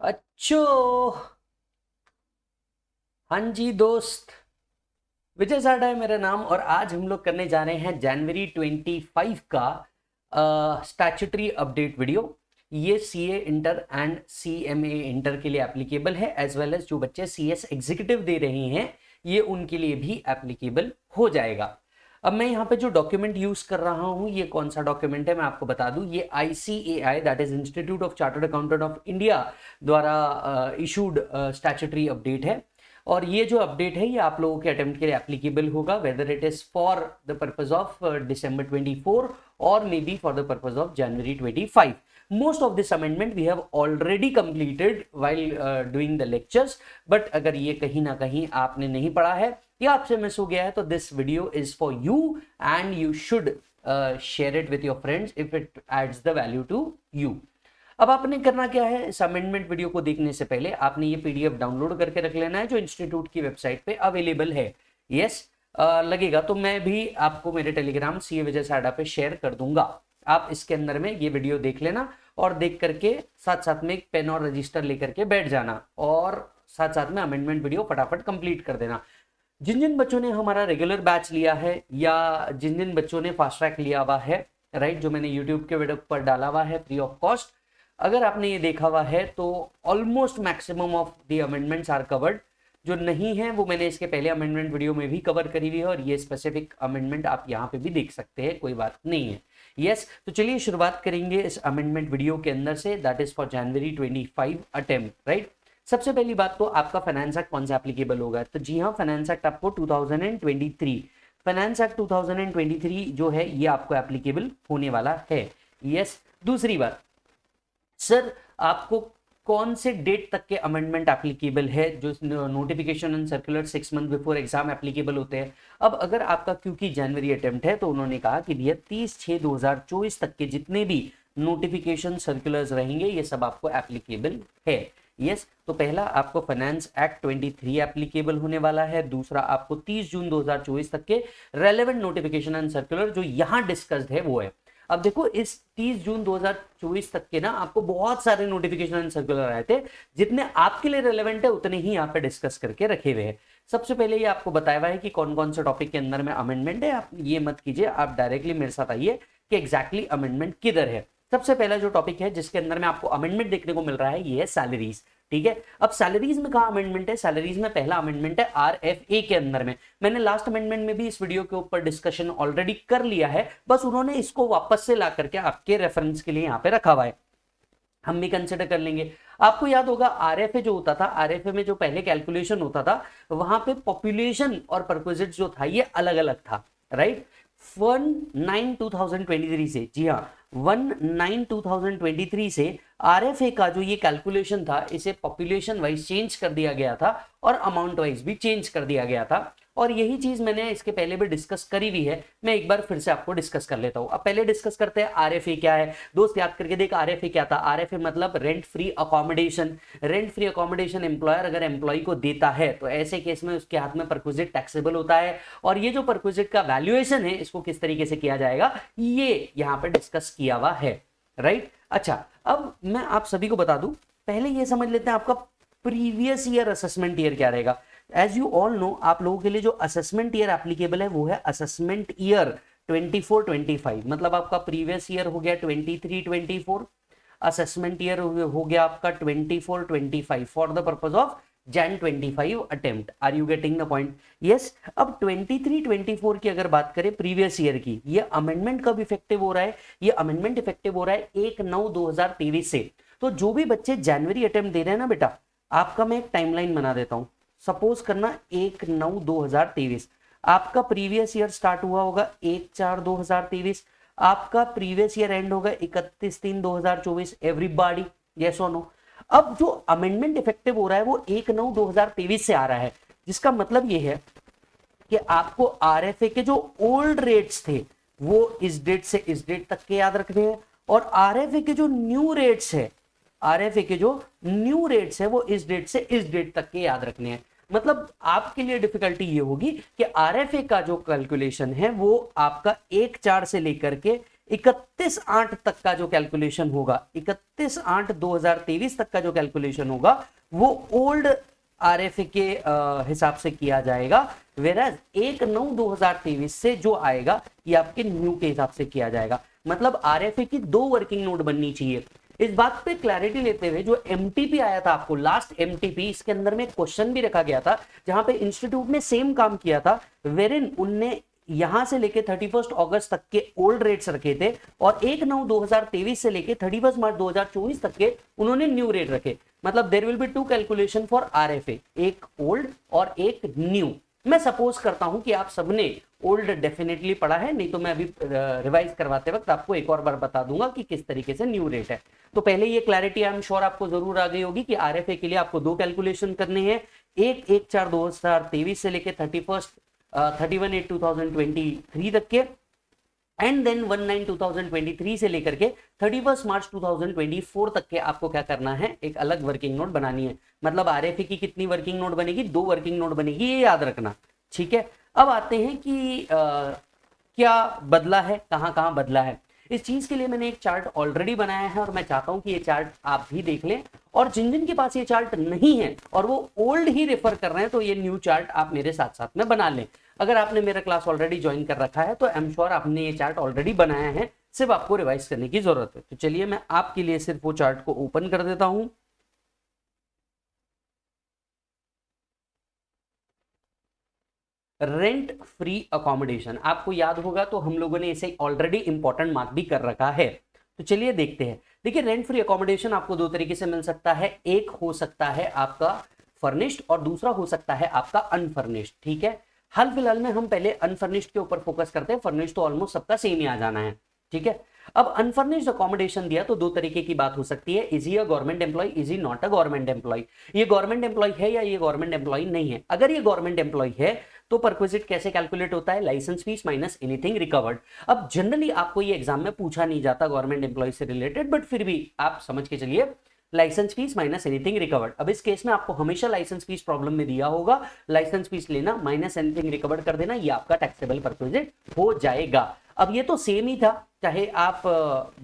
अच्छो। हाँ जी दोस्त, विजय साडा है मेरा नाम और आज हम लोग करने जा रहे हैं जनवरी 25 का स्टैट्यूटरी अपडेट वीडियो। ये CA inter and CMA inter के लिए एप्लीकेबल है, एज वेल एज जो बच्चे सीएस एग्जीक्यूटिव दे रहे हैं ये उनके लिए भी एप्लीकेबल हो जाएगा। अब मैं यहाँ पे जो डॉक्यूमेंट यूज कर रहा हूँ ये कौन सा डॉक्यूमेंट है मैं आपको बता दूं। ये ICAI that is institute of chartered accountant of India द्वारा इशूड स्टैट्यूटरी अपडेट है। और ये जो अपडेट है ये आप लोगों के अटेम्प्ट के लिए एप्लीकेबल होगा, whether it is for the purpose of December 24 और may be for the purpose of January 25। most of this amendment we have already completed while doing the lectures, but अगर ये कहीं ना कहीं आपने नहीं पढ़ा है या आपसे मिस हो गया है तो this video is for you and you should share it with your friends if it adds the value to you। अब आपने करना क्या है, इस अमेंडमेंट वीडियो को देखने से पहले आपने ये पीडीएफ डाउनलोड करके रख लेना है जो इंस्टीट्यूट की वेबसाइट पे अवेलेबल है। यस, लगेगा तो मैं भी आपको मेरे टेलीग्राम सीए विजय साडा पे शेयर कर दूंगा। आप इसके अंदर में ये वीडियो देख लेना और देख करके साथ साथ में एक पेन और रजिस्टर लेकर के बैठ जाना और साथ साथ में अमेंडमेंट वीडियो फटाफट कंप्लीट कर देना। जिन जिन बच्चों ने हमारा रेगुलर बैच लिया है या जिन जिन बच्चों ने फास्ट ट्रैक लिया हुआ है, राइट, जो मैंने यूट्यूब के वीडियो पर डाला हुआ है फ्री ऑफ कॉस्ट, अगर आपने ये देखा हुआ है तो almost maximum of the amendments are covered. जो नहीं है वो मैंने इसके पहले अमेंडमेंट वीडियो में भी कवर करी हुई है और ये स्पेसिफिक अमेंडमेंट आप यहाँ पे भी देख सकते हैं, कोई बात नहीं है। यस, तो चलिए शुरुआत करेंगे इस अमेंडमेंट वीडियो के अंदर से, that is for January 25 attempt, right. सबसे पहली बात तो आपका फाइनेंस एक्ट कौन सा एप्लीकेबल होगा, तो जी हाँ, फाइनेंस एक्ट आपको 2023, फाइनेंस एक्ट 2023 जो है ये आपको एप्लीकेबल होने वाला है। यस, दूसरी बात, सर आपको कौन से डेट तक के अमेंडमेंट एप्लीकेबल है, जो notification and circular 6 month before exam applicable होते हैं। अब अगर आपका क्योंकि जनवरी अटेम्प्ट है तो उन्होंने कहा कि भैया 30/6/2024 तक के जितने भी नोटिफिकेशन सर्कुलर्स रहेंगे ये सब आपको एप्लीकेबल है। यस, तो पहला आपको फाइनेंस एक्ट 23 एप्लीकेबल होने वाला है, दूसरा आपको 30 जून 2024 तक के रेलेवेंट नोटिफिकेशन एंड सर्कुलर जो यहाँ डिस्कस्ड है वो है। अब देखो इस 30 जून 2024 तक के ना आपको बहुत सारे नोटिफिकेशन एंड सर्कुलर आए थे, जितने आपके लिए रेलेवेंट है उतने ही यहाँ पे डिस्कस करके रखे हुए हैं। सबसे पहले ये आपको बताया हुआ है कि कौन कौन से टॉपिक के अंदर में अमेंडमेंट है। आप ये मत कीजिए, आप डायरेक्टली मेरे साथ आइए कि एग्जैक्टली अमेंडमेंट किधर है। सबसे पहला जो टॉपिक है जिसके अंदर में आपको अमेंडमेंट देखने को मिल रहा है ये है सैलरीज। ठीक है, अब सैलरीज में कहा अमेंडमेंट है, सैलरीज में पहला अमेंडमेंट है RFA के अंदर में। मैंने लास्ट अमेंडमेंट में भी इस वीडियो के ऊपर डिस्कशन ऑलरेडी कर लिया है, बस उन्होंने इसको वापस से ला करके आपके रेफरेंस के लिए यहाँ पे रखा हुआ है, हम भी कंसिडर कर लेंगे। आपको याद होगा RFA जो होता था, RFA में जो पहले कैलकुलेशन होता था वहां पे पॉपुलेशन और परक्विजिट जो था ये अलग अलग था, राइट। 1/9/2023 से, जी हाँ 1/9/2023 से RFA का जो ये कैलकुलेशन था इसे पॉपुलेशन वाइज चेंज कर दिया गया था और अमाउंट वाइज भी चेंज कर दिया गया था। और यही चीज मैंने इसके पहले भी डिस्कस करी हुई है, मैं एक बार फिर से आपको डिस्कस कर लेता हूं। अब पहले डिस्कस करते हैं RFA क्या है। दोस्त याद करके देख, RFA क्या था। RFA मतलब rent free accommodation. Rent free accommodation employer अगर एम्प्लॉय को देता है तो ऐसे केस में उसके हाथ में परक्विजिट टैक्सेबल होता है, और ये जो परक्विजिट का वैल्यूएशन है इसको किस तरीके से किया जाएगा ये यहाँ पे डिस्कस किया हुआ है, राइट। अच्छा, अब मैं आप सभी को बता दूं, पहले ये समझ लेते हैं आपका प्रीवियस ईयर असेसमेंट ईयर क्या रहेगा। एज यू ऑल नो, आप लोगों के लिए जो असेसमेंट ईयर एप्लीकेबल है वो है असेसमेंट ईयर 24-25, मतलब आपका प्रीवियस ईयर हो गया 23-24, असेसमेंट ईयर हो गया आपका 24-25 for the purpose of Jan 25 attempt. Are you getting the point? Yes. अब 23-24 की अगर बात करें प्रीवियस ईयर की, ये अमेंडमेंट कब इफेक्टिव हो रहा है, ये अमेंडमेंट इफेक्टिव हो रहा है 1/9/2023 से। तो जो भी बच्चे जनवरी अटेम्प्ट दे रहे हैं ना बेटा, आपका मैं एक टाइमलाइन बना देता हूं। सपोज करना 1/9/2023 आपका प्रीवियस ईयर स्टार्ट हुआ होगा 1/4/2023, आपका प्रीवियस ईयर एंड होगा 31/3/2024। एवरीबॉडी यस और नो। अब जो अमेंडमेंट इफेक्टिव हो रहा है वो 1/9/2023 से आ रहा है, जिसका मतलब ये है कि आपको RFA के जो ओल्ड रेट्स थे वो इस डेट से इस डेट तक के याद रखने हैं, और RFA के जो न्यू रेट्स है, RFA के जो न्यू रेट्स है वो इस डेट से इस डेट तक के याद रखने हैं। मतलब आपके लिए डिफिकल्टी ये होगी कि RFA का जो कैलकुलेशन है वो आपका 1/4 से लेकर के 31/8 तक का जो कैलकुलेशन होगा, 31/8/2023 तक का जो कैलकुलेशन होगा वो ओल्ड आरएफए के हिसाब से किया जाएगा, वेराज 1/9/2023 से जो आएगा ये आपके न्यू के हिसाब से किया जाएगा। मतलब आरएफए की 2 वर्किंग नोट बननी चाहिए। इस बात पे क्लैरिटी लेते हुए, जो एमटीपी आया था आपको लास्ट एमटीपी, इसके अंदर में क्वेश्चन भी रखा गया था जहां पे इंस्टीट्यूट ने सेम काम किया था, वेरिन उनने यहां से लेके 31 अगस्त तक के ओल्ड रेट्स रखे थे और 1/9/2023 से लेके 31 मार्च 2024 तक के उन्होंने न्यू रेट रखे। मतलब there will be 2 calculation for RFA, एक ओल्ड और एक न्यू। मैं सपोज करता हूं कि आप सबने ओल्ड डेफिनेटली पढ़ा है, नहीं तो मैं अभी रिवाइज करवाते वक्त आपको एक और बार बता दूंगा कि किस तरीके से न्यू रेट है। तो पहले ये क्लैरिटी आई एम श्योर आपको जरूर आ गई होगी कि आरएफए के लिए आपको 2 कैलकुलेशन करने हैं, एक 1/4/2023 से लेके 31/8/2023 तक के, एंड देन 1/9/2023 से लेकर के 31 मार्च 2024 तक के आपको क्या करना है, एक अलग वर्किंग नोट बनानी है। मतलब आरएफए की कितनी वर्किंग नोट बनेगी, 2 वर्किंग नोट बनेगी, ये याद रखना, ठीक है। अब आते हैं कि क्या बदला है, कहां कहां बदला है। इस चीज के लिए मैंने एक चार्ट ऑलरेडी बनाया है और मैं चाहता हूं कि ये चार्ट आप भी देख लें, और जिन जिन के पास ये चार्ट नहीं है और वो ओल्ड ही रेफर कर रहे हैं तो ये न्यू चार्ट आप मेरे साथ साथ में बना लें। अगर आपने मेरा क्लास ऑलरेडी ज्वाइन कर रखा है तो आई एम श्योर आपने ये चार्ट ऑलरेडी बनाया है, सिर्फ आपको रिवाइज करने की जरूरत है। तो चलिए मैं आपके लिए सिर्फ वो चार्ट को ओपन कर देता हूं। रेंट फ्री अकोमोडेशन, आपको याद होगा तो हम लोगों ने इसे ऑलरेडी इंपॉर्टेंट मार्क भी कर रखा है। तो चलिए देखते हैं। देखिए, रेंट फ्री अकोमोडेशन आपको 2 तरीके से मिल सकता है, एक हो सकता है आपका फर्निश्ड और दूसरा हो सकता है आपका अनफर्निश्ड, ठीक है। हाल फिलहाल में हम पहले अनफर्निश्ड के ऊपर फोकस करते हैं, फर्निश्ड तो ऑलमोस्ट सबका सेम ही आ जाना है, ठीक है। अब अनफर्निश्ड अकोमोडेशन दिया तो 2 तरीके की बात हो सकती है, is he a government employee, is he not a government employee. ये गवर्नमेंट एम्प्लॉय है या ये गवर्नमेंट एम्प्लॉय नहीं है। अगर ये गवर्नमेंट एम्प्लॉय है तो परक्विजिट कैसे कैलकुलेट होता है, licence fees minus anything recovered. अब जनरली आपको ये एग्जाम में पूछा नहीं जाता गवर्नमेंट एम्प्लॉय से रिलेटेड, बट फिर भी आप समझ के चलिए, licence fees minus anything recovered. अब इस केस में आपको हमेशा लाइसेंस फीस प्रॉब्लम में दिया होगा, लाइसेंस फीस लेना माइनस एनीथिंग रिकवर्ड कर देना, ये आपका टैक्सेबल परक्विजिट हो जाएगा। अब ये तो सेम ही था, चाहे आप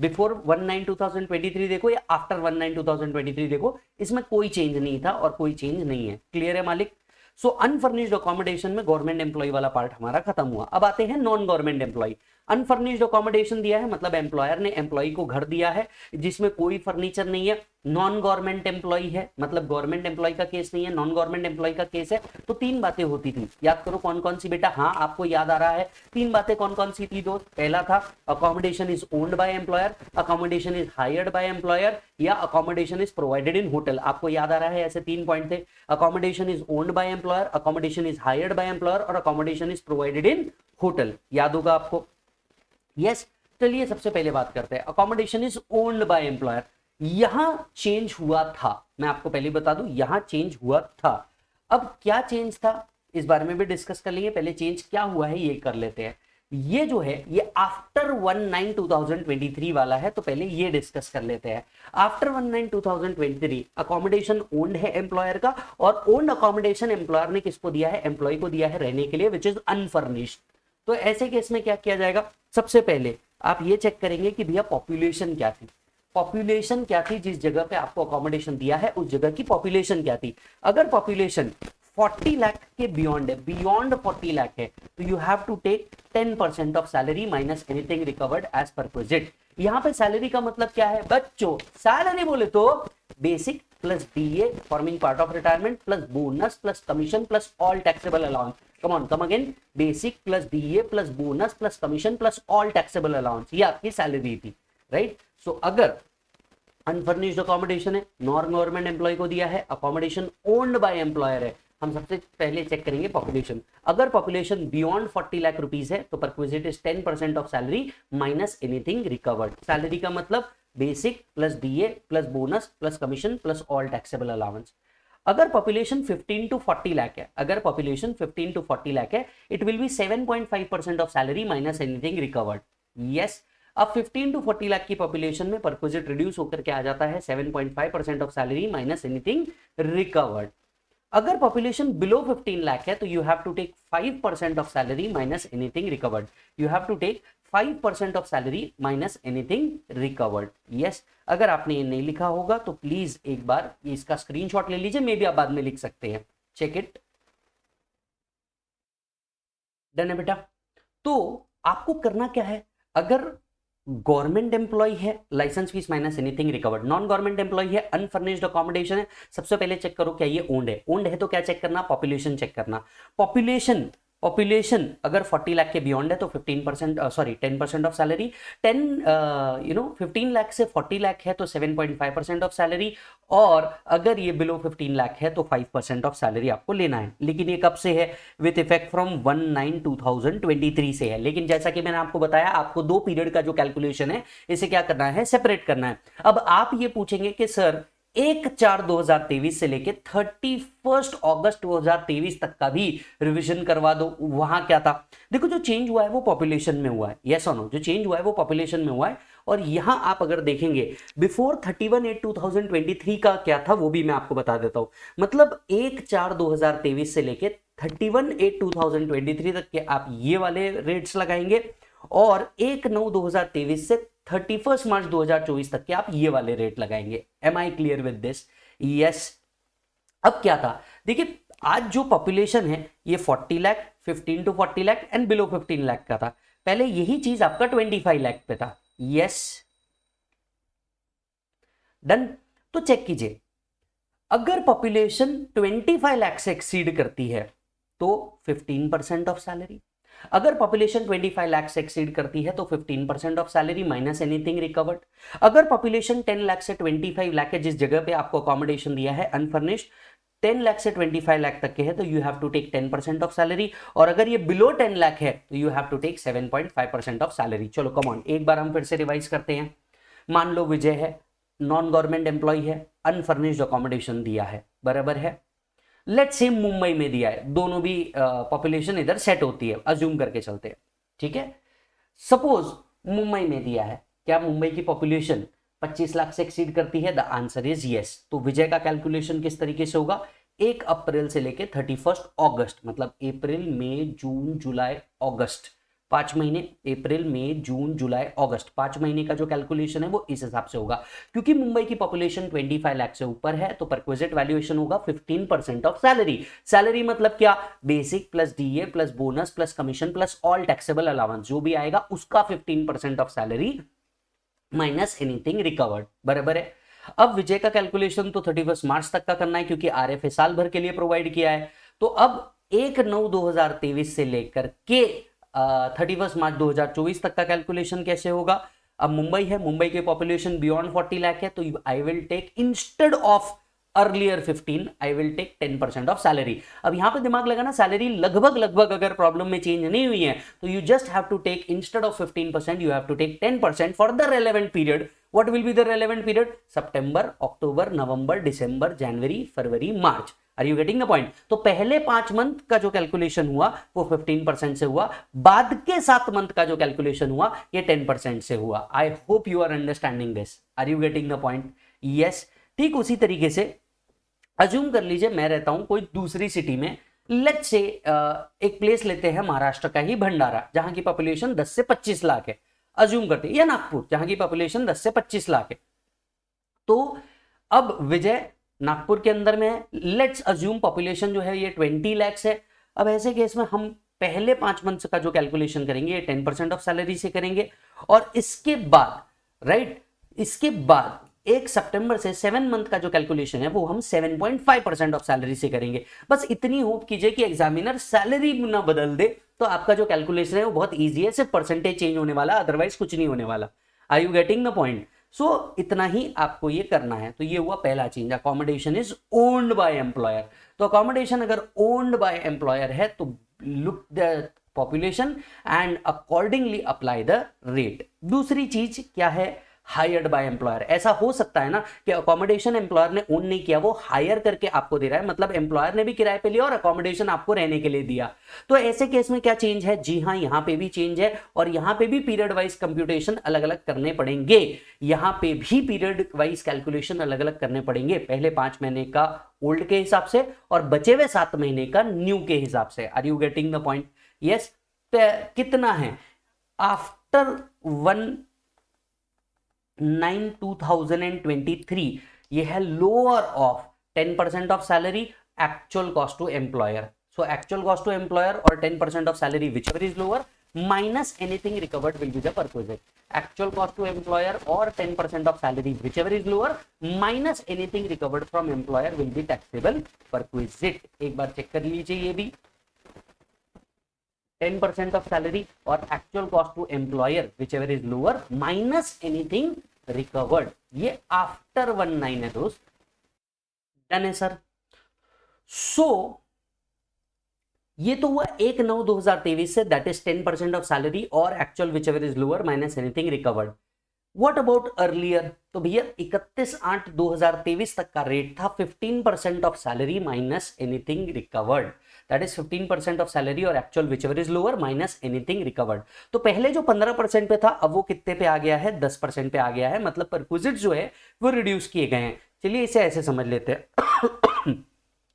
बिफोर 1/9/2023 देखो या आफ्टर 1/9/2023 देखो, इसमें कोई चेंज नहीं था और कोई चेंज नहीं है। क्लियर है मालिक। सो अनफर्निश्ड अकोमोडेशन में गवर्नमेंट एम्प्लॉय वाला पार्ट हमारा खत्म हुआ। अब आते हैं non government employee. Unfurnished accommodation दिया है मतलब एम्प्लॉयर ने एम्प्लॉय को घर दिया है जिसमें कोई फर्नीचर नहीं है, नॉन गवर्नमेंट एम्प्लॉय है, मतलब गवर्नमेंट एम्प्लॉय का केस नहीं है, नॉन गवर्नमेंट एम्प्लॉय का केस है। तो 3 बातें होती थी, याद करो कौन कौन सी बेटा। हाँ, आपको याद आ रहा है 3 बातें कौन कौन सी थी दोस्त। पहला था accommodation is owned by employer, accommodation is hired by employer, या accommodation is provided in hotel. आपको याद आ रहा है, ऐसे 3 पॉइंट थे, accommodation is owned by employer, accommodation is hired by employer और accommodation is provided in hotel. याद होगा आपको। यस, चलिए सबसे पहले बात करते हैं accommodation is owned by employer. यहां चेंज हुआ था, मैं आपको पहले बता दूं, यहां चेंज हुआ था। अब क्या चेंज था इस बारे में भी डिस्कस कर लेंगे, पहले चेंज क्या हुआ है ये कर लेते हैं। ये जो है ये आफ्टर 1/9/2023 वाला है, तो पहले ये डिस्कस कर लेते हैं। आफ्टर 1/9/2023 अकोमोडेशन ओन्ड है एम्प्लॉयर का, और ओन्ड अकोमोडेशन एम्प्लॉयर ने किसको दिया है, एम्प्लॉय को दिया है रहने के लिए, विच इज अनफर्निश्ड। तो ऐसे केस में क्या किया जाएगा, सबसे पहले आप ये चेक करेंगे कि भैया पॉपुलेशन क्या थी, पॉपुलेशन क्या थी जिस जगह पे आपको अकोमोडेशन दिया है उस जगह की पॉपुलेशन क्या थी। अगर पॉपुलेशन 40 लाख के बियॉन्ड है, बियॉन्ड 40 लाख है, तो you have to take 10% of salary minus anything recovered as perquisite. यहाँ पे सैलरी का मतलब क्या है बच्चों, सैलरी बोले तो basic plus DA forming part of retirement plus bonus plus commission plus all taxable allowance. Come on, come again, basic plus DA plus bonus plus commission plus all taxable allowance, ये आपकी salary थी, right. सो अगर unfurnished accommodation है, non government employ को दिया है, accommodation owned by employer है, हम सबसे पहले चेक करेंगे पॉपुलेशन। अगर पॉपुलेशन बियॉन्ड 40 लाख रुपीज है तो perquisite is 10% of salary minus anything recovered. Salary का मतलब basic plus DA plus bonus plus commission plus all taxable allowance. अगर पॉपुलेशन 15 to 40 लाख है, अगर पॉपुलेशन 15 to 40 लाख है, it will B 7.5% of salary minus anything recovered. Yes, अब 15 to 40 lakh की population में perquisite reduce होकर के आ जाता है 7.5% of salary minus anything recovered. अगर पॉपुलेशन बिलो 15 लाख है तो you have to take 5% of salary minus anything recovered. You have to take 5% of salary minus anything recovered. Yes, अगर आपने ये नहीं लिखा होगा तो प्लीज एक बार इसका स्क्रीनशॉट ले लीजिए, मे भी आप बाद में लिख सकते हैं। Check it. डन है बेटा। तो आपको करना क्या है, अगर गवर्नमेंट एम्प्लॉय है licence fees minus anything recovered, non government employee है अनफर्निश्ड अकोमोडेशन है, सबसे पहले चेक करो क्या ये ओन्ड है। ओन्ड है तो क्या चेक करना, पॉपुलेशन चेक करना। पॉपुलेशन अगर 40 लाख के बियॉन्ड है तो 15% सॉरी 10% ऑफ सैलरी, 15 लाख से 40 लाख है तो 7.5% ऑफ सैलरी, और अगर ये बिलो 15 लाख है तो 5% ऑफ सैलरी आपको लेना है। लेकिन ये कब से है, विथ इफेक्ट फ्रॉम 1/9/2023 से है। लेकिन जैसा कि मैंने आपको बताया, आपको 2 पीरियड का जो कैलकुलेशन है इसे क्या करना है, सेपरेट करना है। अब आप ये पूछेंगे कि सर 1/4/2023 से लेके 31 अगस्त 2023 तक का भी रिवीजन करवा दो, वहां क्या था। देखो जो चेंज हुआ है वो पॉपुलेशन में हुआ है, यस और नो, जो चेंज हुआ है वो पॉपुलेशन में हुआ है। और यहां आप अगर देखेंगे बिफोर 31/8/2023 का क्या था वो भी मैं आपको बता देता हूं। मतलब 1/4/2023 से लेके 31/8/2023 तक के आप ये वाले रेट्स लगाएंगे, और 1/9/2023 से 31 मार्च 2024 तक के आप ये वाले रेट लगाएंगे। Am I clear with this? Yes. अब क्या था, देखिए आज जो पॉपुलेशन है ये 40 lakh, 15 to 40 lakh and below 15 lakh का था। पहले यही चीज आपका 25 लाख पे था। Yes, done. तो चेक कीजिए, अगर पॉपुलेशन 25 लाख से एक्सीड करती है तो 15% ऑफ सैलरी, अगर पॉपुलेशन 25 लाख से एक्सीड करती है तो 15% of salary minus anything recovered. अगर पॉपुलेशन 10 लाख से 25 लाख है, जिस जगह पे आपको अकोमोडेशन दिया है अनफर्निश्ड, 10 लाख से 25 लाख तक के है तो you have to take 10% of salary, और अगर ये बिलो 10 लाख है तो you have to take 7.5% of salary. चलो कम ऑन, एक बार हम फिर से रिवाइज करते हैं। मान लो विजय है, नॉन गवर्नमेंट एम्प्लॉय है, अनफर्निश्ड अकोमोडेशन दिया है, बराबर है। लेट्स से मुंबई में दिया है, दोनों भी पॉपुलेशन इधर सेट होती है, अज्यूम करके चलते हैं, ठीक है। सपोज मुंबई में दिया है, क्या मुंबई की पॉपुलेशन 25 लाख से एक्सीड करती है? The answer is yes. तो विजय का कैलकुलेशन किस तरीके से होगा, 1 अप्रैल से लेके 31 अगस्त, मतलब अप्रैल मई जून जुलाई अगस्त, 5 महीने, अप्रैल मई जून जुलाई अगस्त, 5 महीने का जो कैलकुलेशन है वो इस हिसाब से होगा। क्योंकि मुंबई की पॉपुलेशन 25 लाख से ऊपर है तो परक्विजिट वैल्यूएशन होगा 15% ऑफ सैलरी। सैलरी मतलब क्या, basic plus DA plus bonus plus commission plus all taxable allowance जो भी आएगा उसका 15% of salary minus anything recovered, बराबर है। अब विजय का कैलकुलेशन तो 31 मार्च तक का करना है क्योंकि आरएफए साल भर के लिए प्रोवाइड किया है। तो अब 1/9/2023 से लेकर के 31 मार्च 2024 तक का कैलकुलेशन कैसे होगा। अब मुंबई है, मुंबई की पॉपुलेशन बियॉन्ड 40 लाख है तो I will take instead of earlier 15 I will take 10% of salary. अब यहां पे दिमाग लगाना, सैलरी लगभग अगर प्रॉब्लम में चेंज नहीं हुई है तो you just have to take instead of 15% you have to take 10% for the relevant period. What will be the relevant period, September, October, November, December, January, February, March. Are you getting the point? तो पहले 5 month का जो calculation हुआ वो 15% से हुआ, बाद के 7 मंथ का जो कैलकुलेशन हुआ ये 10% से हुआ। I hope you are understanding this. Are you getting the point? Yes. ठीक उसी तरीके से अज्यूम कर लीजिए मैं रहता हूं कोई दूसरी सिटी में, लेट्स से एक प्लेस लेते हैं महाराष्ट्र का ही भंडारा, जहां की पॉपुलेशन 10 से 25 लाख है, अज्यूम करते हैं, या नागपुर जहां की पॉपुलेशन 10 से 25 लाख है। तो अब विजय नागपुर के अंदर में है, लेट्स अज्यूम पॉपुलेशन जो है ये 20 लाख है। अब ऐसे केस में हम पहले 5 मंथ का जो कैलकुलेशन करेंगे ये 10% ऑफ सैलरी से करेंगे, और इसके बाद राइट, इसके बाद 1 सितंबर से 7 मंथ का जो कैलकुलेशन है वो हम 7.5% ऑफ सैलरी से करेंगे। बस इतनी होप कीजिए कि एग्जामिनर सैलरी ना बदल दे तो आपका जो कैलकुलेशन है वो बहुत ईजी है, सिर्फ परसेंटेज चेंज होने वाला, अदरवाइज कुछ नहीं होने वाला। Are you getting the point? So इतना ही आपको ये करना है। तो ये हुआ पहला change, accommodation is owned by employer. तो अकोमोडेशन अगर ओन्ड बाय एम्प्लॉयर है तो look the population and accordingly apply the rate. दूसरी चीज क्या है, हायर्ड बाय एम्प्लॉयर। ऐसा हो सकता है ना कि अकोमोडेशन एम्प्लॉयर ने ओन नहीं किया, वो हायर करके आपको दे रहा है, मतलब एम्प्लॉयर ने भी किराए पे लिया और अकोमोडेशन आपको रहने के लिए दिया। तो ऐसे केस में क्या चेंज है, जी हाँ यहां पे भी चेंज है, और यहां पे भी पीरियड वाइज कंप्यूटेशन अलग अलग करने पड़ेंगे। यहां पे भी पीरियड वाइज कैलकुलेशन अलग अलग करने पड़ेंगे, पहले 5 महीने का ओल्ड के हिसाब से और बचे हुए 7 महीने का न्यू के हिसाब से। Are you getting the point? Yes. कितना है, आफ्टर 1/9/2023 ये है lower of 10% of salary, actual cost to employer. So actual cost to employer और 10% of salary whichever is lower minus anything recovered will be the perquisite. Actual cost to employer or 10% of salary whichever is lower minus anything recovered from employer will be taxable perquisite. एक बार check कर लीजिए ये भी. 10% of salary और actual cost to employer whichever is lower minus anything recovered. ये after 19 है दोस्त. डन है सर. सो ये तो हुआ 1/9/2023 से, दैट इज 10% ऑफ सैलरी और actual whichever is lower minus anything recovered. What about earlier? तो भैया 31/8/2023 तक का रेट था 15% of salary minus anything recovered. That is 15% of salary और actual whichever is lower minus anything recovered. तो पहले जो 15% पे था अब वो कितने पे आ गया है? 10% पे आ गया है. मतलब परक्विजिट जो है वो रिड्यूस किए गए हैं. चलिए इसे ऐसे समझ लेते हैं.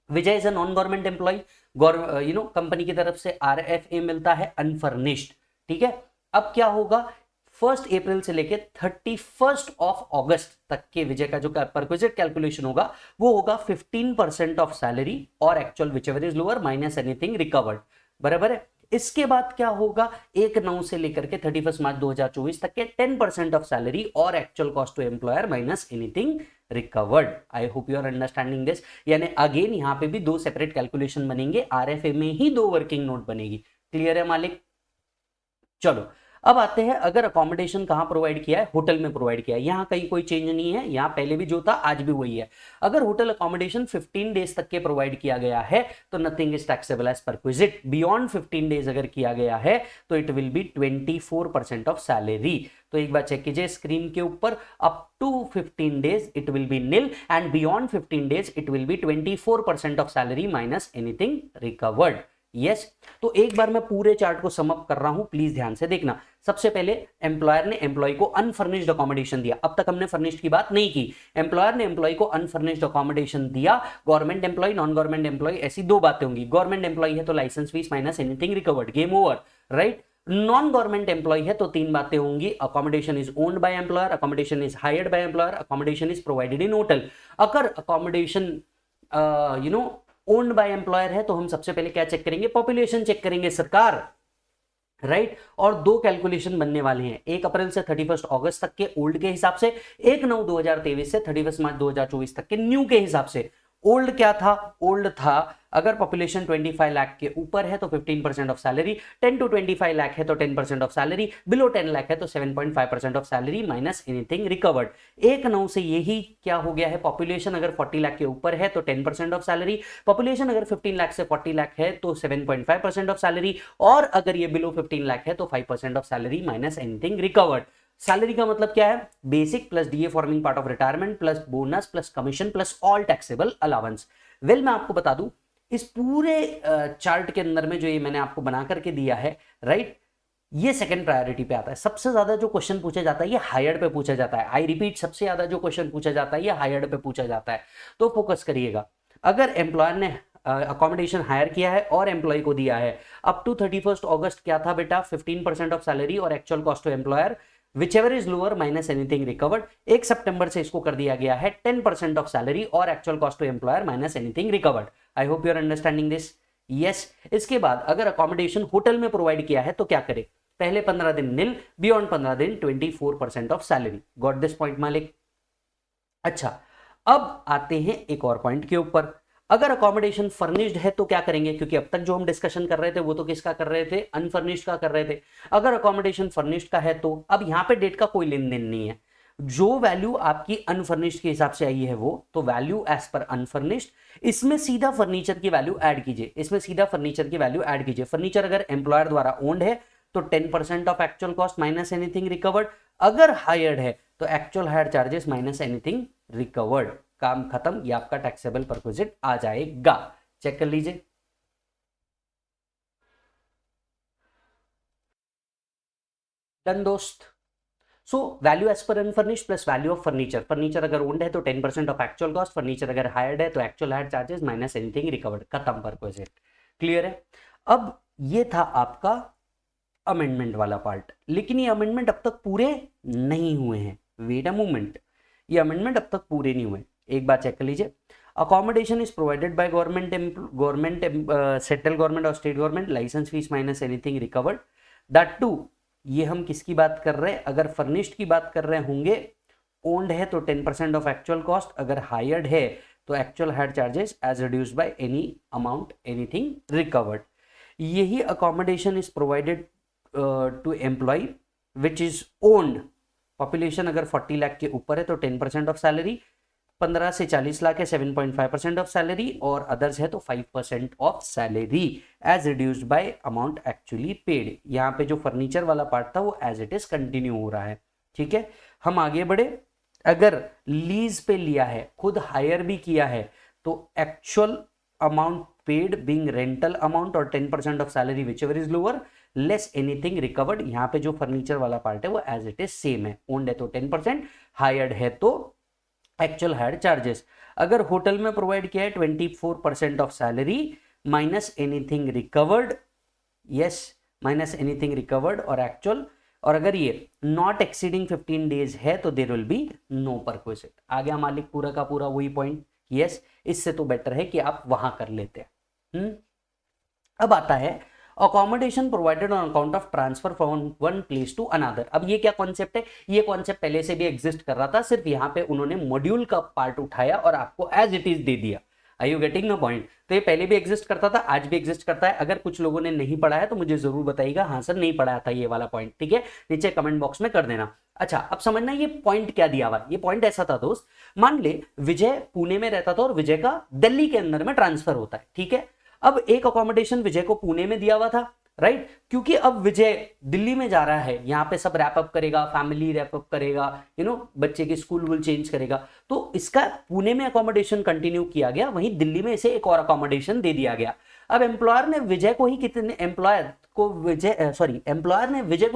Vijay is a non government employee, company की तरफ से RFA मिलता है अनफर्निश्ड. ठीक है. अब क्या होगा? 1 अप्रैल से लेके 31 अगस्त तक के विजय का जो परक्विजिट कैलकुलेशन होगा वो होगा 15% ऑफ सैलरी और actual whichever is lower minus anything recovered. बराबर है. इसके बाद क्या होगा? 1/9 से लेकर के 31 मार्च 2024 तक के 10% ऑफ सैलरी और actual cost to employer minus anything recovered. I hope you are understanding this. यानी अगेन यहां पे भी 2 सेपरेट कैलकुलेशन बनेंगे. RFA में ही 2 वर्किंग नोट बनेगी. क्लियर है मालिक? चलो अब आते हैं, अगर अकोमोडेशन कहां प्रोवाइड किया है? होटल में प्रोवाइड किया है. यहां कहीं कोई चेंज नहीं है. यहां पहले भी जो था आज भी वही है. अगर होटल अकोमोडेशन 15 डेज तक के प्रोवाइड किया गया है तो nothing is taxable as perquisite. Beyond 15 days अगर किया गया है तो it will be 24% of salary. तो एक बार चेक कीजिए स्क्रीन के ऊपर. Up to 15 days it will be nil and beyond 15 days it will be 24% of salary minus anything recovered. Yes. तो एक बार मैं पूरे चार्ट को सम अप कर रहा हूं, प्लीज ध्यान से देखना. सबसे पहले एम्प्लॉयर ने एम्प्लॉय को अनफर्निश्ड अकोमोडेशन दिया. अब तक हमने फर्निश्ड की बात नहीं की. एम्प्लॉयर ने एम्प्लॉय को अनफर्निश्ड अकोमोडेशन दिया. Government employee, non government employee, ऐसी 2 बातें होंगी. गवर्नमेंट एम्प्लॉय है तो licence fees minus anything recovered, game over. Right. Non government employee है तो 3 बातें होंगी. Accommodation is owned by employer, accommodation is hired by employer, accommodation is provided in hotel. अगर अकोमोडेशन ओन्ड बाय एम्प्लॉयर है तो हम सबसे पहले क्या चेक करेंगे? पॉपुलेशन चेक करेंगे सरकार. राइट. और 2 कैलकुलेशन बनने वाले हैं. 1 अप्रैल से 31 अगस्त तक के ओल्ड के हिसाब से, 1/9/2023 से 31 मार्च 2024 तक के न्यू के हिसाब से. ओल्ड क्या था? ओल्ड था अगर पॉपुलेशन 25 लाख के ऊपर है तो 15% ऑफ सैलरी, 10 to 25 लाख है तो 10% ऑफ सैलरी, बिलो 10 लाख है तो 7.5% of salary minus anything recovered. 1/9 से यही क्या हो गया है? पॉपुलेशन अगर 40 लाख के ऊपर है तो 10% ऑफ सैलरी, पॉपुलेशन अगर 15 लाख से 40 लाख है तो 7.5% ऑफ सैलरी, और अगर ये बिलो 15 लाख है तो 5% of salary minus anything recovered. Salary का मतलब क्या है? Basic plus DA forming part of retirement plus bonus plus commission plus all taxable allowance. Well मैं आपको बता दूं इस पूरे चार्ट के अंदर में जो ये मैंने आपको बना करके दिया है, राइट, ये सेकंड प्रायोरिटी पे आता है. सबसे ज्यादा जो क्वेश्चन पूछा जाता है ये हायर्ड पे पूछा जाता है. आई रिपीट, सबसे ज्यादा जो क्वेश्चन पूछा जाता है ये हायर्ड पे पूछा जाता है. तो फोकस करिएगा. अगर एम्प्लॉयर ने अकोमोडेशन हायर किया है और एम्प्लॉय को दिया है, अप टू 31 अगस्त क्या था बेटा? 15% ऑफ सैलरी और actual cost to employer whichever is lower minus anything recovered. 1 सितंबर से इसको कर दिया गया है 10% ऑफ सैलरी और actual cost to employer minus anything recovered. I hope you are understanding this. Yes. इसके बाद अगर अकोमोडेशन होटल में प्रोवाइड किया है तो क्या करे? पहले 15 दिन निल, बियॉन्ड 15 दिन 24% of salary. Got this point मालिक? अच्छा, अब आते हैं एक और पॉइंट के ऊपर. अगर अकोमोडेशन फर्निश्ड है तो क्या करेंगे? क्योंकि अब तक जो हम डिस्कशन कर रहे थे वो तो किसका कर रहे थे? अनफर्निश्ड का कर रहे थे. अगर अकोमोडेशन फर्निश्ड का है तो अब यहां पे डेट का कोई लेन देन नहीं है. जो वैल्यू आपकी अनफर्निश्ड के हिसाब से आई है वो तो वैल्यू एज पर अनफर्निश्ड. इसमें सीधा फर्नीचर की वैल्यू ऐड कीजिए. इसमें सीधा फर्नीचर की वैल्यू ऐड कीजिए. फर्नीचर अगर एम्प्लॉयर द्वारा ओन्ड है तो 10% of actual cost minus anything recovered. अगर हायर्ड है तो actual hire charges minus anything recovered. काम खत्म. ये आपका टैक्सेबल परक्विजिट आ जाएगा. चेक कर लीजिए. डन दोस्त. So value as per unfurnished plus value of furniture. Furniture अगर ओन्ड है तो 10% ऑफ एक्चुअल कॉस्ट, फर्नीचर अगर हायर्ड है तो actual hire charges minus anything recovered. खत्म परक्विजिट. क्लियर है? अब ये था आपका अमेंडमेंट वाला पार्ट, लेकिन ये अमेंडमेंट अब तक पूरे नहीं हुए हैं। वेट अ मोमेंट, ये अमेंडमेंट अब तक पूरे नहीं हुए। एक बात चेक कर लीजिए, accommodation is provided by government central government और state government, license fees minus anything recovered, that too. ये हम किसकी बात कर रहे हैं? अगर फर्निश्ड की बात कर रहे होंगे, ओन्ड है तो 10% ऑफ एक्चुअल कॉस्ट, अगर हायर्ड है तो actual hire charges as reduced by any amount anything recovered. यही accommodation is provided to employee which is owned. Population अगर 40 लाख के ऊपर है तो 10% ऑफ सैलरी, 15 से 40 लाख है 7.5% ऑफ सैलरी, और अदर्स है तो 5% of salary as reduced by amount actually paid. यहाँ पे जो फर्नीचर वाला पार्ट था वो एज इट इज कंटिन्यू हो रहा है। ठीक है, हम आगे बढ़े। अगर लीज पे लिया है, खुद हायर भी किया है, तो actual amount paid being rental amount और 10% of salary which ever is lower less anything recovered. यहाँ पे जो फर्नीचर वाला पार्ट है वो एज इट इज सेम है। ओन्ड है तो 10%, हायर्ड है तो एक्चुअल हायर चार्जेस। अगर होटल में प्रोवाइड किया है 24% of salary minus anything recovered, yes minus anything recovered और एक्चुअल, और अगर ये नॉट एक्सीडिंग 15 डेज है तो there will be no perquisite. आ गया मालिक पूरा का पूरा वही पॉइंट। यस, इससे तो बेटर है कि आप वहां कर लेते हैं। अब आता है accommodation provided on account of transfer from one place to another. अब ये क्या कॉन्सेप्ट है? ये कॉन्सेप्ट पहले से भी एग्जिस्ट कर रहा था, सिर्फ यहाँ पे उन्होंने मॉड्यूल का पार्ट उठाया और आपको एज इट इज दे दिया। Are you getting the point? तो ये पहले भी एग्जिस्ट करता था, आज भी एग्जिस्ट करता है। अगर कुछ लोगों ने नहीं पढ़ा है तो मुझे जरूर बताइएगा, हाँ सर नहीं पढ़ाया था ये वाला पॉइंट। ठीक है, नीचे कमेंट बॉक्स में कर देना। अच्छा, अब समझना ये पॉइंट क्या दिया हुआ। ये पॉइंट ऐसा था दोस्त, मान ले विजय पुणे में रहता था और विजय का दिल्ली के अंदर में ट्रांसफर होता है। ठीक है, अब एक अकोमोडेशन विजय को पुणे में दिया हुआ था, राइट? क्योंकि अब विजय दिल्ली में जा रहा है, यहाँ पे सब रैप अप करेगा, फैमिली रैप अप करेगा, बच्चे के स्कूल वूल चेंज करेगा, तो इसका पुणे में अकोमोडेशन कंटिन्यू किया गया, वहीं दिल्ली में इसे एक और अकोमोडेशन दे दिया गया। अब एम्प्लॉयर ने विजय को ही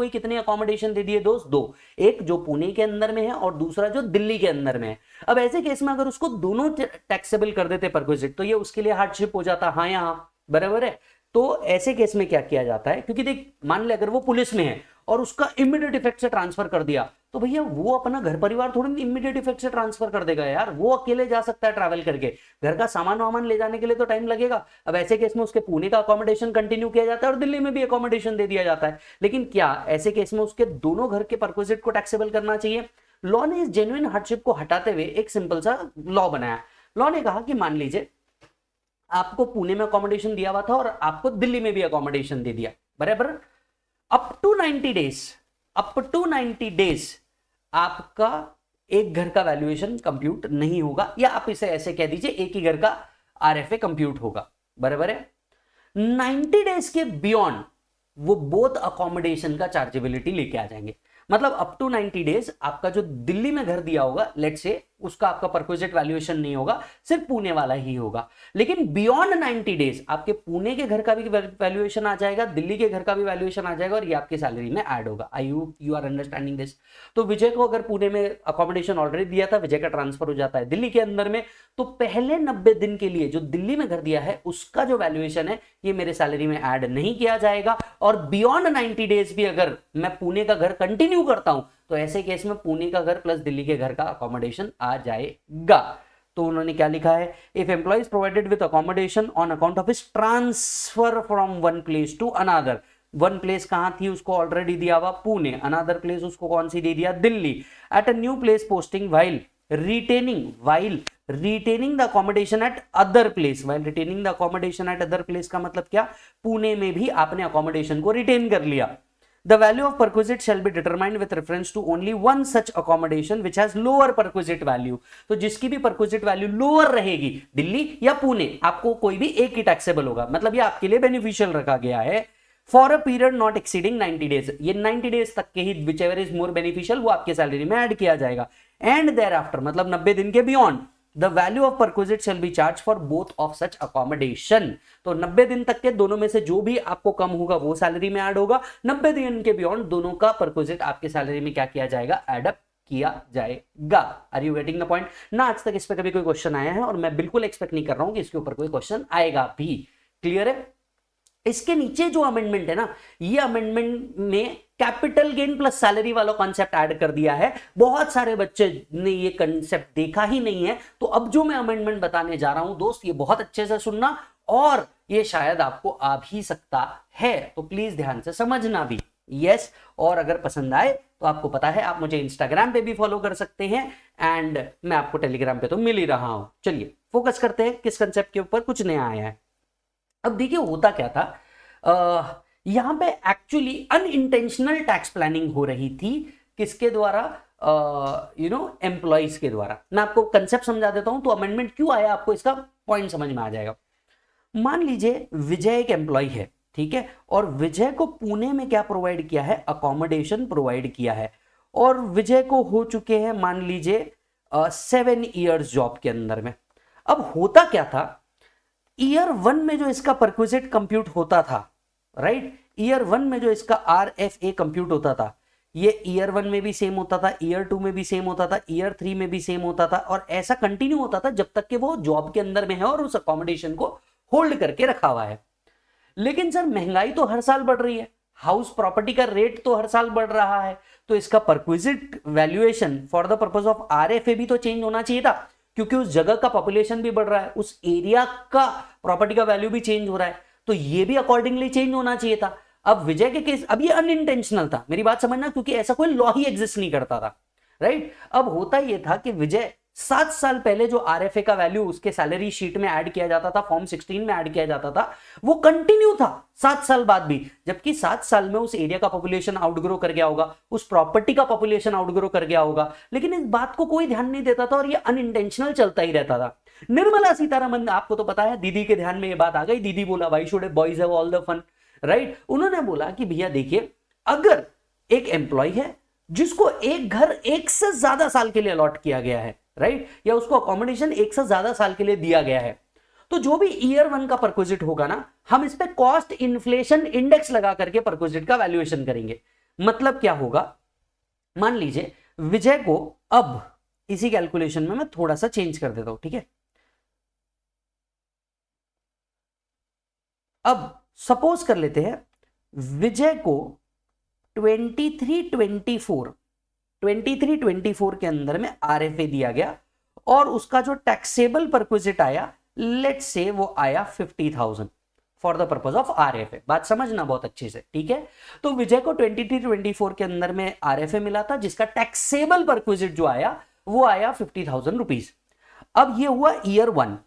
कितने अकोमोडेशन दे दिए दोस्त? दो, एक जो पुणे के अंदर में है और दूसरा जो दिल्ली के अंदर में है। अब ऐसे केस में अगर उसको दोनों टैक्सेबल कर देते परक्विजिट तो ये उसके लिए हार्डशिप हो जाता। हाँ यहाँ बराबर है। तो ऐसे केस में क्या किया जाता है, क्योंकि देख मान ले अगर वो पुलिस में है और उसका इमीडिएट इफेक्ट से ट्रांसफर कर दिया तो भैया वो अपना घर परिवार थोड़ी इमीडिएट इफेक्ट से ट्रांसफर कर देगा यार, वो अकेले जा सकता है ट्रैवल करके, घर का सामान वामान ले जाने के लिए तो टाइम लगेगा। अब ऐसे केस में उसके पुणे का अकोमोडेशन कंटिन्यू किया जाता है और दिल्ली में भी अकोमोडेशन दे दिया जाता है। लेकिन क्या ऐसे केस में उसके दोनों घर के परक्विजिट को टैक्सेबल करना चाहिए? लॉ ने इस जेन्युइन हार्डशिप को हटाते हुए एक सिंपल सा लॉ बनाया। लॉ ने कहा कि मान लीजिए आपको पुणे में अकोमोडेशन दिया हुआ था और आपको दिल्ली में भी अकोमोडेशन दे दिया, बराबर? अप टू 90 डेज आपका एक घर का वैल्यूएशन कंप्यूट नहीं होगा, या आप इसे ऐसे कह दीजिए एक ही घर का आरएफए कंप्यूट होगा, बराबर है? 90 डेज के बियॉन्ड वो बोथ अकोमोडेशन का चार्जेबिलिटी लेके आ जाएंगे। मतलब अप टू 90 डेज आपका जो दिल्ली में घर दिया होगा, लेट्स से उसका आपका परक्विजिट वैल्यूएशन नहीं होगा, सिर्फ पुणे वाला ही होगा। लेकिन बियॉन्ड 90 डेज आपके पुणे के घर का भी वैल्यूएशन आ जाएगा, दिल्ली के घर का भी वैल्यूएशन आ जाएगा और ये आपकी सैलरी में ऐड होगा। I hope you are understanding this. तो विजय को अगर पुणे में अकोमोडेशन ऑलरेडी दिया था, विजय का ट्रांसफर हो जाता है दिल्ली के अंदर में, तो पहले 90 दिन के लिए जो दिल्ली में घर दिया है उसका जो वैल्यूएशन है ये मेरे सैलरी में ऐड नहीं किया जाएगा। और बियॉन्ड 90 डेज भी अगर मैं पुणे का घर कंटिन्यू करता हूं तो ऐसे केस में पुणे का घर प्लस दिल्ली के घर का अकोमोडेशन आ जाएगा। तो उन्होंने क्या लिखा है? If employee is provided with accommodation on account of his transfer from one place to another. One place कहां थी उसको ऑलरेडी दिया हुआ पुणे, अनदर प्लेस उसको कौन सी दे दिया? Delhi. At a new place posting while retaining the accommodation at other place। while retaining the accommodation at other place का मतलब क्या? पुणे में भी आपने अकोमोडेशन को रिटेन कर लिया। The value of perquisite shall be determined with reference to only one such accommodation which has lower perquisite value। तो जिसकी भी perquisite value lower रहेगी, दिल्ली या पुणे, आपको कोई भी एक ही टैक्सेबल होगा। मतलब ये आपके लिए बेनिफिशियल रखा गया है। For a period not exceeding 90 days, ये 90 डेज तक के ही whichever is more beneficial वो आपके सैलरी में ऐड किया जाएगा। एंड thereafter मतलब 90 दिन के beyond The value of perquisite shall be charged for both of such accommodation। तो 90 दिन तक के दोनों में से जो भी आपको कम होगा वो सैलरी में ऐड होगा। 90 दिन के बियॉन्ड दोनों का परक्विजिट आपके सैलरी में क्या किया जाएगा? ऐड अप किया जाएगा। Are you getting the point? ना आज तक इस पर कभी कोई क्वेश्चन आया है और मैं बिल्कुल एक्सपेक्ट नहीं कर रहा हूं कि इसके ऊपर कोई क्वेश्चन आएगा भी। क्लियर है? इसके नीचे जो अमेंडमेंट है ना, ये अमेंडमेंट में कैपिटल गेन प्लस सैलरी वाला कॉन्सेप्ट ऐड कर दिया है। बहुत सारे बच्चे ने ये कॉन्सेप्ट देखा ही नहीं है, तो अब जो मैं अमेंडमेंट बताने जा रहा हूं दोस्त, ये बहुत अच्छे से सुनना, और ये शायद आपको आ भी सकता है, तो प्लीज ध्यान से समझना भी। यस, और अगर पसंद आए तो आपको पता है आप मुझे इंस्टाग्राम पे भी फॉलो कर सकते हैं, एंड मैं आपको टेलीग्राम पे तो मिल ही रहा हूं। चलिए फोकस करते हैं किस कंसेप्ट के ऊपर, कुछ नया आया है। अब देखिए होता क्या था, यहां पे एक्चुअली अनइंटेंशनल टैक्स प्लानिंग हो रही थी, किसके द्वारा, एम्प्लॉइज के द्वारा। मैं आपको कंसेप्ट समझा देता हूं, तो अमेंडमेंट क्यों आया आपको इसका पॉइंट समझ में आ जाएगा। मान लीजिए विजय एक एम्प्लॉय है, ठीक है, और विजय को पुणे में क्या प्रोवाइड किया है, अकोमोडेशन प्रोवाइड किया है, और विजय को हो चुके हैं मान लीजिए 7 ईयर्स जॉब के अंदर में। अब होता क्या था, ईयर 1 में जो इसका परक्विजिट कंप्यूट होता था, राइट, ईयर 1 में जो इसका RFA कंप्यूट होता था, ये ईयर 1 में भी सेम होता था, ईयर 2 में भी सेम होता था, ईयर 3 में भी सेम होता था, और ऐसा कंटिन्यू होता था जब तक कि वो जॉब के अंदर में है और उस अकोमोडेशन को होल्ड करके रखा हुआ है। लेकिन सर महंगाई तो हर साल बढ़ रही है, हाउस प्रॉपर्टी का रेट तो हर साल बढ़ रहा है, तो इसका perquisite valuation for the purpose of RFA भी तो चेंज होना चाहिए था, क्योंकि उस जगह का पॉपुलेशन भी बढ़ रहा है, उस एरिया का प्रॉपर्टी का वैल्यू भी चेंज हो रहा है, तो ये भी अकॉर्डिंगली चेंज होना चाहिए था। अब विजय के केस, अब ये अनइंटेंशनल था, मेरी बात समझना, क्योंकि ऐसा कोई लॉ ही एग्जिस्ट नहीं करता था, राइट। अब होता ये था कि विजय 7 साल पहले जो RFA का वैल्यू उसके सैलरी शीट में ऐड किया जाता था, फॉर्म 16 में ऐड किया जाता था, वो कंटिन्यू था 7 साल बाद भी, जबकि 7 साल में उस एरिया का पॉपुलेशन आउटग्रो कर गया होगा, उस प्रॉपर्टी का पॉपुलेशन आउटग्रो कर गया होगा, लेकिन इस बात को कोई ध्यान नहीं देता था और ये अनइंटेंशनल चलता ही रहता था। निर्मला सीतारमण, आपको तो पता है, दीदी के ध्यान में ये बात आ गई, दीदी बोला why should boys have all the fun, right. उन्होंने बोला कि भैया देखिए, अगर एक एम्प्लॉय है जिसको एक घर 1 से ज्यादा साल के लिए अलॉट किया गया है, राइट, या उसको अकोमोडेशन 1 से ज्यादा साल के लिए दिया गया है, तो जो भी ईयर 1 का परक्विजिट होगा ना, हम इस पे कॉस्ट इन्फ्लेशन इंडेक्स लगा करके परक्विजिट का वैल्यूएशन करेंगे। मतलब क्या होगा, मान लीजिए विजय को, अब इसी कैलकुलेशन में मैं थोड़ा सा चेंज कर देता हूं, ठीक है। अब सपोज कर लेते हैं विजय को 23-24 के अंदर में RFA दिया गया, और उसका जो टैक्सेबल परक्विजिट आया, लेट्स से वो आया 50,000 for the purpose of RFA। बात समझना बहुत अच्छे से, ठीक है। तो विजय को 23-24 के अंदर में RFA मिला था, जिसका टैक्सेबल परक्विजिट जो आया वो आया 50,000 रुपीज। अब ये हुआ ईयर 1।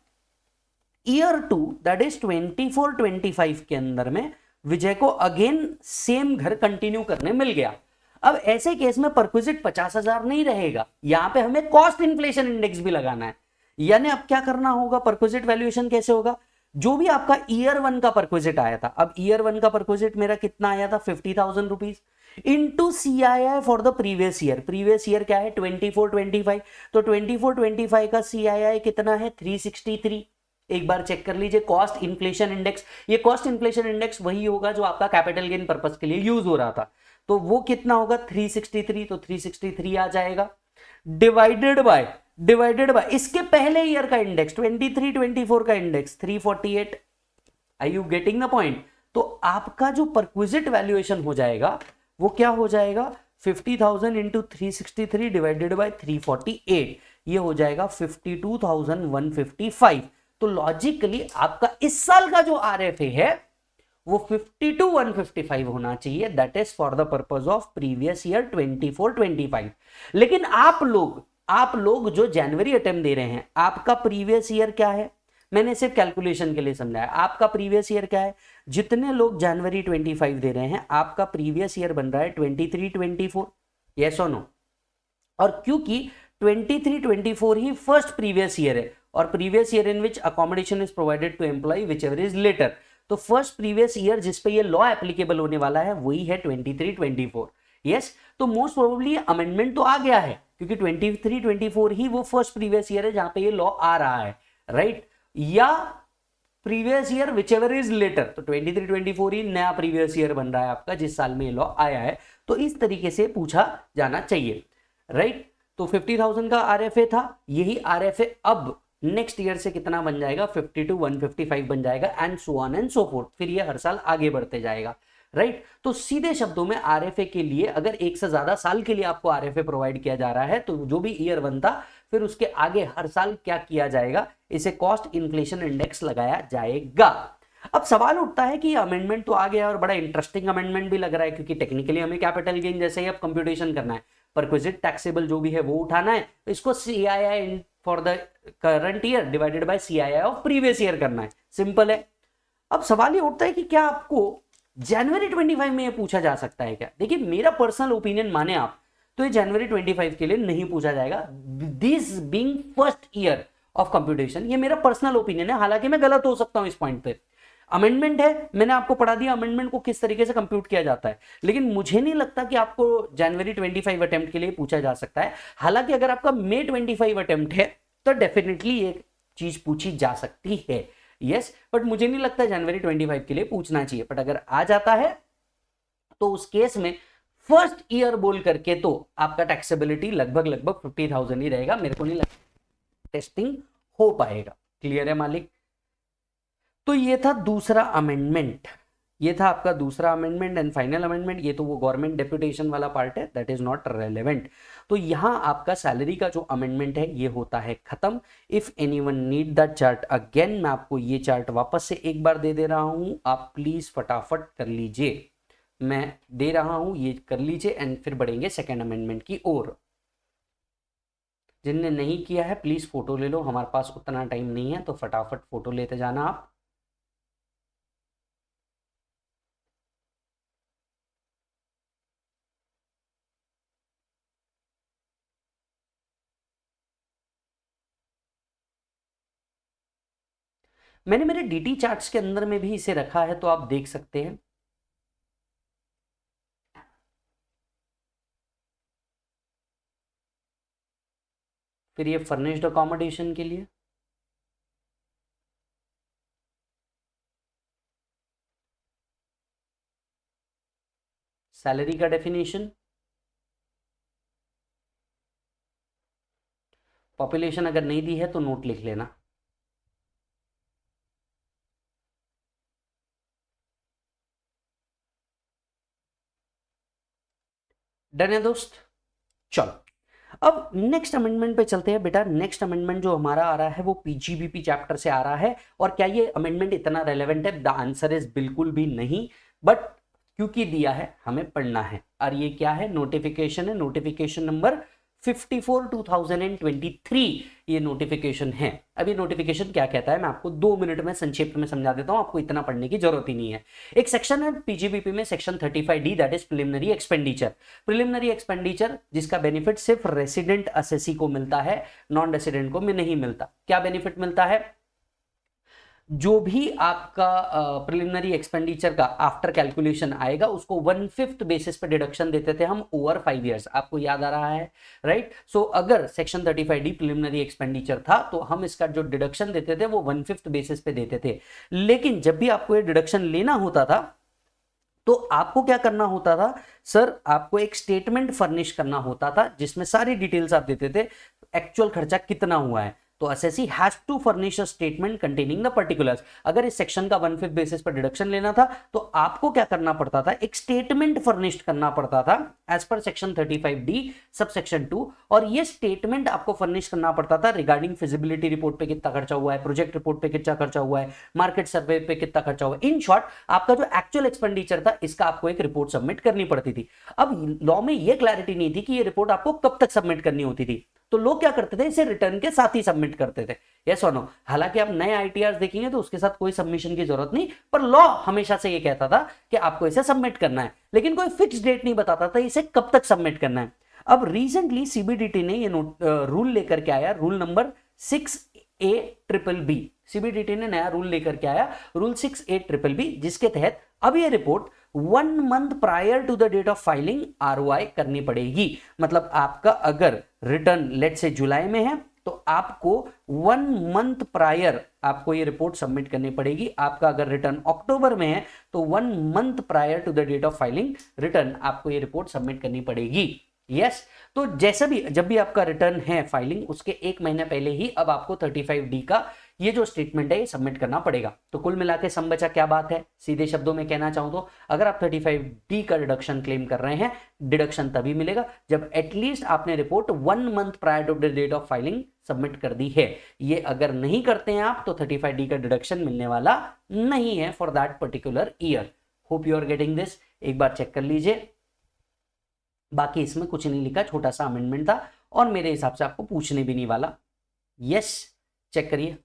ईयर 2 दैट इज 24-25 के अंदर में विजय को अगेन सेम घर कंटिन्यू करने मिल गया। अब ऐसे केस में परक्विजिट 50,000 नहीं रहेगा, यहां पे हमें कॉस्ट इन्फ्लेशन इंडेक्स भी लगाना है। यानी अब क्या करना होगा, परक्विजिट वैल्यूएशन कैसे होगा, जो भी आपका ईयर 1 का परक्विजिट आया था, अब ईयर 1 का परक्विजिट मेरा कितना आया था, 50,000 rupees, into CII for the previous year. Previous year क्या है, 24-25, तो 24-25 का CII कितना है, 363। एक बार चेक कर लीजिए कॉस्ट इन्फ्लेशन इंडेक्स, ये कॉस्ट इन्फ्लेशन इंडेक्स वही होगा जो आपका कैपिटल गेन पर्पस के लिए यूज हो रहा था, तो वो कितना होगा 363, तो 363 आ जाएगा, डिवाइडेड बाय इसके पहले ईयर का इंडेक्स 23-24 का index 348। Are you getting the point. तो आपका जो परक्विजिट वैल्यूएशन हो जाएगा वो क्या हो जाएगा, 50,000 इंटू 363 डिवाइडेड बाय 348, ये हो जाएगा 52,155। तो लॉजिकली आपका इस साल का जो RFA है वो 52,155 होना चाहिए, that is for the purpose of previous year 24-25। लेकिन आप लोग जो जनवरी अटेम्प्ट दे रहे हैं, आपका प्रीवियस ईयर क्या है, मैंने सिर्फ कैलकुलेशन के लिए समझाया, आपका प्रीवियस ईयर क्या है, जितने लोग जनवरी 25 दे रहे हैं, आपका प्रीवियस ईयर बन रहा है 23-24, यस और नो। और क्योंकि 23-24 ही फर्स्ट प्रीवियस ईयर है, और previous year in which accommodation is provided to employee whichever is later, तो फर्स्ट प्रीवियस ईयर जिस पे ये लॉ एप्लीकेबल होने वाला है वही है 23-24। यस, तो मोस्ट प्रोबेबली अमेंडमेंट तो आ गया है, क्योंकि 23-24 ही वो फर्स्ट प्रीवियस ईयर है जहां पे ये लॉ आ रहा है, राइट, या previous year whichever is later, तो 23-24 ही नया प्रीवियस ईयर बन रहा है आपका जिस साल में ये लॉ आया है। तो इस तरीके से पूछा जाना चाहिए, राइट। तो 50,000 का RFA था, यही RFA अब नेक्स्ट ईयर से कितना बन जाएगा, 50 to 155 बन जाएगा, and so on and so fourth. फिर ये हर साल आगे बढ़ते जाएगा, राइट। तो सीधे शब्दों में आरएफए के लिए अगर एक से ज्यादा साल के लिए आपको आरएफए प्रोवाइड किया जा रहा है, तो जो भी ईयर बनता फिर उसके आगे हर साल क्या किया जाएगा, इसे कॉस्ट इन्फ्लेशन इंडेक्स लगाया जाएगा। अब सवाल उठता है कि अमेंडमेंट तो आ गया और बड़ा इंटरेस्टिंग अमेंडमेंट भी लग रहा है, क्योंकि टेक्निकली हमें कैपिटल गेन जैसे ही अब कंप्यूटेशन करना है, परक्विजिट टैक्सेबल जो भी है वो उठाना है, इसको CII for the current year divided by CII of previous year करना है, सिंपल है। अब सवाल ये उठता है कि क्या आपको जनवरी 25 में ये पूछा जा सकता है क्या? देखिए मेरा पर्सनल ओपिनियन माने आप तो ये जनवरी 25 के लिए नहीं पूछा जाएगा, this being first year of computation. ये मेरा पर्सनल ओपिनियन है, हालांकि मैं गलत हो सकता हूं इस पॉइंट पे। अमेंडमेंट है, मैंने आपको पढ़ा दिया अमेंडमेंट को किस तरीके से कंप्यूट किया जाता है, लेकिन मुझे नहीं लगता कि आपको जनवरी 25 अटेम्प्ट के लिए पूछा जा सकता है। हालांकि अगर आपका मई 25 अटेम्प्ट है तो डेफिनेटली एक चीज पूछी जा सकती है, यस, बट मुझे नहीं लगता जनवरी 25 के लिए पूछना चाहिए। बट अगर आ जाता है तो उस केस में फर्स्ट ईयर बोल करके तो आपका टैक्सेबिलिटी लगभग 50,000 ही रहेगा, मेरे को नहीं लगता टेस्टिंग हो पाएगा। क्लियर है मालिक? तो ये था दूसरा अमेंडमेंट, ये था आपका दूसरा अमेंडमेंट एंड फाइनल अमेंडमेंट। ये तो वो गवर्नमेंट डेप्यूटेशन वाला पार्ट है, दैट इज नॉट रेलेवेंट। तो यहां आपका सैलरी का जो अमेंडमेंट है ये होता है खत्म। If anyone need the chart again, मैं आपको ये चार्ट वापस से एक बार दे दे रहा हूं, आप प्लीज फटाफट कर लीजिए, मैं दे रहा हूं, ये कर लीजिए एंड फिर बढ़ेंगे सेकेंड अमेंडमेंट की ओर। जिनने नहीं किया है प्लीज फोटो ले लो, हमारे पास उतना टाइम नहीं है, तो फटाफट फोटो लेते जाना आप। मैंने मेरे डीटी चार्ट्स के अंदर में भी इसे रखा है, तो आप देख सकते हैं। फिर ये फर्निश्ड अकोमोडेशन के लिए, सैलरी का डेफिनेशन, पॉपुलेशन अगर नहीं दी है तो नोट लिख लेना। डन है दोस्त? चलो अब नेक्स्ट अमेंडमेंट पे चलते हैं बेटा। नेक्स्ट अमेंडमेंट जो हमारा आ रहा है वो पीजीबीपी चैप्टर से आ रहा है। और क्या ये अमेंडमेंट इतना रेलेवेंट है? द आंसर इज बिल्कुल भी नहीं, बट क्योंकि दिया है हमें पढ़ना है। और ये क्या है? नोटिफिकेशन है, नोटिफिकेशन नंबर 54 2023 ये नोटिफिकेशन है। अब ये नोटिफिकेशन क्या कहता है मैं आपको 2 मिनट में संक्षिप्त में समझा देता हूं, आपको इतना पढ़ने की जरूरत ही नहीं है। एक सेक्शन है पीजीबीपी में, section 35D, that is preliminary expenditure. Preliminary expenditure जिसका बेनिफिट सिर्फ रेसिडेंट असेसी को मिलता है, नॉन रेसिडेंट को में नहीं मिलता। क्या बेनिफिट मिलता है? जो भी आपका प्रिलिमिनरी एक्सपेंडिचर का आफ्टर कैलकुलेशन आएगा उसको 1/5 बेसिस पे डिडक्शन देते थे हम ओवर 5 इयर्स। आपको याद आ रहा है, राइट? सो अगर सेक्शन 35D प्रिलिमिनरी एक्सपेंडिचर था तो हम इसका जो डिडक्शन देते थे वो 1/5 बेसिस पे देते थे। लेकिन जब भी आपको ये डिडक्शन लेना होता था तो आपको क्या करना होता था सर? आपको एक स्टेटमेंट फर्निश करना होता था जिसमें सारी डिटेल्स आप देते थे, एक्चुअल खर्चा कितना हुआ है। तो assessee has to furnish a statement containing the particulars. अगर इस सेक्शन का 1/5 बेसिस पर डिडक्शन लेना था तो आपको क्या करना पड़ता था? एक स्टेटमेंट फर्निश्ड करना पड़ता था as per section 35D sub section 2। और ये स्टेटमेंट आपको फर्निश करना पड़ता था रिगार्डिंग फिजिबिलिटी रिपोर्ट पे कितना खर्चा हुआ है, प्रोजेक्ट रिपोर्ट पे कितना खर्चा हुआ है, मार्केट सर्वे पे कितना खर्चा हुआ है। इन शॉर्ट आपका जो एक्चुअल एक्सपेंडिचर था इसका आपको एक रिपोर्ट सबमिट करनी पड़ती थी। अब लॉ में ये क्लैरिटी नहीं थी कि ये रिपोर्ट आपको कब तक सबमिट करनी होती थी, तो लोग क्या करते थे? इसे रिटर्न के साथ ही सबमिट करते थे, यस और नो। हालांकि आप नए आईटीआर देखेंगे तो उसके साथ कोई सबमिशन की जरूरत नहीं, पर लॉ हमेशा से ये कहता था कि आपको इसे सबमिट करना है, लेकिन कोई फिक्स डेट नहीं बताता था इसे कब तक सबमिट करना है। अब रिसेंटली सीबीडीटी ने ये रूल लेकर के आया, rule number 6A BBB। CBDT ने नया रूल लेकर के आया, रूल 6A BBB, जिसके तहत अब ये report 1 month prior to the date of filing ROI करनी पड़ेगी। मतलब आपका अगर रिटर्न लेट से जुलाई में है तो आपको 1 मंथ प्रायर आपको ये रिपोर्ट सबमिट करनी पड़ेगी। आपका अगर रिटर्न अक्टूबर में है तो 1 month prior to the date of filing return आपको ये रिपोर्ट सबमिट करनी पड़ेगी। यस तो जैसे भी जब भी आपका रिटर्न है फाइलिंग उसके 1 महीने पहले ही अब आपको 35D का ये जो स्टेटमेंट है ये सबमिट करना पड़ेगा। तो कुल मिला के सम बचा क्या बात है, सीधे शब्दों में कहना चाहूं तो अगर आप 35D का डिडक्शन क्लेम कर रहे हैं, डिडक्शन तभी मिलेगा जब एटलीस्ट आपने report 1 month prior to the date of filing submit कर दी है। ये अगर नहीं करते हैं आप तो 35D का डिडक्शन मिलने वाला नहीं है for that particular year. Hope you are getting this, एक बार चेक कर लीजिए। बाकी इसमें कुछ नहीं लिखा, छोटा सा अमेंडमेंट था और मेरे हिसाब से आपको पूछने भी नहीं वाला। यस चेक करिए।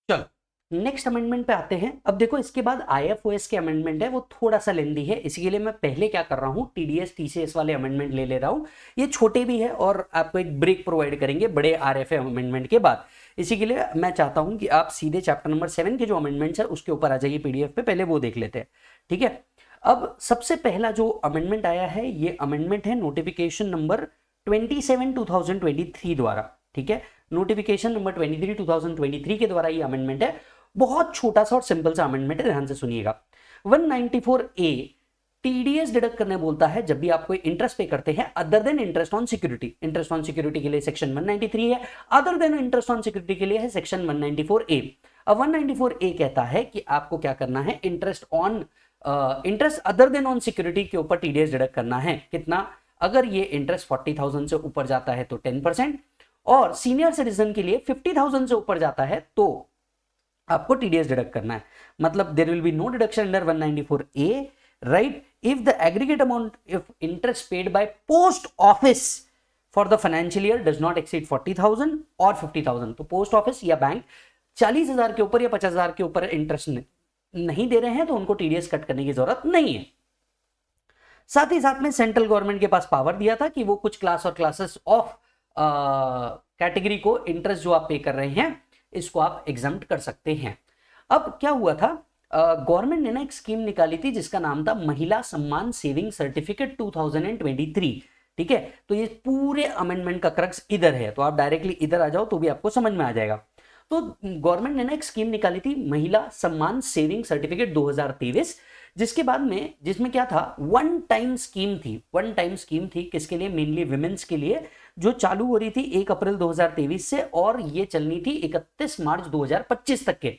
चलो नेक्स्ट अमेंडमेंट पे आते हैं। अब देखो इसके बाद IFOS के अमेंडमेंट है वो थोड़ा सा लेंदी है, इसी के लिए मैं पहले क्या कर रहा हूँ TDS TCS वाले अमेंडमेंट ले रहा हूँ। ये छोटे भी है और आपको एक ब्रेक प्रोवाइड करेंगे बड़े RFA अमेंडमेंट के बाद। इसी के लिए मैं चाहता हूं कि आप सीधे चैप्टर नंबर 7 के जो अमेंडमेंट्स है उसके ऊपर आ जाइए PDF पे, पहले वो देख लेते हैं। ठीक है, अब सबसे पहला जो अमेंडमेंट आया है ये अमेंडमेंट है नोटिफिकेशन नंबर 27 2023 द्वारा। ठीक है, नोटिफिकेशन नंबर 23 2023 के द्वारा ये अमेंडमेंट है। बहुत छोटा सा और सिंपल सा अमेंडमेंट है, ध्यान से सुनिएगा। 194A TDS डिडक्ट करने बोलता है जब भी आप कोई इंटरेस्ट पे करते हैं other than interest on security. Interest on security के लिए सेक्शन 193 है, other than interest on security के लिए है सेक्शन 194A। अब 194A कहता है कि आपको क्या करना है, interest other than on security के ऊपर TDS डिडक्ट करना है। कितना, अगर ये इंटरेस्ट 40,000 से ऊपर जाता है तो 10%, और सीनियर सिटीजन के लिए 50,000 से ऊपर जाता है तो आपको TDS डिडक्ट करना है। मतलब there will be no deduction under 194A, right, if the aggregate amount of interest paid by post office for the financial year does not exceed 40,000 or 50,000। तो पोस्ट ऑफिस या बैंक 40,000 के ऊपर या 50,000 के ऊपर इंटरेस्ट नहीं दे रहे हैं तो उनको TDS कट करने की जरूरत नहीं है। साथ ही साथ में सेंट्रल गवर्नमेंट के पास पावर दिया था कि वो कुछ क्लास और क्लासेस ऑफ कैटेगरी को इंटरेस्ट जो आप पे कर रहे हैं इसको आप एग्जम्प्ट कर सकते हैं। अब क्या हुआ था, गवर्नमेंट ने ना एक स्कीम निकाली थी जिसका नाम था महिला सम्मान सेविंग सर्टिफिकेट 2023। ठीक है, तो ये पूरे अमेंडमेंट का क्रक्स इधर है, तो आप डायरेक्टली इधर आ जाओ तो भी आपको समझ में आ जाएगा। तो गवर्नमेंट ने ना एक स्कीम निकाली थी महिला सम्मान सेविंग सर्टिफिकेट 2023, जिसके बाद में जिसमें क्या था, वन टाइम स्कीम थी किसके लिए, मेनली विमेंस के लिए, जो चालू हो रही थी 1 अप्रैल 2023 से और ये चलनी थी 31 मार्च 2025 तक के।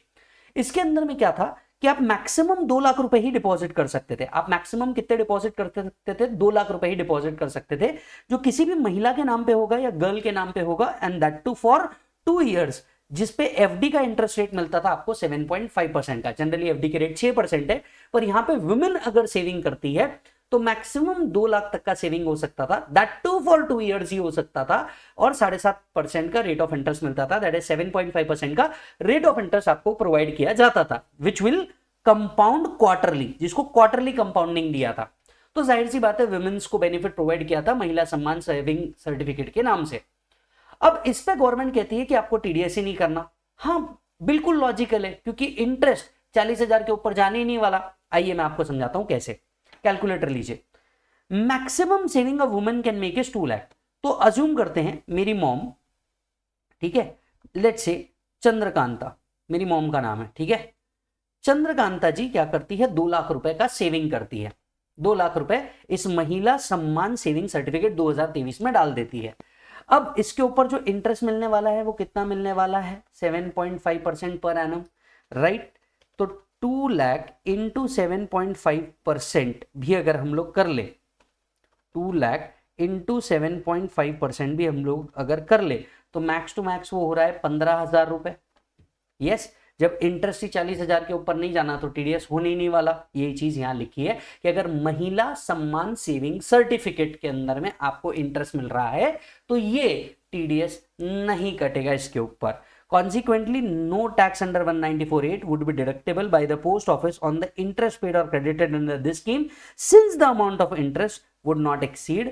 इसके अंदर में क्या था कि आप मैक्सिमम 2 लाख रुपए ही डिपॉजिट कर सकते थे। आप मैक्सिमम कितने डिपॉजिट कर सकते थे, 2 लाख रुपए ही डिपॉजिट कर सकते थे, जो किसी भी महिला के नाम पे होगा या गर्ल के नाम पे होगा, and that too for 2 years, जिसपे FD का इंटरेस्ट रेट मिलता था आपको 7.5% का। जनरली FD के रेट 6% है, पर यहां पे वुमेन अगर सेविंग करती है तो मैक्सिमम 2 लाख तक का सेविंग हो सकता था, that too for 2 years he हो सकता था, और 7.5% का रेट ऑफ इंटरेस्ट मिलता था, दैट इज 7.5% का रेट ऑफ इंटरेस्ट आपको प्रोवाइड किया जाता था, विच विल कंपाउंड क्वार्टरली, जिसको क्वार्टरली कंपाउंडिंग दिया था। तो जाहिर सी बात है विमेंस को बेनिफिट प्रोवाइड किया था महिला सम्मान सेविंग सर्टिफिकेट के नाम से। अब इस पे गवर्नमेंट कहती है कि आपको TDS ही नहीं करना। हाँ बिल्कुल लॉजिकल है, क्योंकि इंटरेस्ट 40,000 के ऊपर जाने ही नहीं वाला। आइए मैं आपको समझाता हूं कैसे। कैलकुलेटर लीजिए, maximum saving a woman can make is 2 lakh. तो अज्यूम करते हैं मेरी मॉम, ठीक है, लेट्स से चंद्रकांता मेरी मॉम का नाम है, ठीक है, चंद्रकांता जी क्या करती है, 2 लाख रुपए का सेविंग करती है। 2 लाख रुपए इस महिला सम्मान सेविंग सर्टिफिकेट 2023 में डाल देती है। अब इसके ऊपर जो इंटरेस्ट मिलने वाला है वो कितना मिलने वाला है, 7.5% पर एनम, राइट। तो 2 लाख इंटू 7.5% भी अगर हम लोग कर ले, 2 लाख इंटू 7.5% भी हम लोग अगर कर ले तो मैक्स टू मैक्स वो हो रहा है 15,000 रुपए। यस, जब इंटरेस्ट ही 40,000 के ऊपर नहीं जाना तो TDS होने ही नहीं वाला। ये चीज यहां लिखी है कि अगर महिला सम्मान सेविंग सर्टिफिकेट के अंदर में आपको इंटरेस्ट मिल रहा है तो ये TDS नहीं कटेगा इसके ऊपर। Consequently, no tax under 194(8) would be deductible by the post office on the interest paid or credited under this scheme, since the amount of interest would not exceed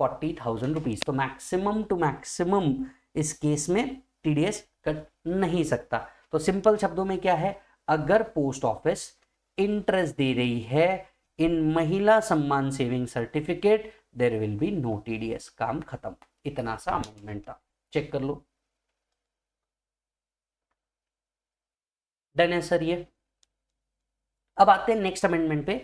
40,000 rupees। तो maximum to maximum इस case में TDS cut नहीं सकता। तो simple शब्दों में क्या है, अगर पोस्ट ऑफिस इंटरेस्ट दे रही है in Mahila Samman saving certificate, there will be no TDS। काम खत्म, इतना सा अमेंडमेंट था, चेक कर लो। डन है सर ये। अब आते हैं नेक्स्ट अमेंडमेंट पे।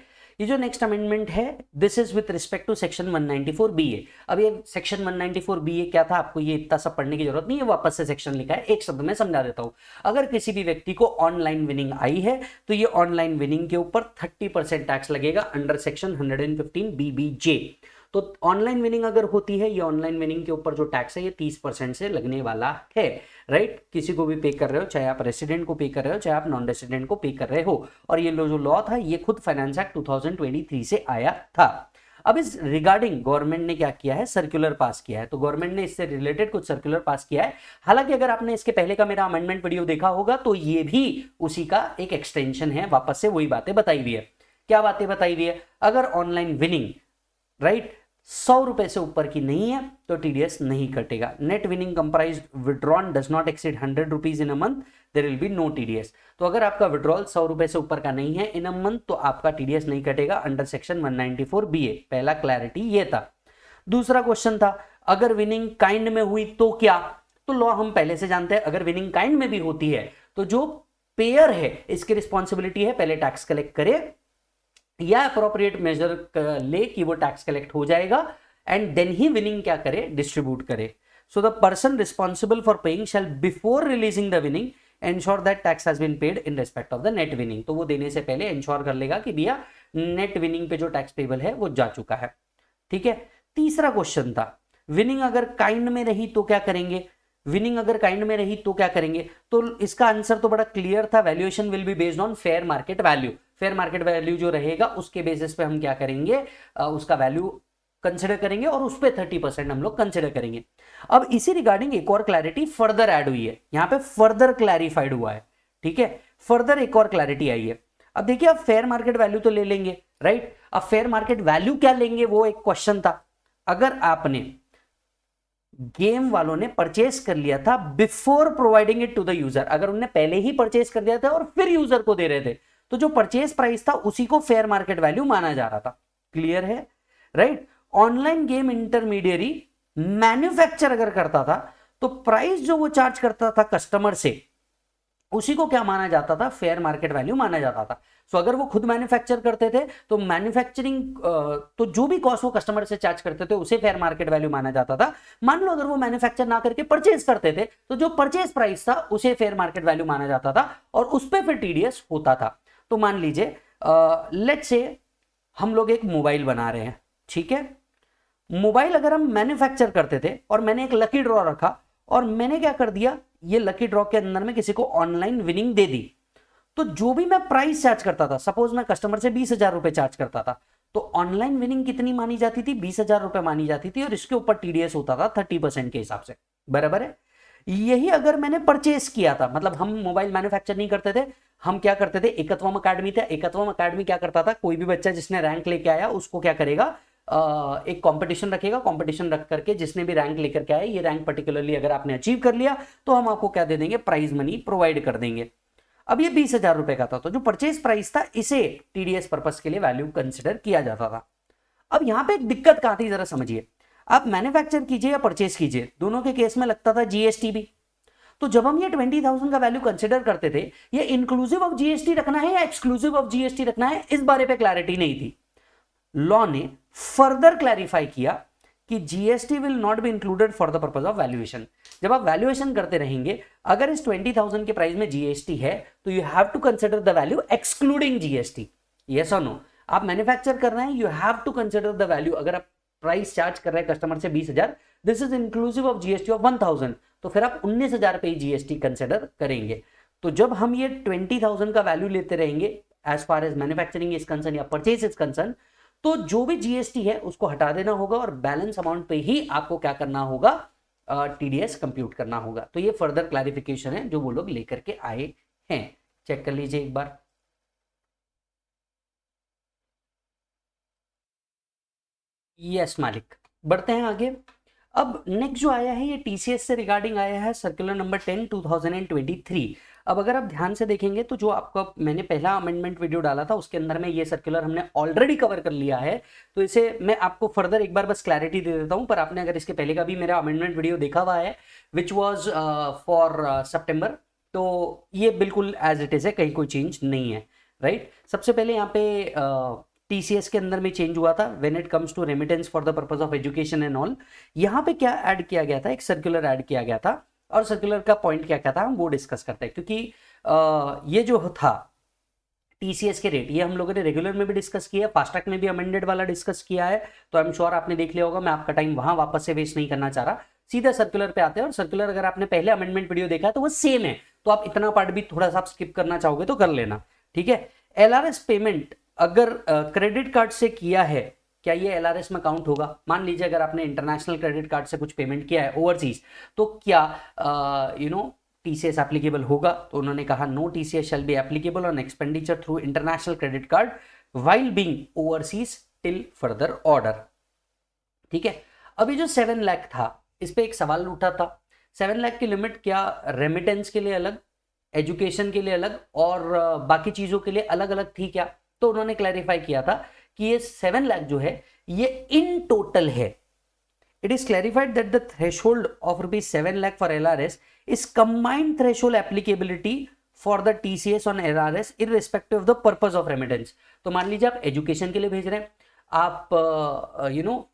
ये जो नेक्स्ट अमेंडमेंट है this is with respect to section 194 BA. अब ये सेक्शन 194 बीए क्या था, आपको ये इतना सब पढ़ने की जरूरत नहीं है, वापस से सेक्शन लिखा है, एक शब्द में समझा देता हूं। अगर किसी भी व्यक्ति को ऑनलाइन विनिंग आई है तो ये ऑनलाइन विनिंग के ऊपर 30% टैक्स लगेगा अंडर सेक्शन 115 बीबीजे। तो ऑनलाइन विनिंग अगर होती है, ये ऑनलाइन विनिंग के ऊपर जो टैक्स है ये 30% से लगने वाला है, राइट। किसी को भी पे कर रहे हो, चाहे आप रेसिडेंट को पे कर रहे हो, चाहे आप नॉन रेसिडेंट को पे कर रहे हो। और ये जो लॉ था ये खुद फाइनेंस एक्ट 2023 से आया था। अब इस रिगार्डिंग गवर्नमेंट ने क्या किया है, सर्कुलर पास किया है। तो गवर्नमेंट ने इससे रिलेटेड कुछ सर्कुलर पास किया है। हालांकि अगर आपने इसके पहले का मेरा अमेंडमेंट वीडियो देखा होगा तो ये भी उसी का एक एक्सटेंशन है, वापस से वही बातें बताई हुई है। क्या बातें बताई हुई है, अगर ऑनलाइन विनिंग राइट 100 रुपए से ऊपर की नहीं है तो टीडीएस नहीं कटेगा। Net winning comprise withdrawn does not exceed 100 rupees in a month, there will be no TDS. तो अगर आपका विड्रॉल 100 रुपए से ऊपर का नहीं है इन अ मंथ तो आपका टीडीएस नहीं कटेगा अंडर सेक्शन 194 बीए। पहला क्लैरिटी ये था। दूसरा क्वेश्चन था अगर विनिंग काइंड में हुई तो क्या, तो लॉ हम पहले से जानते हैं, अगर विनिंग काइंड में भी होती है तो जो पेयर है इसकी रिस्पॉन्सिबिलिटी है पहले टैक्स कलेक्ट करे या अप्रोप्रिएट मेजर ले कि वो टैक्स कलेक्ट हो जाएगा एंड देन ही विनिंग क्या करे, डिस्ट्रीब्यूट करे। So the person responsible for paying shall before releasing the winning ensure that tax has been paid in respect of the net winning. तो वो देने से पहले एंश्योर कर लेगा कि भैया नेट विनिंग पे जो टैक्स पेबल है वो जा चुका है, ठीक है। तीसरा क्वेश्चन था विनिंग अगर काइंड में रही तो क्या करेंगे, विनिंग अगर काइंड में रही तो क्या करेंगे। तो इसका आंसर तो बड़ा क्लियर था, valuation will be based on fair market value. Fair market value जो रहेगा उसके बेसिस पे हम क्या करेंगे, उसका वैल्यू कंसिडर करेंगे और उस पे 30% हम लोग कंसिडर करेंगे। अब इसी रिगार्डिंग एक और क्लैरिटी फर्दर ऐड हुई है, यहां पे फर्दर क्लैरिफाइड हुआ है, ठीक है। फर्दर एक और क्लैरिटी आई है। अब देखिए अब फेयर मार्केट वैल्यू तो ले लेंगे, राइट। अब फेयर मार्केट वैल्यू क्या लेंगे वो एक क्वेश्चन था। अगर आपने गेम वालों ने परचेस कर लिया था before providing it to the user, अगर उन्होंने पहले ही परचेस कर दिया था और फिर यूजर को दे रहे थे तो जो परचेस प्राइस था उसी को फेयर मार्केट वैल्यू माना जा रहा था। क्लियर है, right. Online game intermediary manufacture अगर करता था तो प्राइस जो वो चार्ज करता था कस्टमर से उसी को क्या माना जाता था, फेयर मार्केट वैल्यू माना जाता था। सो अगर वो खुद मैन्युफैक्चर करते थे तो मैन्युफैक्चरिंग तो जो भी कॉस्ट वो कस्टमर से चार्ज करते थे उसे फेयर मार्केट वैल्यू माना जाता था। मान लो अगर वो मैन्युफैक्चर ना करके परचेज करते थे तो जो परचेज प्राइस था उसे फेयर मार्केट वैल्यू माना जाता था और उस पर फिर टीडीएस होता था। तो मान लीजिए लेट्स से हम लोग एक मोबाइल बना रहे हैं, ठीक है। मोबाइल अगर हम मैन्युफैक्चर करते थे और मैंने एक लकी ड्रॉ रखा और मैंने क्या कर दिया, ये लकी ड्रॉ के अंदर में किसी को ऑनलाइन विनिंग दे दी, तो जो भी मैं प्राइस चार्ज करता था, सपोज मैं कस्टमर से 20,000 रुपए चार्ज करता था, तो ऑनलाइन विनिंग कितनी मानी जाती थी, 20,000 रुपए मानी जाती थी और इसके ऊपर टीडीएस होता था 30% के हिसाब से, बराबर है। यही अगर मैंने परचेस किया था, मतलब हम मोबाइल मैन्युफैक्चर नहीं करते थे, हम क्या करते थे, एकत्वम अकेडमी था, एकत्वम अकेडमी क्या करता था, कोई भी बच्चा जिसने रैंक लेके आया उसको क्या करेगा, एक कंपटीशन रखेगा, कंपटीशन रख करके जिसने भी रैंक लेकर के आया, ये रैंक पर्टिकुलरली अगर आपने अचीव कर लिया तो हम आपको क्या दे देंगे, प्राइज मनी प्रोवाइड कर देंगे। अब ये 20,000 रुपए का था तो जो परचेज प्राइस था इसे टीडीएस पर्पस के लिए वैल्यू कंसिडर किया जाता था। अब यहां पे एक दिक्कत कहां थी जरा समझिए, आप मैन्युफैक्चर कीजिए या परचेज कीजिए दोनों के केस में लगता था जीएसटी भी। तो जब हम ये 20,000 का वैल्यू कंसिडर करते थे, ये इंक्लूसिव ऑफ जीएसटी रखना है या एक्सक्लूसिव ऑफ जीएसटी रखना है, इस बारे पे क्लैरिटी नहीं थी। लॉ ने फर्दर क्लैरिफाई किया कि GST will not be included for the purpose of valuation. जब आप वैल्यूएशन करते रहेंगे, अगर इस 20,000 के प्राइस में जीएसटी है तो you have to consider the value excluding GST. Yes और नो, आप मैन्युफैक्चर कर रहे हैं, you have to consider the value. अगर आप प्राइस चार्ज कर रहे हैं कस्टमर से 20,000, this is inclusive of GST of 1,000, तो फिर आप 19,000 पे जीएसटी कंसिडर करेंगे। तो जब हम ये 20,000 का वैल्यू लेते रहेंगे as far as manufacturing is concern या परचेज इज कंसर्न, तो जो भी जीएसटी है उसको हटा देना होगा और बैलेंस अमाउंट पे ही आपको क्या करना होगा, टीडीएस कंप्यूट करना होगा। तो ये फर्दर क्लैरिफिकेशन है जो वो लोग लेकर के आए हैं, चेक कर लीजिए एक बार। यस मालिक, बढ़ते हैं आगे। अब नेक्स्ट जो आया है ये टीसीएस से रिगार्डिंग आया है, सर्कुलर नंबर 10 2023। अब अगर आप ध्यान से देखेंगे तो जो आपका मैंने पहला अमेंडमेंट वीडियो डाला था उसके अंदर में ये सर्कुलर हमने ऑलरेडी कवर कर लिया है, तो इसे मैं आपको फर्दर एक बार बस क्लैरिटी दे देता हूं। पर आपने अगर इसके पहले का भी मेरा अमेंडमेंट वीडियो देखा हुआ है विच वॉज फॉर सितंबर, तो ये बिल्कुल एज इट इज है, कहीं कोई चेंज नहीं है, राइट। सबसे पहले यहाँ पे टीसीएस के अंदर में चेंज हुआ था when it comes to remittance for the purpose of education and all. यहाँ पे क्या ऐड किया गया था, एक सर्कुलर ऐड किया गया था, और सर्कुलर का पॉइंट क्या क्या था हम वो डिस्कस करते हैं, क्योंकि ये जो था टीसीएस के रेट, ये हम लोगों ने रेगुलर में भी डिस्कस किया, फास्ट ट्रैक में भी अमेंडेड वाला डिस्कस किया है, तो आई एम श्योर आपने देख लिया होगा, मैं आपका टाइम वहां वापस से वेस्ट नहीं करना चाह रहा, सीधा सर्कुलर पे आते हैं। और सर्कुलर अगर आपने पहले अमेंडमेंट वीडियो देखा है तो वो सेम है, तो आप इतना पार्ट भी थोड़ा सा आप स्किप करना चाहोगे तो कर लेना, ठीक है। एलआरएस पेमेंट अगर क्रेडिट कार्ड से किया है, क्या ये एलआरएस में काउंट होगा? मान लीजिए अगर आपने इंटरनेशनल क्रेडिट कार्ड से कुछ पेमेंट किया है ओवरसीज, तो क्या टीसीएस एप्लीकेबल होगा? तो उन्होंने कहा no TCS shall be applicable on expenditure through international credit card while being overseas till further order, ठीक है। अभी जो 7 लाख था, इस पे एक सवाल उठा था, 7 लाख की लिमिट क्या रेमिटेंस के लिए अलग, एजुकेशन के लिए अलग और बाकी चीजों के लिए अलग अलग थी क्या? तो उन्होंने क्लैरिफाई किया था कि ये 7 लाख जो है ये इन टोटल है। It is clarified that the threshold of ₹7 lakh for LRS is combined threshold applicability for the TCS on LRS irrespective of the purpose of remittance। तो मान लीजिए आप एजुकेशन के लिए भेज रहे हैं, आप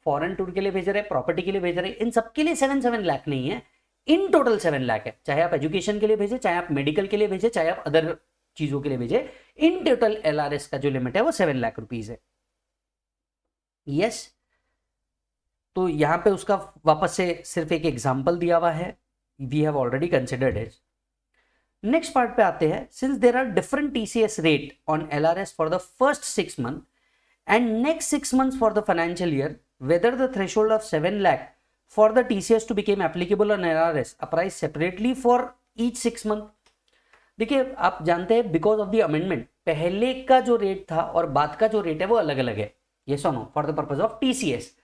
फॉरेन टूर के लिए भेज रहे हैं, प्रॉपर्टी के लिए भेज रहे हैं, इन सबके लिए 7 लाख नहीं है, इन टोटल 7 लाख है। चाहे आप एजुकेशन के लिए भेजे, चाहे आप मेडिकल के लिए भेजे, चाहे आप अदर चीजों के लिए भेजे, इन टोटल LRS का जो लिमिट है वो 7 लाख रुपीज है। यस, तो यहां पे उसका वापस से सिर्फ एक एग्जांपल दिया हुआ है, we have already considered it. Next part पे आते हैं, since there are different TCS rate on LRS for the first 6 month and next 6 months for the financial year, whether the threshold of 7 lakh for the TCS to became applicable on LRS apprise separately for each 6 month. देखिए आप जानते हैं because of the amendment पहले का जो rate था और बाद का जो रेट है वो अलग अलग है, ये सुनो, for the purpose of TCS.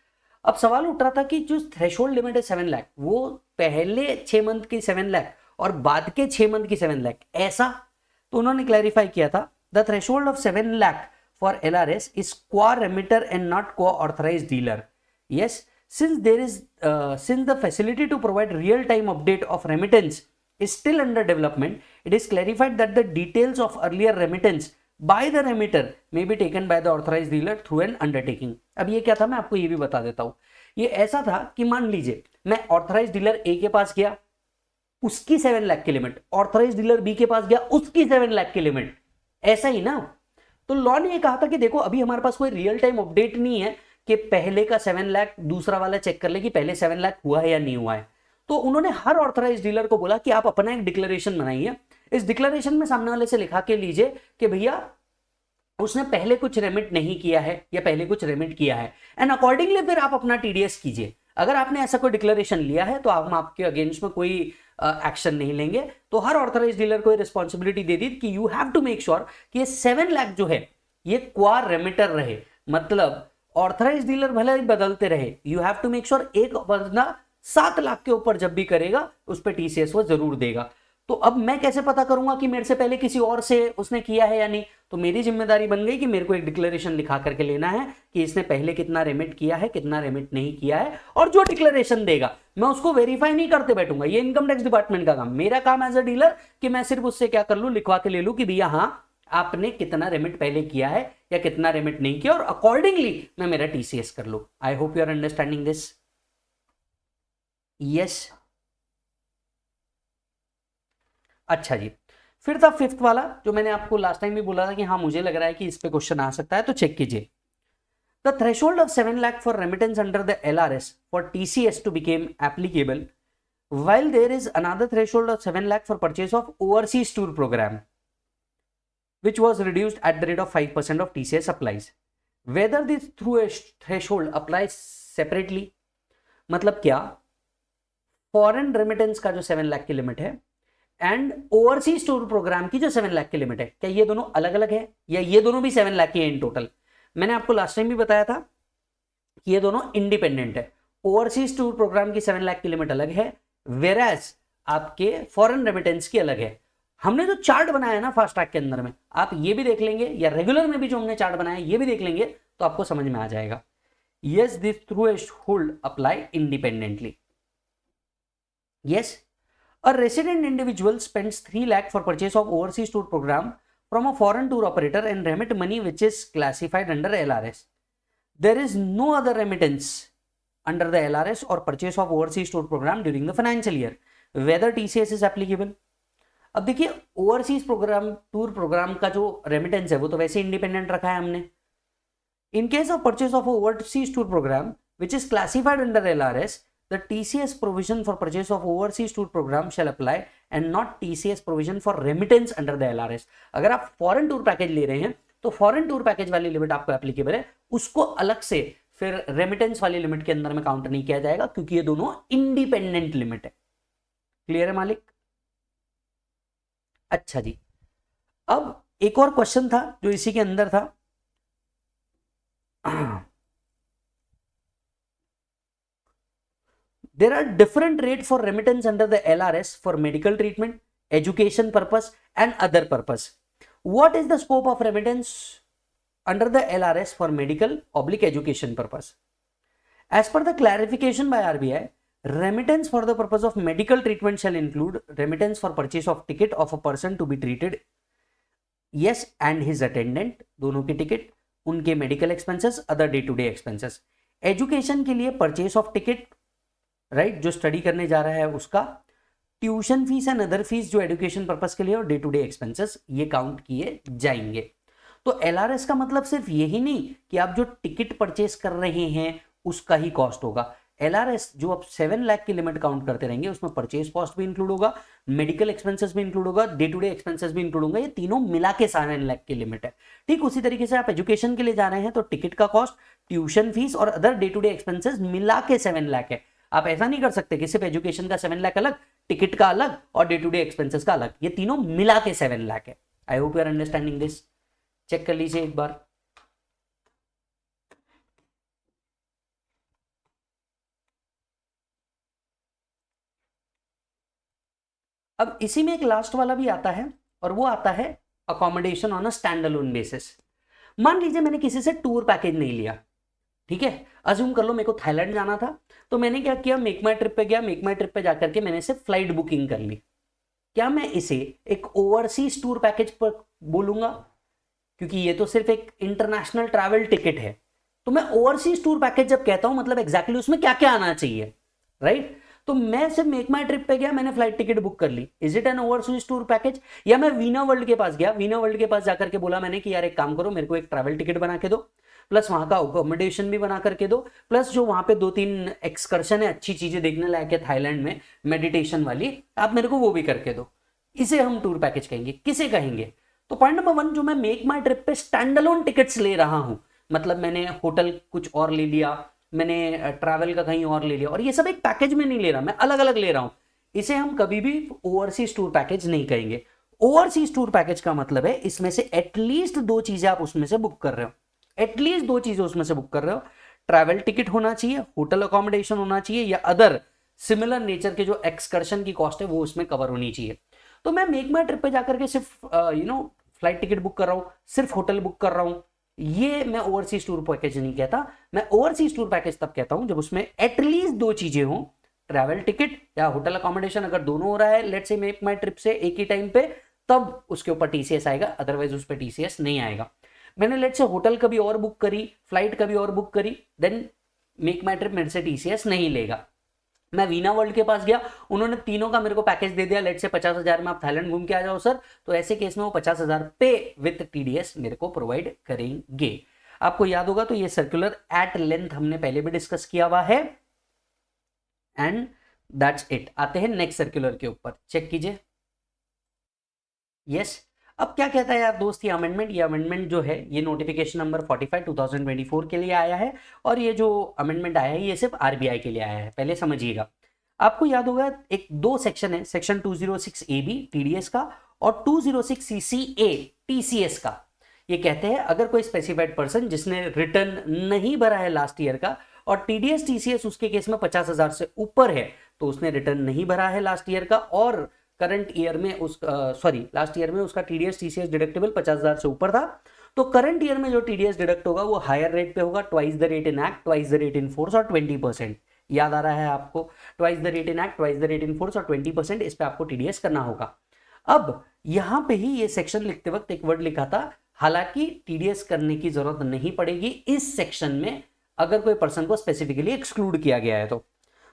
अब सवाल उठ रहा था कि जो थ्रेशोल्ड लिमिट है 7 लाख, वो पहले 6 मंथ की 7 लाख और बाद के 6 मंथ की 7 लाख, ऐसा? तो उन्होंने क्लैरिफाई किया था the threshold of 7 lakh for LRS is क्वा रेमिटर एंड नॉट क्वा authorised dealer. Yes, since the facility to provide real time update of remittance is still under development, it is clarified that the details of earlier remittance by the remitter may be taken by the authorized dealer through an undertaking। अब ये क्या था, मैं आपको ये भी बता देता हूं। ये ऐसा था कि मान लीजिए मैं ऑथराइज डीलर ए के पास गया, उसकी 7 लाख की लिमिट, ऑथराइज डीलर बी के पास गया, उसकी 7 लाख की लिमिट, ऐसा ही ना। तो लॉ ने ये कहा था कि देखो अभी हमारे पास कोई रियल टाइम अपडेट नहीं है कि पहले का 7 लाख दूसरा वाला चेक कर ले कि पहले 7 लाख हुआ है या नहीं हुआ है। तो उन्होंने हर ऑथराइज डीलर को बोला कि आप अपना एक डिक्लेरेशन बनाइए, इस डिक्लेरेशन में सामने वाले से लिखा के लीजिए कि भैया उसने पहले कुछ रेमिट नहीं किया है या पहले कुछ रेमिट किया है, एंड अकॉर्डिंगली फिर आप अपना टीडीएस कीजिए। अगर आपने ऐसा कोई डिक्लेरेशन लिया है तो हम आपके अगेंस्ट में कोई एक्शन नहीं लेंगे। तो हर ऑथराइज डीलर को रिस्पॉन्सिबिलिटी दे दी कि you have to make sure कि ये 7 लाख जो है ये क्वा रेमिटर रहे, मतलब ऑथराइज डीलर भले ही बदलते रहे, you have to make sure एक बंदा 7 लाख के ऊपर जब भी करेगा उस पर टीसीएस वो जरूर देगा। तो अब मैं कैसे पता करूंगा कि मेरे से पहले किसी और से उसने किया है या नहीं? तो मेरी जिम्मेदारी बन गई कि मेरे को एक डिक्लेरेशन लिखा करके लेना है कि इसने पहले कितना रेमिट किया है, कितना रेमिट नहीं किया है, और जो डिक्लेरेशन देगा मैं उसको वेरीफाई नहीं करते बैठूंगा, ये इनकम टैक्स डिपार्टमेंट का काम। मेरा काम एज अ डीलर कि मैं सिर्फ उससे क्या कर लूं, लिखवा के ले लूं कि भैया हाँ आपने कितना रेमिट पहले किया है या कितना रेमिट नहीं किया, और अकॉर्डिंगली मैं मेरा टीसीएस कर लूं। I hope you are understanding this. Yes, अच्छा जी, फिर था 5th वाला जो मैंने आपको लास्ट टाइम भी बोला था कि हाँ मुझे लग रहा है कि इस पे क्वेश्चन आ सकता है, तो चेक कीजिए। The threshold of 7 lakh for remittance under the LRS for TCS to became applicable, while there is another threshold of 7 lakh for purchase of overseas tour program, which was reduced at the rate of 5% of TCS applies. Whether this threshold applies separately, मतलब क्या, foreign remittance का जो 7 लाख की limit है and overseas tour programme की जो 7 लाख की limit है, क्या ये दोनों अलग अलग है या ये दोनों भी 7 लाख की है इन टोटल? मैंने आपको लास्ट टाइम भी बताया था कि ये दोनों इंडिपेंडेंट है। ओवरसीज टूर प्रोग्राम की 7 लाख की लिमिट अलग है, वेराज आपके फॉरेन रेमिटेंस की अलग है। हमने जो चार्ट बनाया ना फास्ट ट्रैक के अंदर में, आप ये भी देख लेंगे या रेगुलर में भी जो हमने चार्ट बनाया ये भी देख लेंगे तो आपको समझ में आ जाएगा। Yes, this threshold apply independently. Yes, a resident individual spends 3 lakh for purchase of overseas tour program from a foreign tour operator and remit money which is classified under LRS. There is no other remittance under the LRS or purchase of overseas tour program during the financial year. Whether TCS is applicable. अब देखिए overseas programme tour programme का जो remittance है वो तो वैसे independent रखा है हमने. In case of purchase of overseas tour program which is classified under LRS, the TCS provision for purchase of overseas tour program shall apply and not TCS provision for remittance under the LRS. अगर आप foreign tour package ले रहे हैं तो foreign tour package वाली limit आपको applicable है, उसको अलग से फिर रेमिटेंस वाली लिमिट के अंदर में काउंट नहीं किया जाएगा क्योंकि ये दोनों इंडिपेंडेंट लिमिट है. क्लियर है मालिक? अच्छा जी, अब एक और क्वेश्चन था जो इसी के अंदर था. There are different rates for remittance under the LRS for medical treatment, education purpose and other purpose. What is the scope of remittance under the LRS for medical / education purpose? As per the clarification by RBI, remittance for the purpose of medical treatment shall include remittance for purchase of ticket of a person to be treated, yes, and his attendant, दोनों की ticket, उनके medical expenses, other day to day expenses. Education के लिए purchase of ticket, right, जो study करने जा रहा है उसका, tuition fees and other fees जो एजुकेशन पर्पस के लिए, और डे टू डे एक्सपेंसेस, ये काउंट किए जाएंगे. तो एलआरएस का मतलब सिर्फ यही नहीं कि आप जो टिकट परचेस कर रहे हैं उसका ही कॉस्ट होगा. एलआरएस जो आप 7 लाख की लिमिट काउंट करते रहेंगे उसमें परचेस कॉस्ट भी इंक्लूड होगा, मेडिकल एक्सपेंसेस भी इंक्लूड होगा, डे टू डे एक्सपेंसेस भी इंक्लूड होंगे. ये तीनों मिला के 7 लाख की लिमिट है. ठीक उसी तरीके से आप एजुकेशन के लिए जा रहे हैं तो टिकट का कॉस्ट, ट्यूशन फीस और other day to day expenses मिला के 7 लाख है. आप ऐसा नहीं कर सकते कि सिर्फ एजुकेशन का 7 लाख अलग, टिकट का अलग और डे टू डे एक्सपेंसेस का अलग. ये तीनों मिला के 7 लाख है. I hope you are understanding this. Check कर लीजिए एक बार. अब इसी में एक लास्ट वाला भी आता है और वो आता है accommodation on a stand alone basis. मान लीजिए मैंने किसी से टूर पैकेज नहीं लिया, ठीक है, अज्यूम कर लो मेरे को थाईलैंड जाना था, तो मैंने क्या किया, मेक माई ट्रिप पे गया, मेक माई ट्रिप पे जाकर के मैंने सिर्फ फ्लाइट बुकिंग कर ली. क्या मैं इसे एक ओवरसीज टूर पैकेज पर बोलूंगा? क्योंकि ये तो सिर्फ एक इंटरनेशनल ट्रैवल टिकट है. तो मैं ओवरसीज टूर पैकेज जब कहता हूं मतलब एग्जैक्टली उसमें क्या क्या आना चाहिए, राइट? तो मैं सिर्फ मेक माई ट्रिप पे गया, मैंने फ्लाइट टिकट बुक कर ली, is it an overseas tour package? या मैं वीना वर्ल्ड के पास गया, वीना वर्ल्ड के पास जाकर के बोला मैंने कि यार एक काम करो, मेरे को एक ट्रैवल टिकट बना के दो, प्लस वहां का अकोमोडेशन भी बना करके दो, प्लस जो वहां पे 2-3 एक्सकर्शन है, अच्छी चीजें देखने लायक है थाईलैंड में मेडिटेशन वाली, आप मेरे को वो भी करके दो. इसे हम टूर पैकेज कहेंगे. किसे कहेंगे? तो पॉइंट नंबर 1, जो मैं मेक माई ट्रिप पे स्टैंड अलोन टिकट्स ले रहा हूं, मतलब मैंने होटल कुछ और ले लिया, मैंने ट्रैवल का कहीं और ले लिया, और ये सब एक पैकेज में नहीं ले रहा, मैं अलग अलग ले रहा हूं, इसे हम कभी भी ओवरसीज टूर पैकेज नहीं कहेंगे. ओवरसीज टूर पैकेज का मतलब है इसमें से एटलीस्ट 2 चीजें आप उसमें से बुक कर रहे हो, एटलीस्ट 2 चीजें उसमें से बुक कर रहे हो. ट्रैवल टिकट होना चाहिए, होटल अकोमोडेशन होना चाहिए, या अदर सिमिलर नेचर के जो एक्सकर्शन की कॉस्ट है वो उसमें कवर होनी चाहिए. तो मैं मेक माई ट्रिप पे जाकर के सिर्फ फ्लाइट टिकट बुक कर रहा हूं, सिर्फ होटल बुक कर रहा हूं, ये मैं ओवरसीज टूर पैकेज नहीं कहता. मैं ओवरसीज टूर पैकेज तब कहता हूं जब उसमें एटलीस्ट 2 चीजें हों, ट्रैवल टिकट या होटल अकोमोडेशन. अगर दोनों हो रहा है let's say make my trip से एक ही टाइम पे, तब उसके ऊपर टीसीएस आएगा, अदरवाइज उस पर टीसीएस नहीं आएगा. मैंने लेट्स से होटल कभी और बुक करी, फ्लाइट कभी और बुक करी, देन मेक माई ट्रिप मेरे से टीसीएस नहीं लेगा. मैं वीना वर्ल्ड के पास गया, उन्होंने तीनों का मेरे को पैकेज दे दिया, लेट्स से 50,000 में आप थाईलैंड घूम के आ जाओ सर, तो ऐसे केस में वो 50,000 पे विद टीडीएस मेरे को प्रोवाइड करेंगे. आपको याद होगा तो ये सर्कुलर एट लेंथ हमने पहले भी डिस्कस किया हुआ है. And that's it. आते हैं नेक्स्ट सर्कुलर के ऊपर, चेक कीजिए. यस, अब क्या कहता है यार दोस्त ये अमेंडमेंट? ये अमेंडमेंट जो है ये नोटिफिकेशन नंबर 45 2024 के लिए आया है, और ये जो अमेंडमेंट आया है ये सिर्फ आरबीआई के लिए आया है, पहले समझिएगा. आपको याद होगा एक 2 सेक्शन है, सेक्शन 206AB टीडीएस का और 206CCA टीसीएस का. ये कहते हैं अगर कोई स्पेसिफाइड पर्सन जिसने रिटर्न नहीं भरा है लास्ट ईयर का, और टीडीएस टीसीएस उसके केस में 50,000 से ऊपर है, तो उसने रिटर्न नहीं भरा है लास्ट ईयर का, और करंट ईयर में लास्ट ईयर में उसका टीडीएस टीसीएस डिडक्टेबल 50,000 से ऊपर था, तो करंट ईयर में जो टीडीएस डिडक्ट होगा वो हायर रेट पे होगा, twice the rate in act, twice the rate in force और 20%. याद आ रहा है आपको? Twice the rate in act, twice the rate in force और 20%, इस पे आपको टीडीएस करना होगा. अब यहां पे ही ये सेक्शन लिखते वक्त एक वर्ड लिखा था, हालांकि टीडीएस करने की जरूरत नहीं पड़ेगी इस सेक्शन में अगर कोई पर्सन को स्पेसिफिकली एक्सक्लूड किया गया है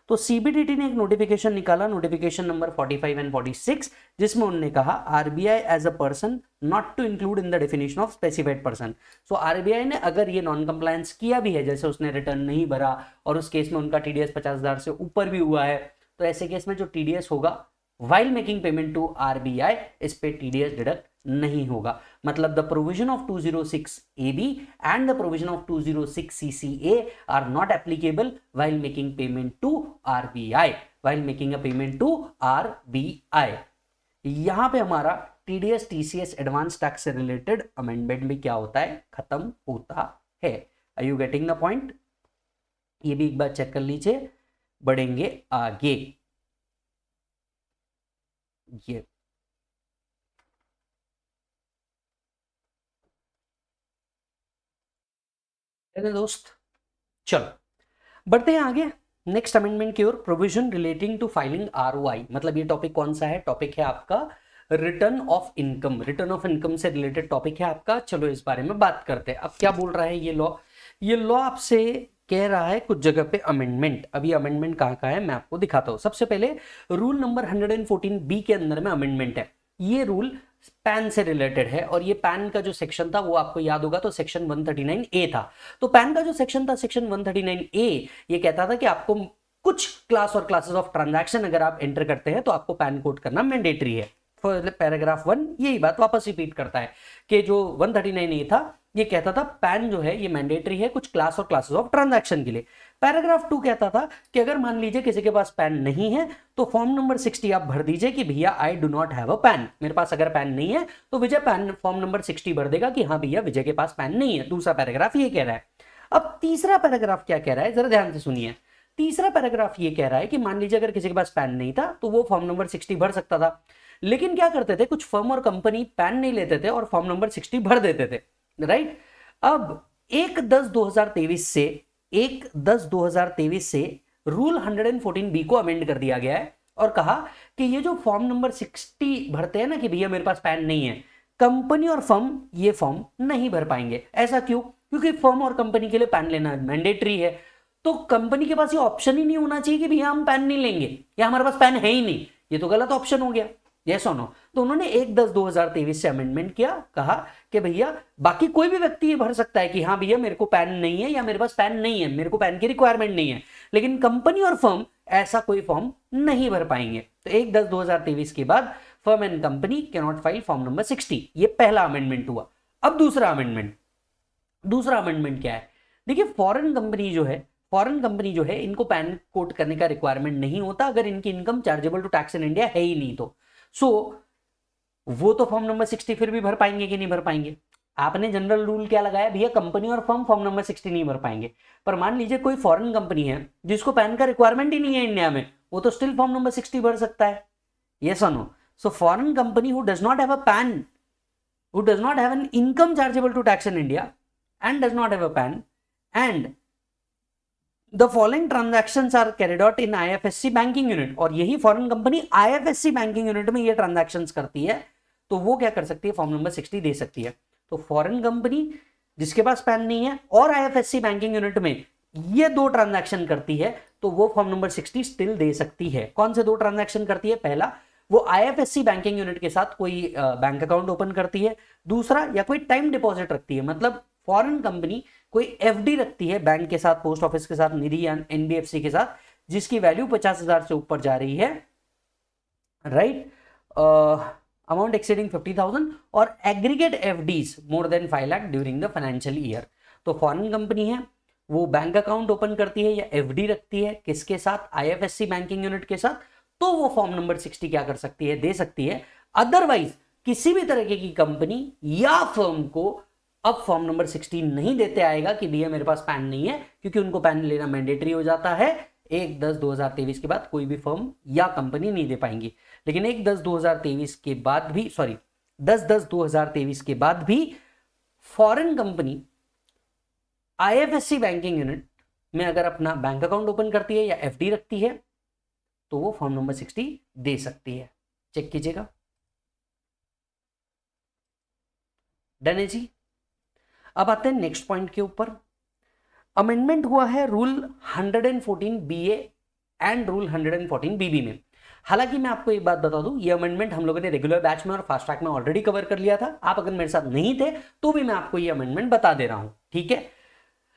तो सीबीडीटी ने एक नोटिफिकेशन निकाला, नोटिफिकेशन नंबर 45 एंड 46, जिसमें उन्होंने कहा RBI as a person not to include in the definition of specified person. So RBI ने अगर ये नॉन कंप्लायंस किया भी है, जैसे उसने रिटर्न नहीं भरा और उस केस में उनका टीडीएस 50,000 से ऊपर भी हुआ है, तो ऐसे केस में जो टीडीएस होगा while making payment to RBI इस पे TDS डिडक्ट नहीं होगा। मतलब the provision of 206 AB and the provision of 206 CCA are not applicable while making payment to RBI, while making a payment to RBI। यहां पे हमारा TDS TCS advance tax से related amendment भी क्या होता है, खत्म होता है। Are you getting the point? ये भी एक बार चेक कर लीजिए, बढ़ेंगे आगे। ये दोस्त, चलो बढ़ते हैं आगे नेक्स्ट अमेंडमेंट की ओर। Provision relating to filing ROI, मतलब ये टॉपिक कौन सा है, टॉपिक है आपका return of income. Return of income से रिलेटेड टॉपिक है आपका। चलो इस बारे में बात करते हैं। अब क्या बोल रहा है ये लॉ आपसे कह रहा है कुछ जगह पे अमेंडमेंट। अभी अमेंडमेंट कहाँ का है मैं आपको दिखाता हूं। सबसे पहले रूल नंबर 114B के अंदर में अमेंडमेंट है। ये रूल पैन से रिलेटेड है और ये पैन का जो सेक्शन था वो आपको याद होगा, तो सेक्शन 139A था। तो पैन का जो सेक्शन था सेक्शन 139A, ये कहता था कि आपको कुछ क्लास और क्लासेस ऑफ ट्रांजैक्शन अगर आप एंटर करते हैं तो आपको पैन कोड करना मैंडेटरी है। पैराग्राफ 1 यही बात वापस रिपीट करता है कि जो 139A था ये कहता था पैन जो है ये मैंडेटरी है कुछ क्लास और क्लासेस ऑफ ट्रांजैक्शन के लिए। पैराग्राफ 2 कहता था कि अगर मान लीजिए किसी के पास पैन नहीं है तो फॉर्म नंबर 60 आप भर दीजिए कि भैया I do not have a pan, मेरे पास अगर पैन नहीं है तो विजय पैन फॉर्म नंबर 60 भर देगा कि हाँ भैया विजय के पास पैन नहीं है। दूसरा पैराग्राफ ये कह रहा है। अब तीसरा पैराग्राफ क्या कह रहा है, जरा ध्यान से सुनिए। तीसरा पैराग्राफ ये कह रहा है कि मान लीजिए अगर किसी के पास पैन नहीं था तो वो फॉर्म नंबर 60 भर सकता था, लेकिन क्या करते थे कुछ फर्म और कंपनी पैन नहीं लेते थे और फॉर्म नंबर 60 भर देते थे, राइट। अब 1/10/2023 से रूल 114B को अमेंड कर दिया गया है और कहा कि ये जो फॉर्म नंबर 60 भरते हैं ना कि भैया मेरे पास पैन नहीं है, कंपनी और फर्म ये फॉर्म नहीं भर पाएंगे। ऐसा क्यों? क्योंकि फर्म और कंपनी के लिए पैन लेना मैंडेटरी है, तो कंपनी के पास ये ऑप्शन ही नहीं होना चाहिए कि भैया हम पैन नहीं लेंगे या हमारे पास पैन है ही नहीं। ये तो गलत ऑप्शन हो गया, यस और नो। तो उन्होंने 1/10/2023 से अमेंडमेंट किया, कहा कि भैया बाकी कोई भी व्यक्ति ये भर सकता है कि हाँ भैया मेरे को पैन नहीं है या मेरे पास पैन नहीं है, मेरे को पैन की रिक्वायरमेंट नहीं है, लेकिन कंपनी और फर्म ऐसा कोई फॉर्म नहीं भर पाएंगे। तो 1/10/2023 के बाद firm and company can not file form number 60। ये पहला अमेंडमेंट हुआ। अब दूसरा अमेंडमेंट क्या है, देखिए फॉरेन कंपनी जो है इनको पैन कोड करने का रिक्वायरमेंट नहीं होता अगर इनकी income chargeable to tax in India है ही नहीं तो। सो वो तो फॉर्म नंबर 60 फिर भी भर पाएंगे कि नहीं भर पाएंगे। आपने जनरल रूल क्या लगाया, भैया कंपनी और फर्म फॉर्म नंबर 60 नहीं भर पाएंगे, पर मान लीजिए कोई फॉरेन कंपनी है जिसको पैन का रिक्वायरमेंट ही नहीं है इंडिया में, वो तो स्टिल फॉर्म नंबर 60 भर सकता है, यस और no. So foreign company who does not have a PAN, who does not have an income chargeable to tax in India and does not have a PAN and The following transactions are carried out in IFSC banking unit, और यही foreign company IFSC banking unit में ये transactions करती है, तो वो क्या कर सकती है, फॉर्म नंबर 60 दे सकती है। तो फॉरेन कंपनी जिसके पास पैन नहीं है और IFSC बैंकिंग यूनिट में ये दो ट्रांजैक्शन करती है तो वो फॉर्म नंबर 60 स्टिल दे सकती है। कौन से दो ट्रांजैक्शन करती है? पहला, वो IFSC बैंकिंग यूनिट के साथ कोई बैंक अकाउंट ओपन करती है। दूसरा, या कोई टाइम डिपॉजिट रखती है, मतलब फॉरेन कंपनी कोई एफडी रखती है बैंक के साथ, पोस्ट ऑफिस के साथ, निधि या एनबीएफसी के साथ, जिसकी वैल्यू 50,000 से ऊपर जा रही है, राइट, अमाउंट एक्सीडिंग 50,000 और aggregate FDs more than 5 lakh during the financial year. तो फॉरेन कंपनी है वो बैंक अकाउंट ओपन करती है या एफडी रखती है, किसके साथ? आईएफएससी बैंकिंग यूनिट के साथ, तो वो फॉर्म नंबर 60 क्या कर सकती है? दे सकती है। अदरवाइज किसी भी तरह की कंपनी या फर्म को अब फॉर्म नंबर 60 नहीं देते आएगा कि भैया मेरे पास पैन नहीं है, क्योंकि उनको पैन लेना मैंडेटरी हो जाता है। 1/10/2023 के बाद कोई भी फर्म या कंपनी नहीं दे पाएंगी। लेकिन 1/10/2023 के बाद भी, 10/10/2023 के बाद भी foreign company IFSC banking unit में अगर अपना बैंक अकाउंट ओपन करती है या एफडी रखती है तो वो फॉर्म नंबर 60 दे सकती है। चेक कीजिएगा। डन है जी। अब आते हैं नेक्स्ट पॉइंट के ऊपर। अमेंडमेंट हुआ है rule 114 BA and rule 114 BB में। हालांकि मैं आपको एक बात बता दूं, ये अमेंडमेंट हम लोगों ने रेगुलर बैच में और फास्ट ट्रैक में ऑलरेडी कवर कर लिया था। आप अगर मेरे साथ नहीं थे तो भी मैं आपको ये अमेंडमेंट बता दे रहा हूं, ठीक है।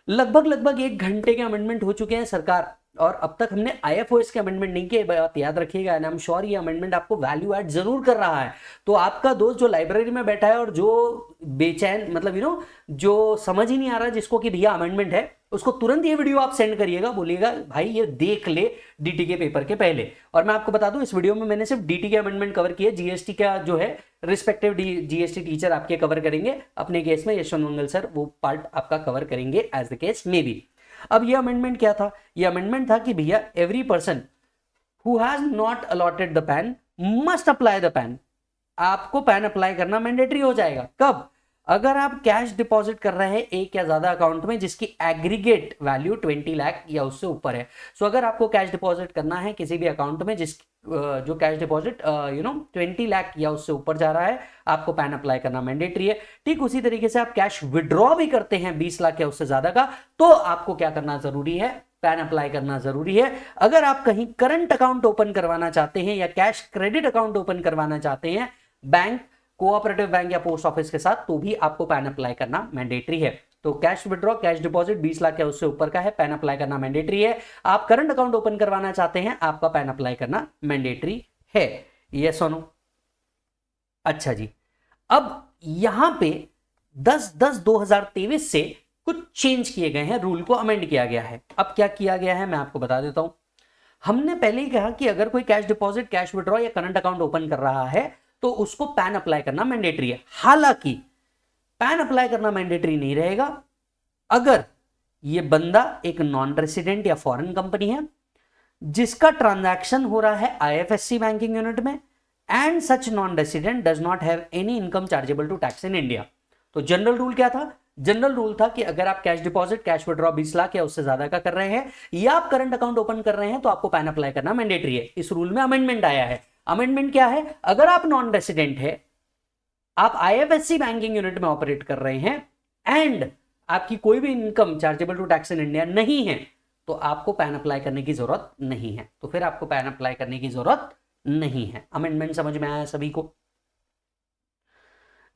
लगभग 1 घंटे के अमेंडमेंट हो चुके हैं सरकार, और अब तक हमने IFOS के अमेंडमेंट नहीं किए, बात याद रखिएगा। एंड आई एम श्योर ये अमेंडमेंट आपको वैल्यू ऐड जरूर कर रहा है। तो आपका दोस्त जो लाइब्रेरी में बैठा है और जो बेचैन, मतलब जो समझ ही नहीं आ रहा जिसको कि भैया अमेंडमेंट है, उसको तुरंत ये वीडियो आप सेंड करिएगा, बोलिएगा भाई ये देख ले DT के पेपर के पहले। और मैं आपको बता दूं, इस वीडियो में मैंने सिर्फ DT के अमेंडमेंट कवर किए, GST का जो है रिस्पेक्टिव GST टीचर आपके कवर करेंगे। अपने केस में यशवंत मंगल सर वो पार्ट आपका कवर करेंगे as the case may be. अब ये अमेंडमेंट क्या था? ये अमेंडमेंट था कि भैया every person who has not allotted the pan must apply the pan. आपको पैन अप्लाई करना मैंडेटरी हो जाएगा। कब? अगर आप कैश डिपॉजिट कर रहे हैं एक या ज्यादा अकाउंट में जिसकी एग्रीगेट वैल्यू 20 लाख या उससे ऊपर है। सो अगर आपको कैश डिपॉजिट करना है किसी भी अकाउंट में जो कैश डिपॉजिट 20 लाख या उससे ऊपर जा रहा है, आपको पैन अप्लाई करना मैंडेटरी है। ठीक उसी तरीके से आप कैश विड्रॉ भी करते हैं 20 लाख या उससे ज्यादा का, तो आपको क्या करना जरूरी है? पैन अप्लाई करना जरूरी है। अगर आप कहीं करंट अकाउंट ओपन करवाना चाहते हैं या कैश क्रेडिट अकाउंट ओपन करवाना चाहते हैं बैंक, कोऑपरेटिव बैंक या पोस्ट ऑफिस के साथ, तो भी आपको पैन अप्लाई करना मैंडेटरी है। तो cash withdraw, cash deposit 20 lakh या उससे ऊपर का है, पैन अप्लाई करना मैंडेटरी है। आप करंट अकाउंट ओपन करवाना चाहते हैं, आपका पैन अप्लाई करना मैंडेटरी है। यस और नो? अच्छा जी। अब यहां पे 10/10/2023 से कुछ चेंज किए गए हैं, रूल को अमेंड किया गया है। अब क्या किया गया है मैं आपको बता देता हूं। हमने पहले ही कहा कि अगर कोई कैश डिपॉजिट, कैश विड्रॉ या करंट अकाउंट ओपन कर रहा है तो उसको पैन अप्लाई करना मैंडेटरी है। हालांकि पैन अप्लाई करना मैंडेटरी नहीं रहेगा अगर ये बंदा एक नॉन रेसिडेंट या फॉरेन कंपनी है जिसका ट्रांजैक्शन हो रहा है IFSC बैंकिंग यूनिट में, and such non resident does not have any income chargeable to tax in India. तो जनरल रूल क्या था? जनरल रूल था कि अगर आप cash deposit, cash withdraw 20 lakh या उससे ज्यादा का कर रहे हैं या आप करंट अकाउंट ओपन कर रहे हैं तो आपको पैन अप्लाई करना मैंडेटरी है। इस रूल में अमेंडमेंट आया है। अमेंडमेंट क्या है? अगर आप नॉन रेसिडेंट है, आप IFSC बैंकिंग यूनिट में ऑपरेट कर रहे हैं एंड आपकी कोई भी income chargeable to tax in India नहीं है, तो आपको पैन अप्लाई करने की जरूरत नहीं है। तो फिर आपको पैन अप्लाई करने की जरूरत नहीं है। अमेंडमेंट समझ में आया सभी को?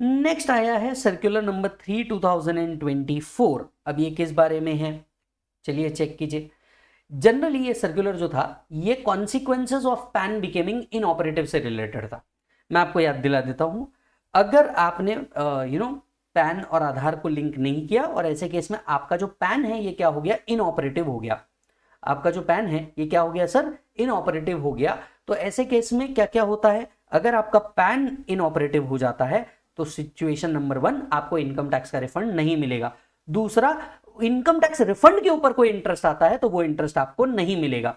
नेक्स्ट आया है सर्कुलर नंबर 3 2024। अब ये किस बारे में है? चलिए चेक कीजिए। जनरली ये सर्कुलर जो था ये consequences of pan becoming inoperative से रिलेटेड था। मैं आपको याद दिला देता हूं। अगर आपने पैन और आधार को लिंक नहीं किया और ऐसे केस में आपका जो पैन है ये क्या हो गया? इनऑपरेटिव हो गया। आपका जो पैन है ये क्या हो गया सर? इनऑपरेटिव हो गया। तो ऐसे केस में क्या क्या होता है? अगर आपका पैन इनऑपरेटिव हो जाता है तो सिचुएशन नंबर 1, आपको इनकम टैक्स का रिफंड नहीं मिलेगा। दूसरा, इनकम टैक्स रिफंड के ऊपर कोई इंटरेस्ट आता है तो वो इंटरेस्ट आपको नहीं मिलेगा।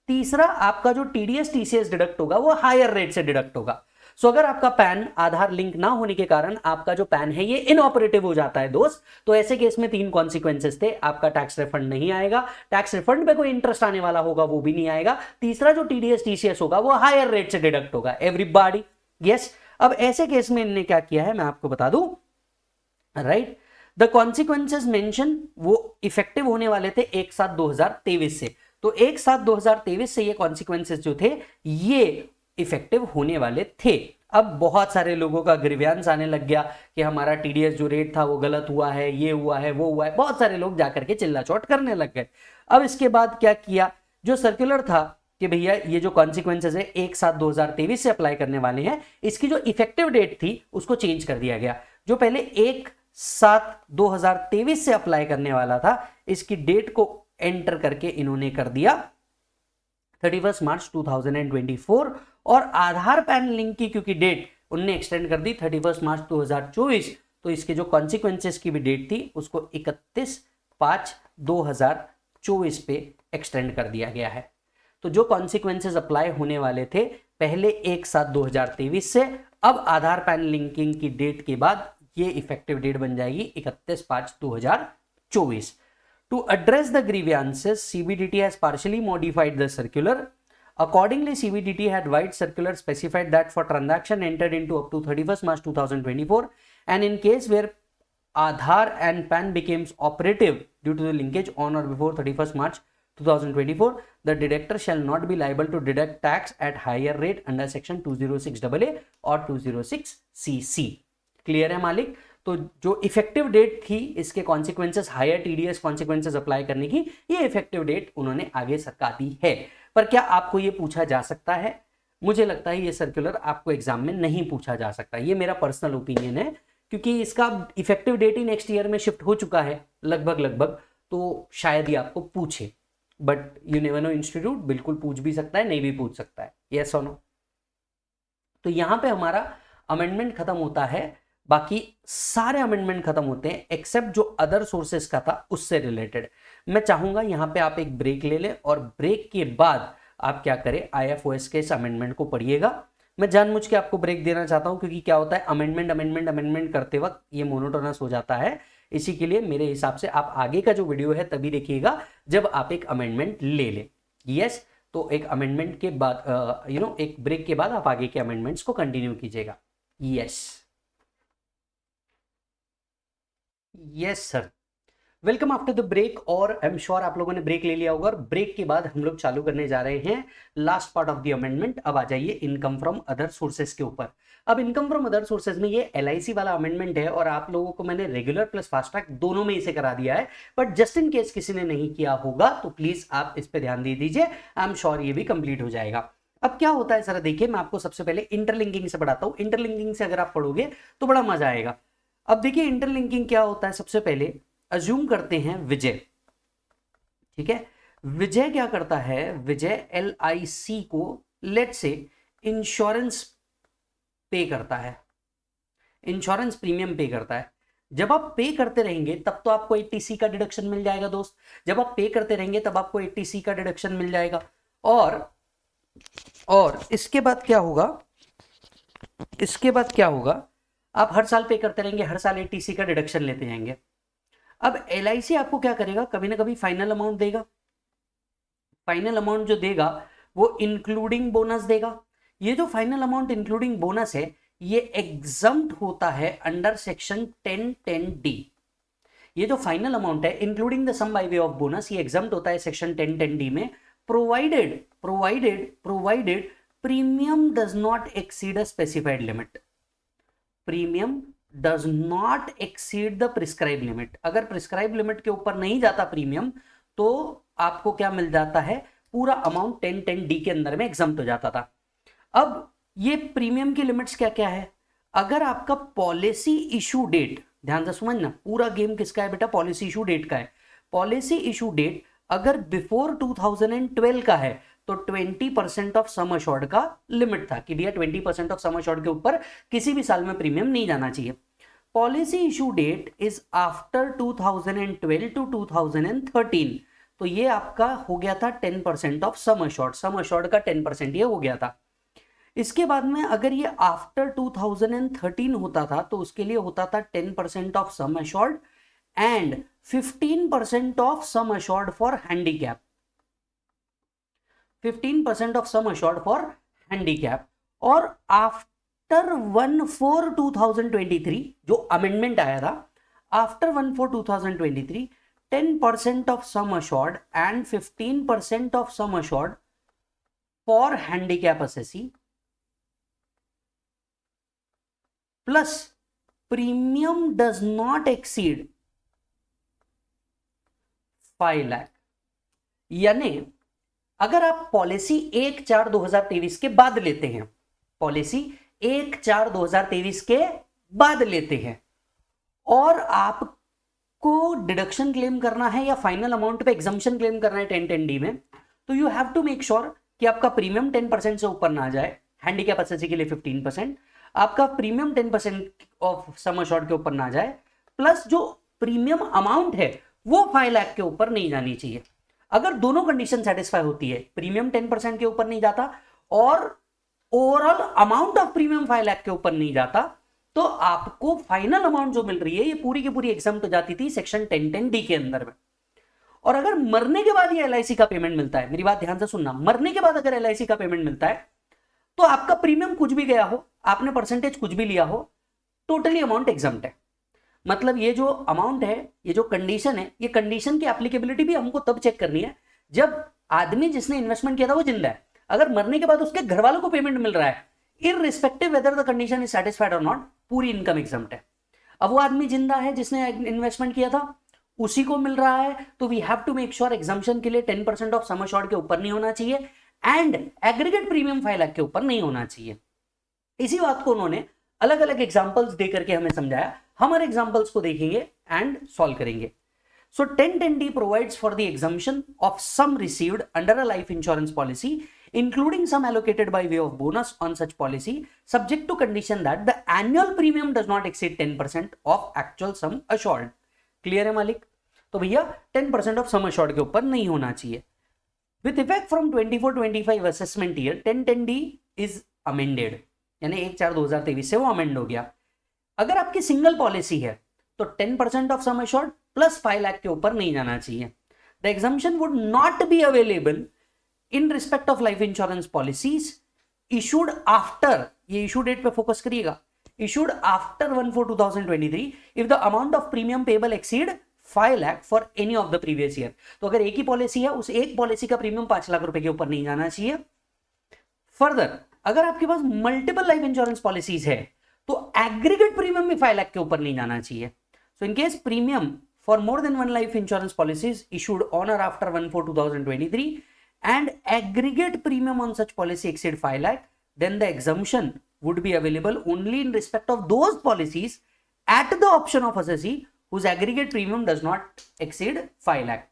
तीसरा, आपका जो TDS TCS डिडक्ट होगा वो हायर रेट से डिडक्ट होगा। सो अगर आपका पैन आधार लिंक ना होने के कारण आपका जो पैन है ये इनऑपरेटिव हो जाता है दोस्त, तो ऐसे केस में 3 कॉन्सिक्वेंसेस थे। आपका टैक्स रिफंड नहीं आएगा, टैक्स रिफंड पे कोई इंटरेस्ट आने वाला होगा वो भी नहीं आएगा। तीसरा, जो TDS TCS होगा वो हायर रेट से डिडक्ट होगा। Everybody yes? अब ऐसे केस में इन्होंने क्या किया है मैं आपको बता दूं, राइट। द कॉन्सिक्वेंसेस मेंशन वो इफेक्टिव होने वाले थे 1/7/2023 से। तो 1/7/2023 से ये कॉन्सिक्वेंसेस जो थे ये इफेक्टिव होने वाले थे। अब बहुत सारे लोगों का ग्रीवियंस आने लग गया कि हमारा TDS जो रेट था वो गलत हुआ है, ये हुआ है, वो हुआ है। बहुत सारे लोग जाकर के चिल्ला चोट करने लग गए। अब इसके बाद क्या किया? जो सर्कुलर था कि भैया ये जो कॉन्सिक्वेंसेस है 1/7/2023 से अप्लाई करने वाले हैं, इसकी जो इफेक्टिव डेट थी उसको चेंज कर दिया गया। जो पहले 1/7/2023 से अप्लाई करने वाला था, इसकी डेट को एंटर करके इन्होंने कर दिया 31 मार्च 2024। और आधार पैन लिंक की क्योंकि डेट उनने एक्सटेंड कर दी 31 मार्च 2024, तो इसके जो कॉन्सिक्वेंसेस की भी डेट थी उसको 31/5/2024 पे एक्सटेंड कर दिया गया है। तो जो कॉन्सिक्वेंसेस अप्लाई होने वाले थे पहले 1/7/2023 से, अब आधार पैन लिंकिंग की डेट के बाद ये इफेक्टिव डेट बन जाएगी 31/5/2024। To address the grievances, CBDT has partially modified the circular. Accordingly, CBDT had wide circular specified that for transaction entered into up to 31st March 2024 and in case where Aadhaar and PAN becomes operative due to the linkage on or before 31st March 2024, the deductor shall not be liable to deduct tax at higher rate under section 206AA or 206CC. Clear है मालिक? तो जो effective date थी इसके consequences, higher TDS consequences apply करने की, ये effective date उन्होंने आगे सरका दी है। पर क्या आपको ये पूछा जा सकता है? मुझे लगता है ये सर्कुलर आपको एग्जाम में नहीं पूछा जा सकता। ये मेरा पर्सनल ओपिनियन है, क्योंकि इसका इफेक्टिव डेट ही नेक्स्ट ईयर में शिफ्ट हो चुका है लगभग, तो शायद ही आपको पूछे। But you never know, institute बिल्कुल पूछ भी सकता है, नहीं भी पूछ सकता है। यस और नो? तो यहां पे हमारा अमेंडमेंट खत्म होता है, बाकी सारे अमेंडमेंट खत्म होते हैं एक्सेप्ट जो अदर सोर्सेस का था उससे रिलेटेड। मैं चाहूंगा यहां पे आप एक ब्रेक ले लें और ब्रेक के बाद आप क्या करें, IFOS के इस अमेंडमेंट को पढ़िएगा। मैं जानबूझ के आपको ब्रेक देना चाहता हूं, क्योंकि क्या होता है अमेंडमेंट करते वक्त ये मोनोटोनस हो जाता है। इसी के लिए मेरे हिसाब से आप आगे का जो वीडियो है तभी देखिएगा जब आप एक अमेंडमेंट ले लें। यस, तो एक अमेंडमेंट के बाद एक ब्रेक के बाद आप आगे के अमेंडमेंट्स को कंटिन्यू कीजिएगा। Yes sir, welcome after the break. और आई एम श्योर आप लोगों ने ब्रेक ले लिया होगा, और ब्रेक के बाद हम लोग चालू करने जा रहे हैं last part of the amendment. अब आ जाइए इनकम फ्रॉम अदर सोर्सेज के ऊपर। अब इनकम फ्रॉम अदर सोर्सेज में ये LIC वाला अमेंडमेंट है, और आप लोगों को मैंने रेगुलर प्लस फास्ट ट्रैक दोनों में इसे करा दिया है, बट जस्ट इन केस किसी ने नहीं किया होगा तो प्लीज आप इस पे ध्यान दे दीजिए। आई एम श्योर ये भी कंप्लीट हो जाएगा। अब क्या होता है सर, देखिए मैं आपको सबसे पहले इंटरलिंकिंग से पढ़ाता हूँ। इंटरलिंकिंग से अगर आप पढ़ोगे तो बड़ा मजा आएगा। अब देखिए इंटरलिंकिंग क्या होता है, सबसे पहले अज्यूम करते हैं विजय, ठीक है। विजय क्या करता है, विजय LIC को लेट से इंश्योरेंस पे करता है, इंश्योरेंस प्रीमियम पे करता है। जब आप पे करते रहेंगे तब तो आपको 80C का डिडक्शन मिल जाएगा दोस्त। जब आप पे करते रहेंगे तब आपको 80C का डिडक्शन मिल जाएगा। और इसके बाद क्या होगा, इसके बाद क्या होगा, आप हर साल पे करते रहेंगे, हर साल 80C का डिडक्शन लेते जाएंगे। अब LIC आपको क्या करेगा, कभी ना कभी फाइनल अमाउंट देगा। फाइनल अमाउंट जो देगा वो इंक्लूडिंग बोनस देगा। ये जो फाइनल अमाउंट इंक्लूडिंग बोनस है ये एग्जम्प्ट होता है अंडर सेक्शन 1010D। ये जो फाइनल अमाउंट है including the sum by way of bonus, ये एग्जम्प्ट होता है सेक्शन 1010D में, provided premium does not exceed a specified limit. Premium does not exceed the prescribe limit. अगर प्रिस्क्राइब लिमिट के ऊपर नहीं जाता प्रीमियम तो आपको क्या मिल जाता है, पूरा अमाउंट 1010D के अंदर में एग्जम्प्ट हो जाता था। अब ये प्रीमियम की लिमिट्स क्या क्या है, अगर आपका पॉलिसी इशू डेट, ध्यान से समझना, पूरा गेम किसका है बेटा, पॉलिसी इशू डेट का है। पॉलिसी इशू डेट अगर बिफोर 2012 का है तो 20% ऑफ सम अश्योर्ड का लिमिट था कि भैया 20% ऑफ सम अश्योर्ड के ऊपर किसी भी साल में प्रीमियम नहीं जाना चाहिए। Policy issue date is after 2012 to 2013, तो ये आपका हो गया था 10% ऑफ सम अश्योर्ड का 10% ये हो गया था। इसके बाद में अगर ये आफ्टर 2013 होता था तो उसके लिए होता था 10% of sum assured and 15% of sum assured for handicap, 15% of sum assured for handicap. और आफ्टर 1/4/2023 जो अमेंडमेंट आया था, after 1/4/2023 10% of sum assured and 15% of sum assured for handicap assessee plus premium does not exceed 5 lakh. यानी अगर आप policy 1/4/2023 के बाद लेते हैं, पॉलिसी 1/4/2023 के बाद लेते हैं और आपको डिडक्शन क्लेम करना है या फाइनल अमाउंट पे एग्जम्पशन क्लेम करना है 1010D में, तो you have to make sure कि आपका प्रीमियम 10% से ऊपर ना जाए। हैंडीकैप असेसी के लिए 15%, आपका प्रीमियम 10% ऑफ सम अश्योर्ड के ऊपर ना जाए, प्लस जो प्रीमियम अमाउंट है वो 5 लाख के ऊपर नहीं जानी चाहिए। अगर दोनों कंडीशन सेटिस्फाई होती है, प्रीमियम 10% के ऊपर नहीं जाता और overall amount of premium 5 lakh के ऊपर नहीं जाता, तो आपको फाइनल अमाउंट जो मिल रही है ये पूरी की पूरी एग्जम्प्ट हो जाती थी सेक्शन 1010D के अंदर में। और अगर मरने के बाद ये LIC का पेमेंट मिलता है, मेरी बात ध्यान से सुनना, मरने के बाद अगर LIC का पेमेंट मिलता है तो आपका प्रीमियम कुछ भी गया हो, आपने परसेंटेज कुछ भी लिया हो, टोटली अमाउंट एग्जम्प्ट है। मतलब ये जो अमाउंट है, ये जो कंडीशन है, ये कंडीशन की एप्लीकेबिलिटी भी हमको तब चेक करनी है जब आदमी जिसने इन्वेस्टमेंट किया था वो जिंदा है। अगर मरने के बाद उसके घर वालों को पेमेंट मिल रहा है, irrespective whether the condition is satisfied और नॉट, पूरी इनकम एग्जम्प्ट है। अब वो आदमी जिंदा है जिसने इन्वेस्टमेंट किया था, उसी को मिल रहा है, तो we have to make sure exemption के लिए 10% ऑफ सम एश्योर्ड के ऊपर नहीं होना चाहिए एंड एग्रीगेट प्रीमियम 5 लाख के ऊपर नहीं होना चाहिए। इसी बात को उन्होंने अलग अलग एग्जांपल्स दे करके हमें समझाया। हमारे एग्जांपल्स को देखेंगे एंड सॉल्व करेंगे। सो 1010D provides for the exemption of sum received under a life insurance policy, including sum allocated by way of bonus on such policy, subject to condition that the annual premium does not exceed 10% of actual sum assured. Clear है मालिक? तो भैया 10% of some assured के ऊपर नहीं होना चाहिए। With effect from 24-25 assessment year, 1010D is amended, यानी 1/4/2023 से वो अमेंड हो गया। अगर आपकी सिंगल पॉलिसी है तो 10% of sum assured plus 5 lakh के ऊपर नहीं जाना चाहिए। The exemption would not be available in respect of life insurance policies issued after, ये इशू डेट पे फोकस करिएगा, issued after 1/4/2023 if the amount of premium payable exceed 5 lakh for any of the previous year. तो अगर एक ही policy है, उस एक policy का प्रीमियम 5 लाख रुपए के ऊपर नहीं जाना चाहिए। फर्दर, अगर आपके पास मल्टीपल लाइफ इंश्योरेंस पॉलिसीज है तो एग्रीगेट प्रीमियम भी 5 लाख के ऊपर नहीं जाना चाहिए। So in case premium for more than 1 life insurance policies issued on or after 1/4/2023 and aggregate premium on such policy exceed 5 lakh, then the exemption would be available only in respect of those policies at the option of assessee whose aggregate premium does not exceed 5 lakh.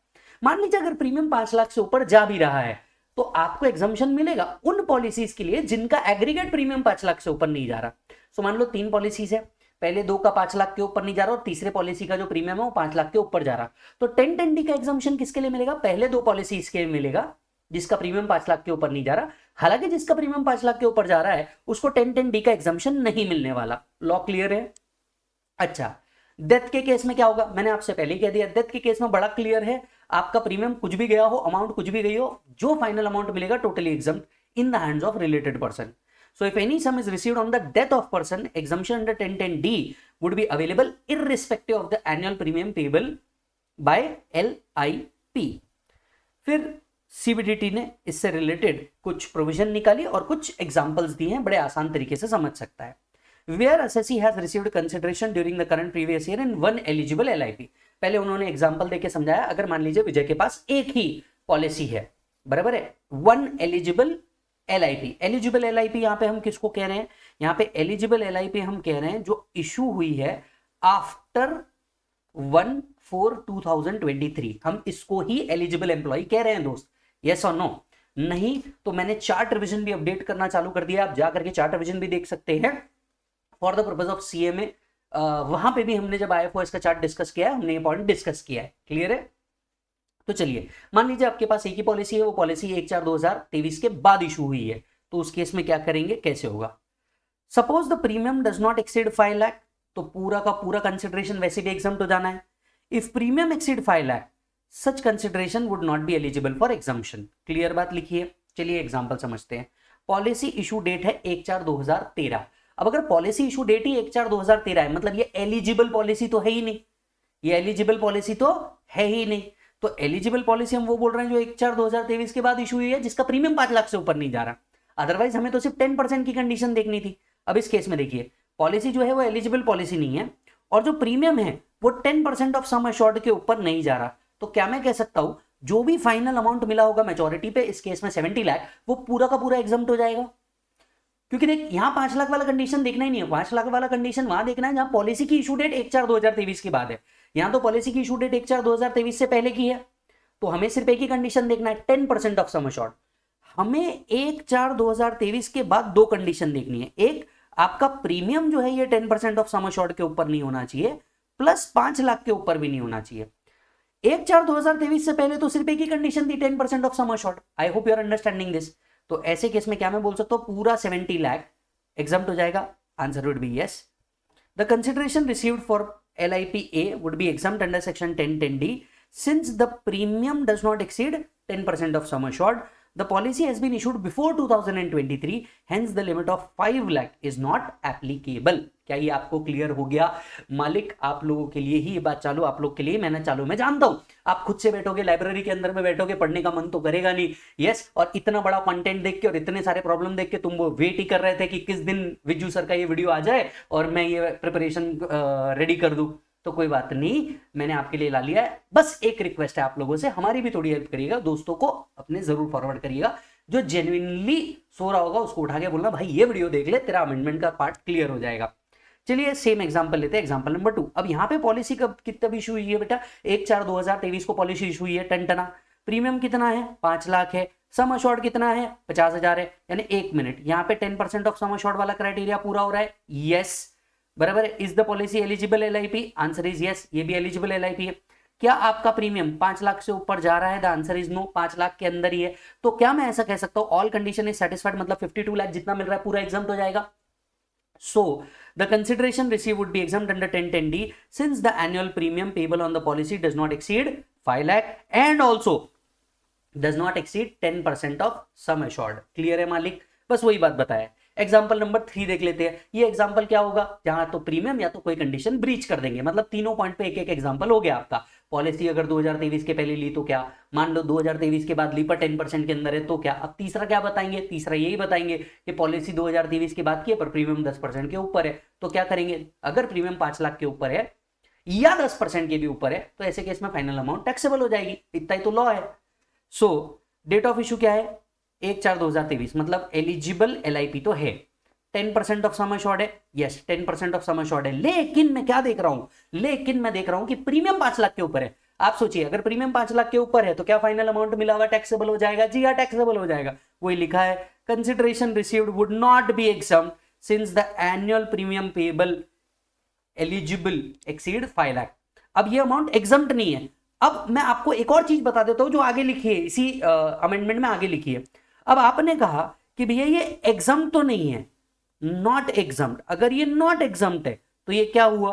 मान लीजिए अगर premium 5 lakh से ऊपर जा भी रहा है तो आपको एग्जम्पशन मिलेगा उन पॉलिसीज के लिए जिनका एग्रीगेट प्रीमियम 5 लाख से ऊपर नहीं जा रहा। सो मान लो 3 पॉलिसीज है, पहले 2 का 5 लाख के ऊपर नहीं जा रहा और तीसरे पॉलिसी का जो प्रीमियम है वो 5 लाख के ऊपर जा रहा, तो 1010D का एग्जम्पशन किसके लिए मिलेगा? पहले 2 पॉलिसीज के लिए मिलेगा जिसका प्रीमियम 5 लाख के ऊपर नहीं जा रहा। हालांकि जिसका प्रीमियम 5 लाख के ऊपर जा रहा है उसको 1010D का एग्जम्पशन नहीं मिलने वाला। लॉ क्लियर है? अच्छा, डेथ के केस में क्या होगा? मैंने आपसे पहले ही कह दिया, डेथ के केस में बड़ा क्लियर है, आपका प्रीमियम कुछ भी गया हो, अमाउंट कुछ भी गई हो, जो फाइनल अमाउंट मिलेगा totally exempt in the hands of related person. So if any sum is received on the death of person, exemption under 1010D would be available irrespective of the annual premium payable by LIP. फिर CBDT ने इससे related कुछ provision निकाली और कुछ examples दिए हैं, बड़े आसान तरीके से समझ सकता है। Where assessee has received consideration during the current previous year in one eligible LIP. पहले उन्होंने एग्जांपल देके समझाया, अगर मान लीजिए विजय के पास एक ही पॉलिसी है, बराबर है, one eligible LIP। Eligible LIP यहाँ पे हम किसको कह रहे हैं? यहाँ पे एलिजिबल LIP हम कह रहे हैं जो इशू हुई है आफ्टर 1/4/2023, हम इसको ही एलिजिबल एम्प्लॉय कह रहे हैं दोस्त। यस और नो? नहीं तो मैंने चार्ट रिवीजन भी अपडेट करना चालू कर दिया, आप जा करके चार्ट रिवीजन भी देख सकते हैं for the purpose of CMA। वहां पे भी हमने जब IFOS का चार्ट डिस्कस किया है, हमने ये पॉइंट डिस्कस किया है। क्लियर है? तो चलिए, मान लीजिए आपके पास एक ही पॉलिसी है, वो पॉलिसी 1/4/2023 के बाद इशू हुई है, तो उस केस में क्या करेंगे, कैसे होगा? Suppose the premium does not exceed 5 lakh, तो पूरा का पूरा कंसिडरेशन वैसे भी एग्जम्प्ट हो जाना है। If premium exceed 5 lakh, such consideration would not be eligible for exemption. Clear बात लिखिए। चलिए एग्जाम्पल समझते हैं। पॉलिसी इशू डेट है 1/4/2013। अब अगर पॉलिसी इशू डेट ही 1/4/2013 है, मतलब ये एलिजिबल पॉलिसी तो है ही नहीं, ये एलिजिबल पॉलिसी तो है ही नहीं। तो एलिजिबल पॉलिसी हम वो बोल रहे हैं जो 1/4/2023 के बाद इशू हुई है, जिसका प्रीमियम 5 लाख से ऊपर नहीं जा रहा। अदरवाइज हमें तो सिर्फ 10% की कंडीशन देखनी थी। अब इस केस में देखिए, पॉलिसी जो है वो एलिजिबल पॉलिसी नहीं है और जो प्रीमियम है वो 10% ऑफ सम एश्योर्ड के ऊपर नहीं जा रहा। तो क्या मैं कह सकता हूं जो भी फाइनल अमाउंट मिला होगा मैच्योरिटी पे, इस केस में 70 लाख, वो पूरा का पूरा एग्जम्प्ट हो जाएगा। क्योंकि देख, यहां 5 लाख वाला कंडीशन देखना ही नहीं है। 5 लाख वाला कंडीशन वहां देखना है जहां पॉलिसी की इशू डेट 1/4/2023 के बाद है। यहां तो पॉलिसी की इशू डेट 1/4/2023 से पहले की है, तो हमें सिर्फ एक ही कंडीशन देखना है, 10% ऑफ सम एश्योर्ड। हमें 1/4/2023 के बाद 2 कंडीशन देखनी है। एक, आपका प्रीमियम जो है ये 10% ऑफ सम एश्योर्ड के ऊपर नहीं होना चाहिए, प्लस 5 लाख के ऊपर भी नहीं होना चाहिए। 1/4/2023 से पहले तो सिर्फ एक ही कंडीशन थी, 10% of sum assured. I hope you are understanding this. तो ऐसे केस में क्या मैं बोल सकता हूं, पूरा 70 लाख एग्जम्प्ट हो जाएगा। Answer would be yes. The consideration received for LIP A would be exempt under section 1010D since the premium does not exceed 10% of sum assured. The policy has been issued before 2023, hence the limit of 5 lakh is not applicable. क्या ये आपको clear हो गया? मालिक आप लोगों के लिए ही ये बात चालू, आप लोग के लिए मैंने चालू, मैं जानता हूं आप खुद से बैठोगे लाइब्रेरी के अंदर में बैठोगे, पढ़ने का मन तो करेगा नहीं, यस, और इतना बड़ा कंटेंट देख के और इतने सारे प्रॉब्लम देख के तुम वो वेट ही कर रहे थे कि किस दिन विजू सर का ये वीडियो आ जाए और मैं ये प्रिपरेशन रेडी कर दूं। तो कोई बात नहीं, मैंने आपके लिए ला लिया है। बस एक रिक्वेस्ट है आप लोगों से, हमारी भी थोड़ी हेल्प करिएगा, दोस्तों को अपने जरूर फॉरवर्ड करिएगा, जो जेन्युइनली सो रहा होगा उसको उठा के बोलना भाई ये वीडियो देख ले, तेरा अमेंडमेंट का पार्ट क्लियर हो जाएगा। चलिए सेम एग्जांपल लेते हैं, एग्जांपल नंबर 2। अब यहाँ पे पॉलिसी कब कितब इशू हुई है बेटा? 1/4/2023 को पॉलिसी इशू हुई है, टनटना। प्रीमियम कितना है? 5 लाख है। सम अश्योर्ड कितना है? 50,000 है। यानी 1 मिनट, यहाँ पे 10% ऑफ सम अश्योर्ड वाला क्राइटेरिया पूरा हो रहा है, यस, बराबर है। Is the policy eligible LIP? Answer is yes, ये भी एलिजिबल LIP है। क्या आपका प्रीमियम 5 लाख से ऊपर जा रहा है? The answer is no, 5 lakh के अंदर ही है। तो क्या मैं ऐसा कह सकता हूं ऑल कंडीशन इज सेटिस्फाइड, मतलब 52 लाख जितना मिल रहा है पूरा एग्जाम हो जाएगा? So the consideration received would be exempt under 1010D since the annual premium payable on the policy does not exceed 5 lakh and also does not exceed 10% of sum assured. Clear है मालिक? बस वही बात बताया। Example number 3 देख लेते हैं। ये एग्जाम्पल क्या होगा? जहां तो प्रीमियम या तो कोई कंडीशन ब्रीच कर देंगे, मतलब तीनों पॉइंट पे एक एक एग्जाम्पल हो गया आपका। पॉलिसी अगर 2023 के पहले ली तो क्या, मान लो 2023 के बाद ली पर 10% के अंदर है तो क्या। अब तीसरा क्या बताएंगे? तीसरा यही बताएंगे कि पॉलिसी 2023 के बाद की है पर प्रीमियम 10% के ऊपर है, तो क्या करेंगे? अगर प्रीमियम 5 लाख के ऊपर है या 10% के भी ऊपर है तो ऐसे केस में फाइनल अमाउंट टैक्सेबल हो जाएगी, इतना ही तो लॉ है। सो डेट ऑफ इशू क्या है? 1/4/2023, मतलब एलिजिबल LIP तो है। 10% ऑफ सम अश्योर्ड है, यस 10% ऑफ सम अश्योर्ड है, लेकिन मैं क्या देख रहा हूं? लेकिन मैं देख रहा हूं कि प्रीमियम 5 लाख के ऊपर है। आप सोचिए अगर प्रीमियम 5 लाख के ऊपर है तो क्या फाइनल अमाउंट मिला हुआ टैक्सेबल हो जाएगा? जी हाँ, टैक्सेबल हो जाएगा। वही लिखा है, consideration received would not be exempt since the annual premium payable eligible exceed 5 lakh. अब ये अमाउंट एग्जम्प्ट नहीं है। अब मैं आपको एक और चीज बता देता हूं जो आगे लिखी है, इसी अमेंडमेंट में आगे लिखी है। अब आपने कहा कि भैया ये एग्जम्प्ट तो नहीं है, नॉट एग्जम्प्ट। अगर ये नॉट एग्जम्प्ट है तो ये क्या हुआ?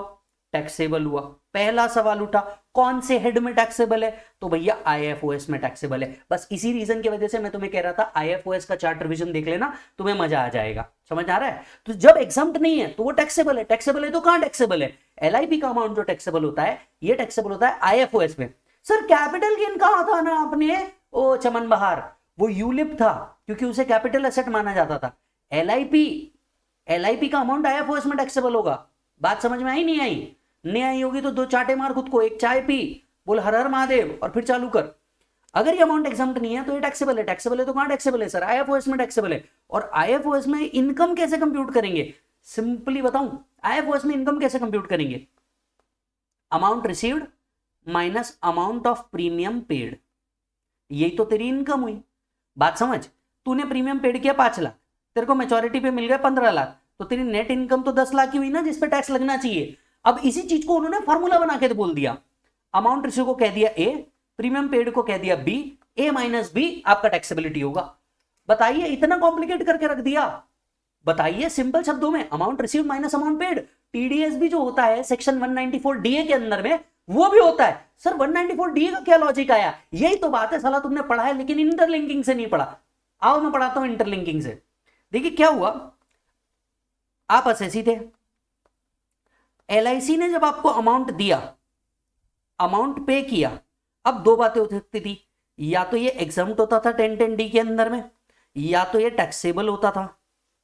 टैक्सेबल हुआ। पहला सवाल उठा कौन से हेड में टैक्सेबल है? तो भैया IFOS में टैक्सेबल है। बस इसी रीजन की वजह से मैं तुम्हें कह रहा था IFOS का चार्ट रिवीजन देख लेना, तुम्हें मजा आ जाएगा। समझ आ रहा है? तो जब एग्जम्प्ट नहीं है तो वो टैक्सेबल है। टैक्सेबल है तो कहां टैक्सेबल है? LIP का अमाउंट जो टैक्सेबल होता है ये टैक्सेबल होता है IFOS में। सर कैपिटल गेन कहां था ना आपने? ओ चमन बहार, वो यूलिप था क्योंकि उसे कैपिटल एसेट माना जाता था। LIP का अमाउंट IFOS में टैक्सेबल होगा। बात समझ में आई नहीं आई? नहीं आई होगी तो 2 चाटे मार खुद को, एक चाय पी, बोल हर हर महादेव और फिर चालू कर। अगर ये अमाउंट एग्जम्प्ट नहीं है तो ये टैक्सेबल है। टैक्सेबल है तो कहां टैक्सेबल है? सर IFOS में टैक्सेबल है। और IFOS में इनकम कैसे कंप्यूट करेंगे? सिंपली बताऊं, IFOS में इनकम कैसे कंप्यूट करेंगे? Amount received minus amount of premium paid, यही तो तेरी इनकम हुई। बात समझ? तूने प्रीमियम पेड किया 5 लाख, तेरे को मैच्योरिटी पे मिल गया 15 लाख, तो तेरी नेट इनकम तो 10 लाख की हुई ना, जिसपे टैक्स लगना चाहिए। अब इसी चीज को उन्होंने फॉर्मूला बना के बोल दिया, अमाउंट रिसीव को कह दिया A, प्रीमियम पेड को कह दिया B, A माइनस B आपका टैक्सेबिलिटी होगा। बताइए, इतना कॉम्प्लिकेट करके रख दिया? बताइए सिंपल शब्दों में, amount receive minus amount paid. TDS भी जो होता है सेक्शन 194DA के अंदर में वो भी होता है। सर 194DA का क्या लॉजिक आया? यही तो बात है, साला तुमने पढ़ा है लेकिन इंटरलिंकिंग से नहीं पढ़ा। आओ मैं पढ़ाता हूं इंटरलिंकिंग से। देखिए क्या हुआ, आप असेसी थे, LIC ने जब आपको अमाउंट दिया, अमाउंट पे किया, अब 2 बातें हो सकती थी, या तो ये एग्जम्प्ट होता था 1010D के अंदर में, या तो ये टैक्सेबल होता था।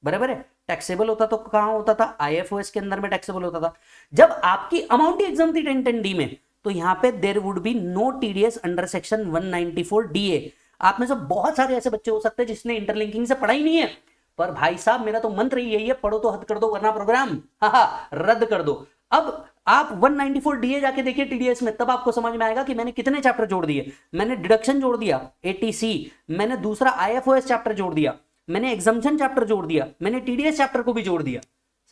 बराबर है? टैक्सेबल होता तो कहां होता था? IFOS के अंदर में टैक्सेबल होता था। जब आपकी अमाउंट ही एग्जाम थी 1010D में, तो यहां पे there would be no TDS under section 194DA। आप में से बहुत सारे ऐसे बच्चे हो सकते हैं जिसने इंटरलिंकिंग से पढ़ा ही नहीं है, पर भाई साहब मेरा तो मंत्र ही यही है, पढ़ो तो हद कर दो वरना प्रोग्राम रद्द कर दो। अब आप 194DA जाके देखिए TDS में, तब आपको समझ में आएगा कि मैंने कितने चैप्टर जोड़ दिए। मैंने डिडक्शन जोड़ दिया ATC, मैंने दूसरा IFOS चैप्टर जोड़ दिया, मैंने एग्जम्पशन चैप्टर जोड़ दिया, मैंने TDS चैप्टर को भी जोड़ दिया।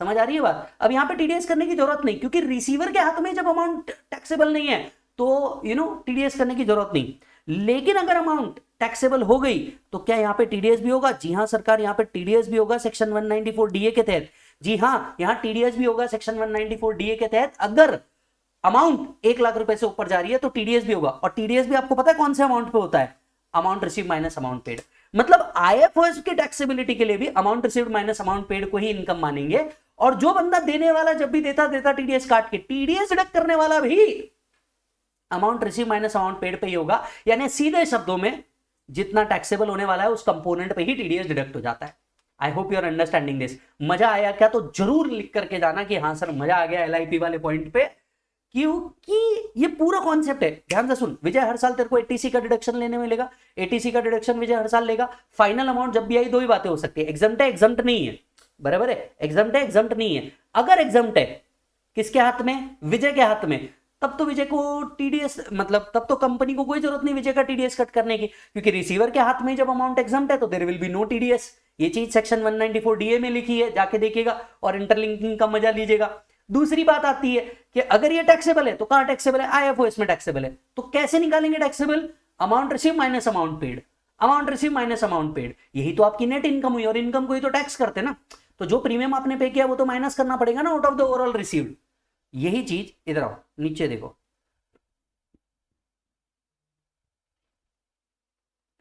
समझ आ रही है बात? अब यहां पे TDS करने की जरूरत नहीं, क्योंकि रिसीवर के हाथ में जब अमाउंट टैक्सेबल नहीं है तो TDS करने की जरूरत नहीं। लेकिन अगर अमाउंट टैक्सेबल हो गई तो क्या यहाँ पे TDS भी होगा? जी हाँ सरकार, यहाँ पे TDS भी होगा सेक्शन 194DA के तहत। जी हाँ, यहाँ TDS भी होगा सेक्शन 194DA के तहत। अगर अमाउंट 1 लाख रुपए से ऊपर जा रही है तो TDS भी होगा। और TDS भी आपको पता है कौन से अमाउंट पे होता है? Amount receive minus amount paid. मतलब आईएफओएस की टैक्सेबिलिटी के लिए भी amount received minus amount paid को ही इनकम मानेंगे, और जो बंदा देने वाला जब भी देता टीडीएस काट के, टीडीएस डिडक्ट करने वाला भी amount receive minus amount paid पे ही होगा। यानी सीधे शब्दों में जितना टैक्सेबल होने वाला है उस कंपोनेंट पे ही टीडीएस डिडक्ट हो जाता है। I hope you are understanding this. मजा आया क्या? तो जरूर लिख करके जाना कि हाँ सर मजा आ गया एलआईपी वाले पॉइंट पे, क्योंकि ये पूरा कॉन्सेप्ट है। ध्यान से सुन, विजय हर साल तेरे को एटीसी का डिडक्शन लेने मिलेगा, एटीसी का डिडक्शन विजय हर साल लेगा। फाइनल अमाउंट जब भी आई दो ही बातें हो सकती है, एग्जम्प्ट है एग्जम्प्ट नहीं है, बराबर है, एग्जम्प्ट है एग्जम्प्ट नहीं है। अगर एग्जम्प्ट है किसके हाथ में? विजय के हाथ में, तब तो विजय को टीडीएस मतलब तब तो कंपनी को कोई जरूरत नहीं विजय का टीडीएस कट करने की, क्योंकि रिसीवर के हाथ में जब अमाउंट एग्जम्प्ट है तो there will be no TDS. ये चीज सेक्शन 194 डीए में लिखी है, जाके देखिएगा और इंटरलिंकिंग का मजा लीजिएगा। दूसरी बात आती है कि अगर ये टैक्सेबल है तो कहां टैक्सेबल है? आईएफओएस में टैक्सेबल है, तो कैसे निकालेंगे taxable? Amount receive minus amount paid, amount receive minus amount paid, यही तो आपकी नेट इनकम हुई, और इनकम को ही तो टैक्स करते ना, तो जो प्रीमियम आपने पे किया वो तो माइनस करना पड़ेगा ना out of the overall received. यही चीज इधर आओ नीचे देखो,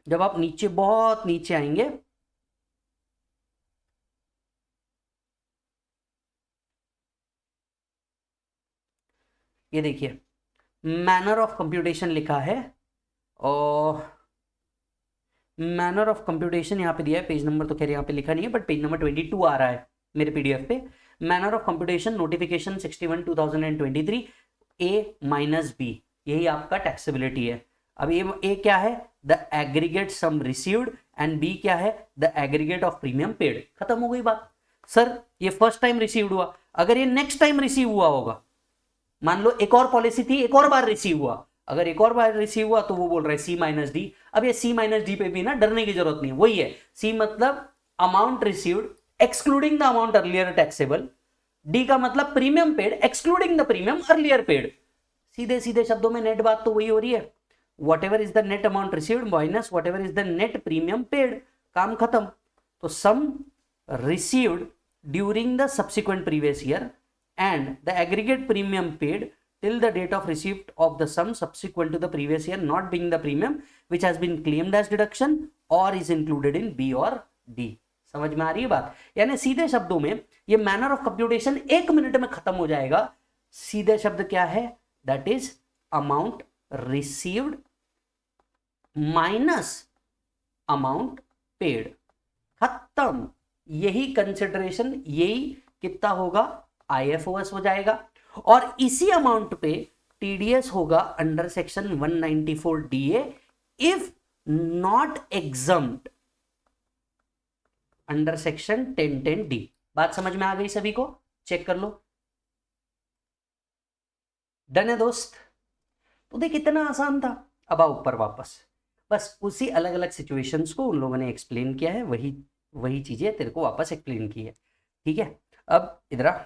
जब आप नीचे बहुत नीचे आएंगे ये देखिए मैनर ऑफ कंप्यूटेशन लिखा है, और मैनर ऑफ कंप्यूटेशन यहाँ पे दिया है, पेज नंबर तो खैर यहाँ पे लिखा नहीं है बट पेज नंबर 22 आ रहा है मेरे पीडीएफ पे। Manner of computation notification 61 2023 A minus B, यही आपका टैक्सेबिलिटी है। अब ए क्या है? The aggregate sum received, and B क्या है? The aggregate of premium paid. खत्म हो गई बात। सर ये फर्स्ट टाइम रिसीव्ड हुआ, अगर ये नेक्स्ट टाइम रिसीव हुआ होगा, मान लो एक और पॉलिसी थी एक और बार रिसीव हुआ, अगर एक और बार रिसीव हुआ तो वो बोल रहा है सी माइनस डी। अब ये सी माइनस डी पे भी ना डरने की जरूरत नहीं है, वही है सी मतलब amount received excluding the amount earlier taxable, D का मतलब premium paid excluding the premium earlier paid. सीधे सीधे शब्दों में नेट बात तो वही हो रही है, whatever is the net amount received minus whatever is the net premium paid, काम खत्म। तो sum received during the subsequent previous year and the aggregate premium paid till the date of receipt of the sum subsequent to the previous year not being the premium which has been claimed as deduction or is included in B or D। समझ में आ रही है बात? यानी सीधे शब्दों में ये मैनर ऑफ कंप्यूटेशन 1 मिनट में खत्म हो जाएगा। सीधे शब्द क्या है? That is amount received minus amount paid, खत्म। यही कंसिडरेशन, यही कितना होगा? आईएफओएस हो जाएगा, और इसी अमाउंट पे टीडीएस होगा under section 194 DA if not exempt under section 1010 D. बात समझ में आ गई सभी को? चेक कर लो। डन है दोस्त? तो देख कितना आसान था। अब आओ ऊपर वापस, बस उसी अलग अलग सिचुएशंस को उन लोगों ने एक्सप्लेन किया है, वही चीजें तेरे को वापस एक्सप्लेन की है, ठीक है। अब इधर आ,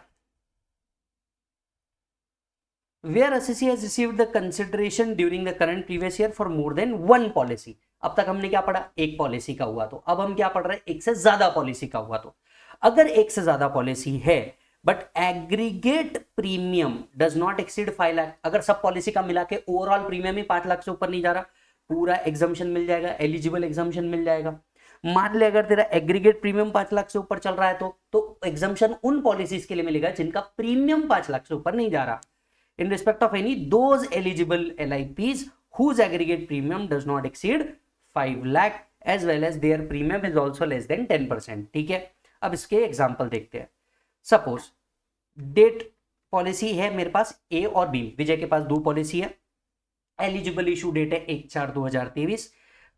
where assessee has received the consideration during the current previous year for more than one policy। अब तक हमने क्या पढ़ा? एक पॉलिसी का हुआ, तो अब हम क्या पढ़ रहे हैं? एक से ज्यादा पॉलिसी का हुआ। तो अगर एक से ज्यादा पॉलिसी है but aggregate premium does not exceed 5 lakh, अगर सब पॉलिसी का मिला के ओवरऑल प्रीमियम ही 5 लाख से ऊपर नहीं जा रहा, पूरा एग्जाम्शन मिल जाएगा, एलिजिबल एग्जाम्शन मिल जाएगा। मान ले अगर तेरा एग्रीगेट प्रीमियम 5 लाख से ऊपर चल रहा है तो एग्जाम्शन उन पॉलिसीज के लिए मिलेगा जिनका प्रीमियम 5 लाख से ऊपर नहीं जा रहा, in respect of any those eligible LIPs whose aggregate premium does not exceed 5 lakh as well as their premium is also less than 10%। ठीक है, अब इसके एग्जांपल देखते हैं। सपोज डेट पॉलिसी है मेरे पास ए और बी, विजय के पास 2 पॉलिसी है, एलिजिबल इशू डेट है 1/4/2023,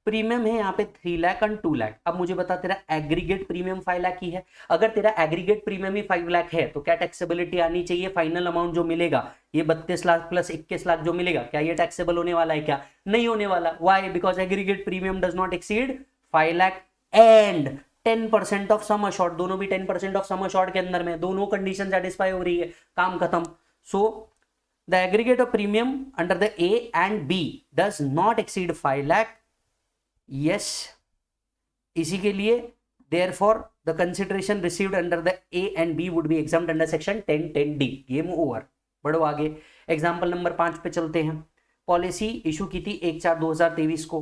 प्रीमियम है यहाँ पे 3 लाख एंड 2 लाख। अब मुझे बता तेरा एग्रीगेट प्रीमियम 5 लाख ही है, अगर तेरा एग्रीगेट प्रीमियम ही 5 लाख है तो क्या टैक्सेबिलिटी आनी चाहिए? फाइनल अमाउंट जो मिलेगा ये 32 लाख प्लस 21 लाख जो मिलेगा, क्या ये टैक्सेबल होने वाला है? क्या नहीं होने वाला। Why? Because aggregate premium does not exceed 5 lakh and 10% of sum assured, दोनों भी 10% ऑफ सम अशोर्ड के अंदर में, दोनों कंडीशन सेटिस्फाई हो रही है, काम खत्म। So the aggregate of premium under the A and B does not exceed 5 lakh. Yes, इसी के लिए therefore the consideration received under the A and B would be exempt under section 1010D। Game over. बढ़ो आगे, example number 5 पे चलते हैं। Policy issue की थी 1/4/2023 को,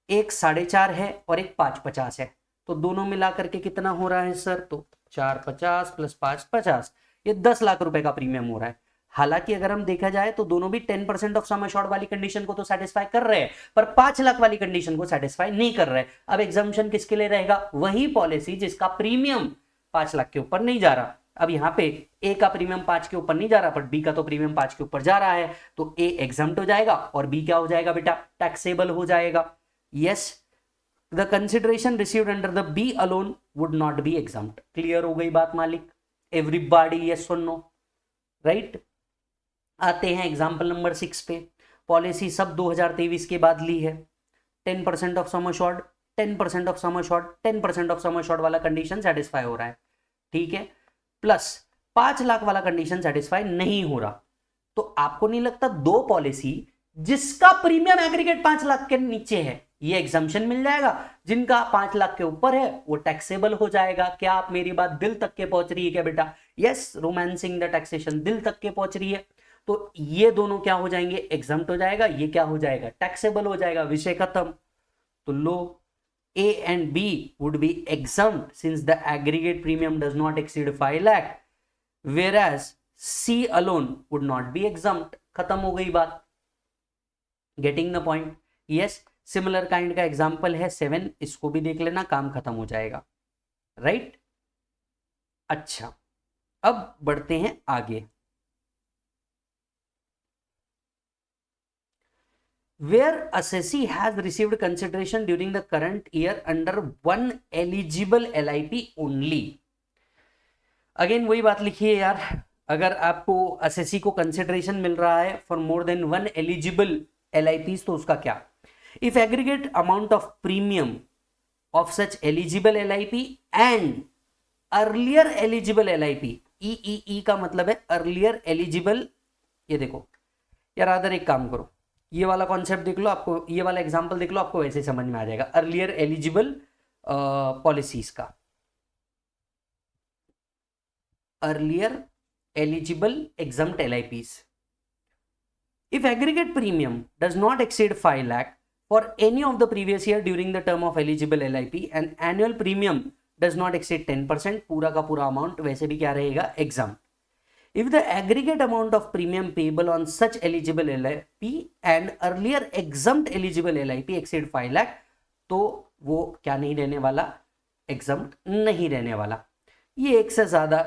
एक 4.5 है और एक 5.50 है, तो दोनों मिला करके कितना हो रहा है सर? तो 4.50 प्लस 5.50, ये 10 लाख रुपए का प्रीमियम हो रहा है। हालांकि अगर हम देखा जाए तो दोनों भी 10% ऑफ सम एश्योर्ड वाली कंडीशन को तो सेटिस्फाई कर रहे हैं, पर 5 लाख वाली कंडीशन को सेटिस्फाई नहीं कर रहे। अब एग्जाम्पशन किसके लिए रहेगा? वही पॉलिसी जिसका प्रीमियम 5 लाख के ऊपर नहीं जा रहा। अब यहाँ पे ए का प्रीमियम 5 के ऊपर नहीं जा रहा, पर बी का तो प्रीमियम 5 के ऊपर जा रहा है, तो ए एग्जम्प्ट हो जाएगा और बी क्या हो जाएगा बेटा? टैक्सेबल हो जाएगा। Yes, the consideration received under the B alone would not be exempt. Clear हो गई बात मालिक? एवरीबॉडी यस और नो? राइट। आते हैं एग्जाम्पल नंबर 6 पे। पॉलिसी सब 2023 के बाद ली है। 10% of sum assured, 10% of sum assured, 10% of sum assured वाला कंडीशन सेटिस्फाई हो रहा है, ठीक है, प्लस 5 लाख वाला कंडीशन सेटिस्फाई नहीं हो रहा। तो आपको नहीं लगता दो पॉलिसी जिसका प्रीमियम एग्रीगेट 5 लाख के नीचे है, ये एग्जम्पशन मिल जाएगा, जिनका 5 लाख के ऊपर है वो टैक्सेबल हो जाएगा। क्या आप मेरी बात दिल तक के पहुंच रही है क्या बेटा? यस, रोमांसिंग द टैक्सेशन दिल तक के पहुंच रही है। तो ये दोनों क्या हो जाएंगे? एग्जम्प्ट हो जाएगा, ये क्या हो जाएगा? टैक्सेबल हो जाएगा। विषय खत्म। तो लो, A and B would be exempt since the aggregate premium does not exceed 5 lakh, whereas C alone would not be exempt. खत्म हो गई बात। Getting the point? Yes, similar kind का एग्जाम्पल है 7, इसको भी देख लेना, काम खत्म हो जाएगा। राइट? अच्छा, अब बढ़ते हैं आगे। Where assessee has received consideration during the current year under one eligible LIP only. Again वही बात लिखी है यार, अगर आपको assessee को consideration मिल रहा है for more than one eligible LIPs तो उसका क्या? If aggregate amount of premium of such eligible LIP and earlier eligible LIP, EEE का मतलब है earlier eligible, ये देखो यार आदर, एक काम करो, ये वाला कॉन्सेप्ट देख लो, आपको ये वाला एग्जांपल देख लो, आपको वैसे समझ में आ जाएगा। अर्लियर एलिजिबल पॉलिसीज का, earlier eligible exempt LIPs, if aggregate premium does not exceed 5 lakh for any of the previous year during the term of eligible LIP and annual premium does not exceed 10%, पूरा का पूरा amount वैसे भी क्या रहेगा? Exam. If the aggregate amount of premium payable on such eligible LIP and earlier exempt eligible LIP exceed 5 lakh, तो वो क्या नहीं रहने वाला? exempt नहीं रहने वाला। ये एक से ज्यादा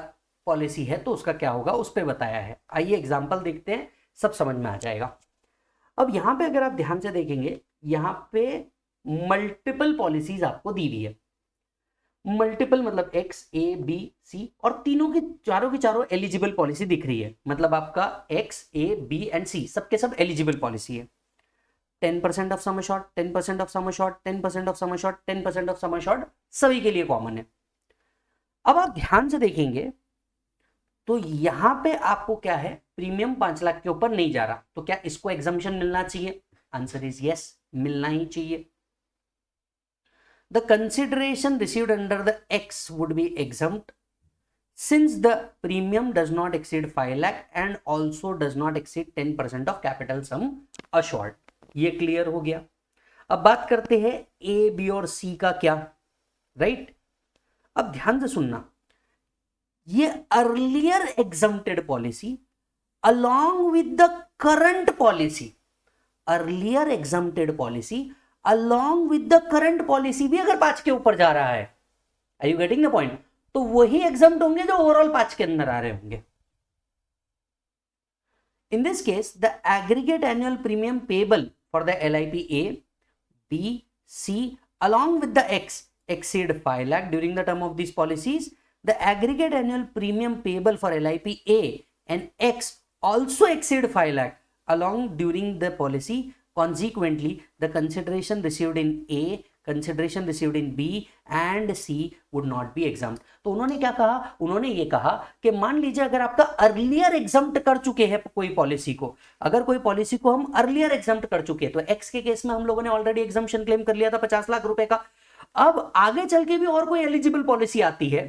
पॉलिसी है तो उसका क्या होगा, उस पर बताया है। आइए एग्जाम्पल देखते हैं, सब समझ में आ जाएगा। अब यहाँ पे अगर आप ध्यान से देखेंगे, यहाँ पे मल्टीपल पॉलिसीज आपको दी हुई है। मल्टीपल मतलब X, A, B, C, और तीनों की चारों एलिजिबल पॉलिसी दिख रही है। मतलब आपका X, A, B and C सबके सब एलिजिबल पॉलिसी है। 10% of sum assured, 10% of sum assured, 10% of sum assured, 10% of sum assured, सभी के लिए कॉमन है। अब आप ध्यान से देखेंगे तो यहां पे आपको क्या है? प्रीमियम 5 लाख के ऊपर नहीं जा रहा, तो क्या इसको एग्जम्पशन मिलना चाहिए? आंसर इज यस, मिलना ही चाहिए। The consideration received under the X would be exempt since the premium does not exceed 5 lakh and also does not exceed 10% of capital sum assured. ये क्लियर हो गया। अब बात करते हैं A, B और C का क्या, राइट? अब ध्यान से सुनना, ये earlier exempted policy along with the current policy, earlier exempted policy along with the current policy भी अगर 5 के ऊपर जा रहा है, are you getting the point? तो वही एग्जम्प्ट होंगे जो ओवरऑल 5 के अंदर आ रहे होंगे। In this case, the aggregate annual premium payable for the LIP A, B, C along with the X exceed 5 lakh during the term of these policies. The aggregate annual premium payable for LIP A and X also exceed 5 lakh along during the policy. Consequently, the consideration received in A, consideration received in B and C would not be exempt. तो उन्होंने क्या कहा? उन्होंने ये कहा कि मान लीजिए अगर आपका अर्लियर एग्जम्प्ट कर चुके हैं कोई पॉलिसी को, अगर कोई पॉलिसी को हम अर्लियर एग्जम्प्ट कर चुके हैं, तो एक्स के केस में हम लोगों ने ऑलरेडी एग्जम्पशन क्लेम कर लिया था 50 लाख रुपए का। अब आगे चल के भी और कोई एलिजिबल पॉलिसी आती है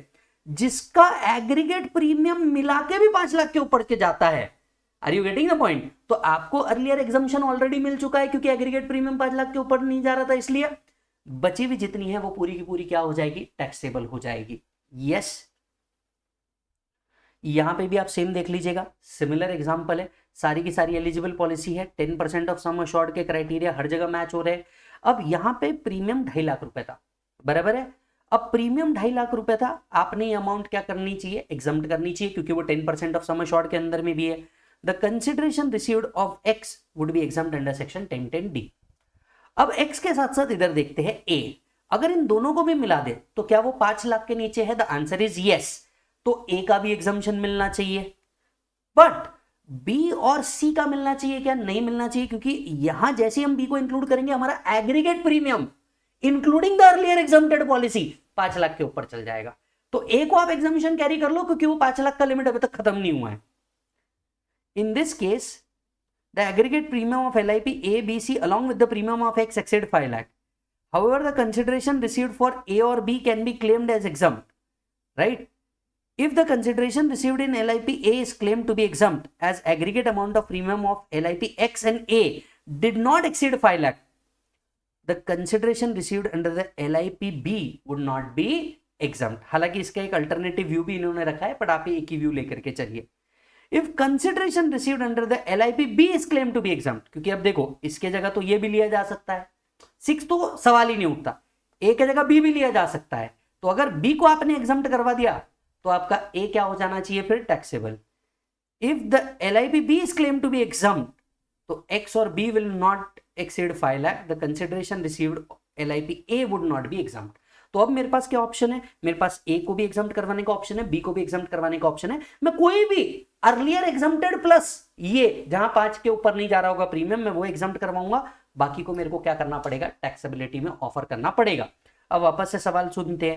जिसका एग्रीगेट प्रीमियम मिला के भी 5 लाख के ऊपर के जाता है, are you getting the point? तो आपको अर्लियर एग्जाम्शन ऑलरेडी मिल चुका है क्योंकि एग्रीगेट प्रीमियम 5 लाख के ऊपर नहीं जा रहा था, इसलिए बची हुई जितनी है वो पूरी की पूरी क्या हो जाएगी? टैक्सेबल हो जाएगी। यस, यहां पे भी आप सेम देख लीजिएगा, सिमिलर एग्जांपल है, सारी की सारी एलिजिबल पॉलिसी है, 10% ऑफ सम अश्योर्ड के क्राइटेरिया हर जगह मैच हो रहे हैं। अब यहां पे प्रीमियम 2.5 लाख रुपए था, बराबर है। अब प्रीमियम 2.5 लाख रुपए था, आपने ये अमाउंट क्या करनी चाहिए? एग्जम्प्ट करनी चाहिए, क्योंकि वो 10% ऑफ सम अश्योर्ड के अंदर में भी है। The consideration received of x would be exempt under section 1010D। अब x के साथ साथ इधर देखते हैं a, अगर इन दोनों को भी मिला दे तो क्या वो 5 लाख के नीचे है? द आंसर इज यस, तो a का भी एग्जम्पशन मिलना चाहिए, बट b और c का मिलना चाहिए क्या? नहीं मिलना चाहिए, क्योंकि यहां जैसे हम b को इंक्लूड करेंगे हमारा aggregate premium including the earlier exempted policy 5 lakh के ऊपर चल जाएगा। तो a को आप एग्जम्पशन कैरी कर लो, क्योंकि वो 5 लाख का लिमिट अभी तक खत्म नहीं हुआ है। In this case the aggregate premium of LIP A, B, C along with the premium of X exceed 5 lakh. However, the consideration received for A or B can be claimed as exempt, right? If the consideration received in LIP A is claimed to be exempt as aggregate amount of premium of LIP X and A did not exceed 5 lakh, the consideration received under the LIP B would not be exempt. हालांकि इसका एक alternative view भी इन्होंने रखा है, but आप एक ही view लेकर के चलिए। If consideration received under the LIP B is claimed to be exempt, क्योंकि अब देखो इसके जगह तो ये भी लिया जा सकता है, 6 तो सवाल ही नहीं उठता, A के जगह B भी लिया जा सकता है, तो अगर B को आपने एग्जम्प्ट करवा दिया तो आपका A क्या हो जाना चाहिए फिर? Taxable. If the LIP B is claimed to be exempt, तो X और B will not exceed 5 lakh, the consideration received LIP A would not be exempt। तो अब मेरे पास क्या ऑप्शन है? मेरे पास A को भी एग्जम्प्ट करवाने का ऑप्शन है, B को भी एग्जम्प्ट करवाने का ऑप्शन है। मैं कोई भी अर्लियर एग्जम्प्टेड प्लस ये जहां 5 के ऊपर नहीं जा रहा होगा प्रीमियम, मैं वो एग्जम्प्ट करवाऊंगा, बाकी को मेरे को क्या करना पड़ेगा? टैक्सेबिलिटी में ऑफर करना पड़ेगा। अब वापस से सवाल सुनते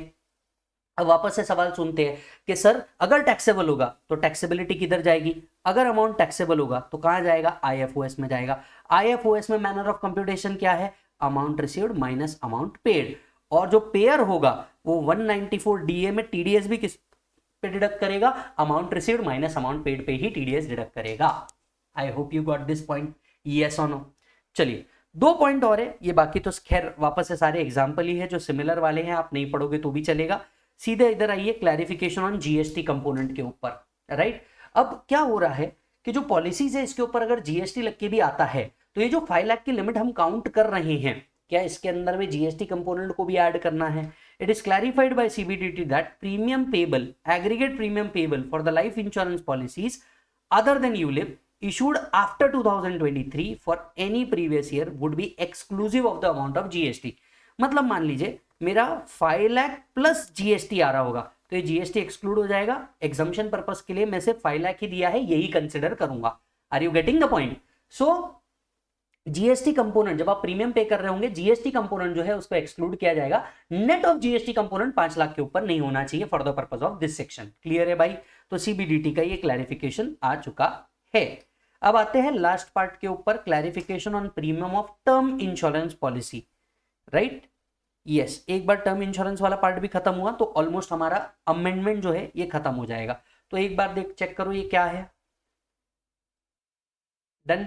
हैं कि सर अगर टैक्सेबल होगा तो टैक्सेबिलिटी किधर जाएगी? अगर अमाउंट टैक्सेबल होगा तो कहां जाएगा? IFOS में जाएगा। IFOS में मैनर ऑफ कंप्यूटेशन क्या है? Amount received minus amount paid, और जो पेयर होगा वो 194 DA में TDS भी किस पे डिडक्ट करेगा? Amount received minus amount paid पे ही TDS डिडक्ट करेगा। आई hope you got this point, yes और नो। चलिए 2 पॉइंट और है, ये बाकी तो खैर वापस से सारे एग्जाम्पल ही है जो सिमिलर वाले हैं, आप नहीं पढ़ोगे तो भी चलेगा। सीधे इधर आइए, क्लैरिफिकेशन ऑन GST कंपोनेंट के ऊपर, राइट। अब क्या हो रहा है कि जो पॉलिसीज है इसके ऊपर अगर GST लग के भी आता है तो ये जो 5 लाख की लिमिट हम काउंट कर रहे हैं, क्या इसके अंदर में GST कंपोनेंट को भी ऐड करना है? It is clarified by CBDT that premium payable, aggregate premium payable for the life insurance policies other than ULIP issued after 2023 for any previous year would be exclusive of the amount of GST। मतलब मान लीजिए मेरा 5 lakh plus GST आ रहा होगा तो ये GST exclude हो जाएगा। एग्जम्पशन पर्पस के लिए मैं सिर्फ 5 लाख ही दिया है, यही कंसिडर करूंगा। Are you getting the point? So GST component जब आप प्रीमियम पे कर रहे होंगे, GST कंपोनेंट जो है उसको एक्सक्लूड किया जाएगा। Net of GST component 5 lakh के ऊपर नहीं होना चाहिए for the purpose of this section. Clear है भाई? तो CBDT का ये क्लैरिफिकेशन आ चुका है। अब आते हैं लास्ट पार्ट के ऊपर, clarification on premium of term insurance policy, right. Yes, एक बार टर्म इंश्योरेंस वाला पार्ट भी खत्म हुआ तो ऑलमोस्ट हमारा अमेंडमेंट जो है ये खत्म हो जाएगा। तो एक बार चेक करो ये क्या है। डन।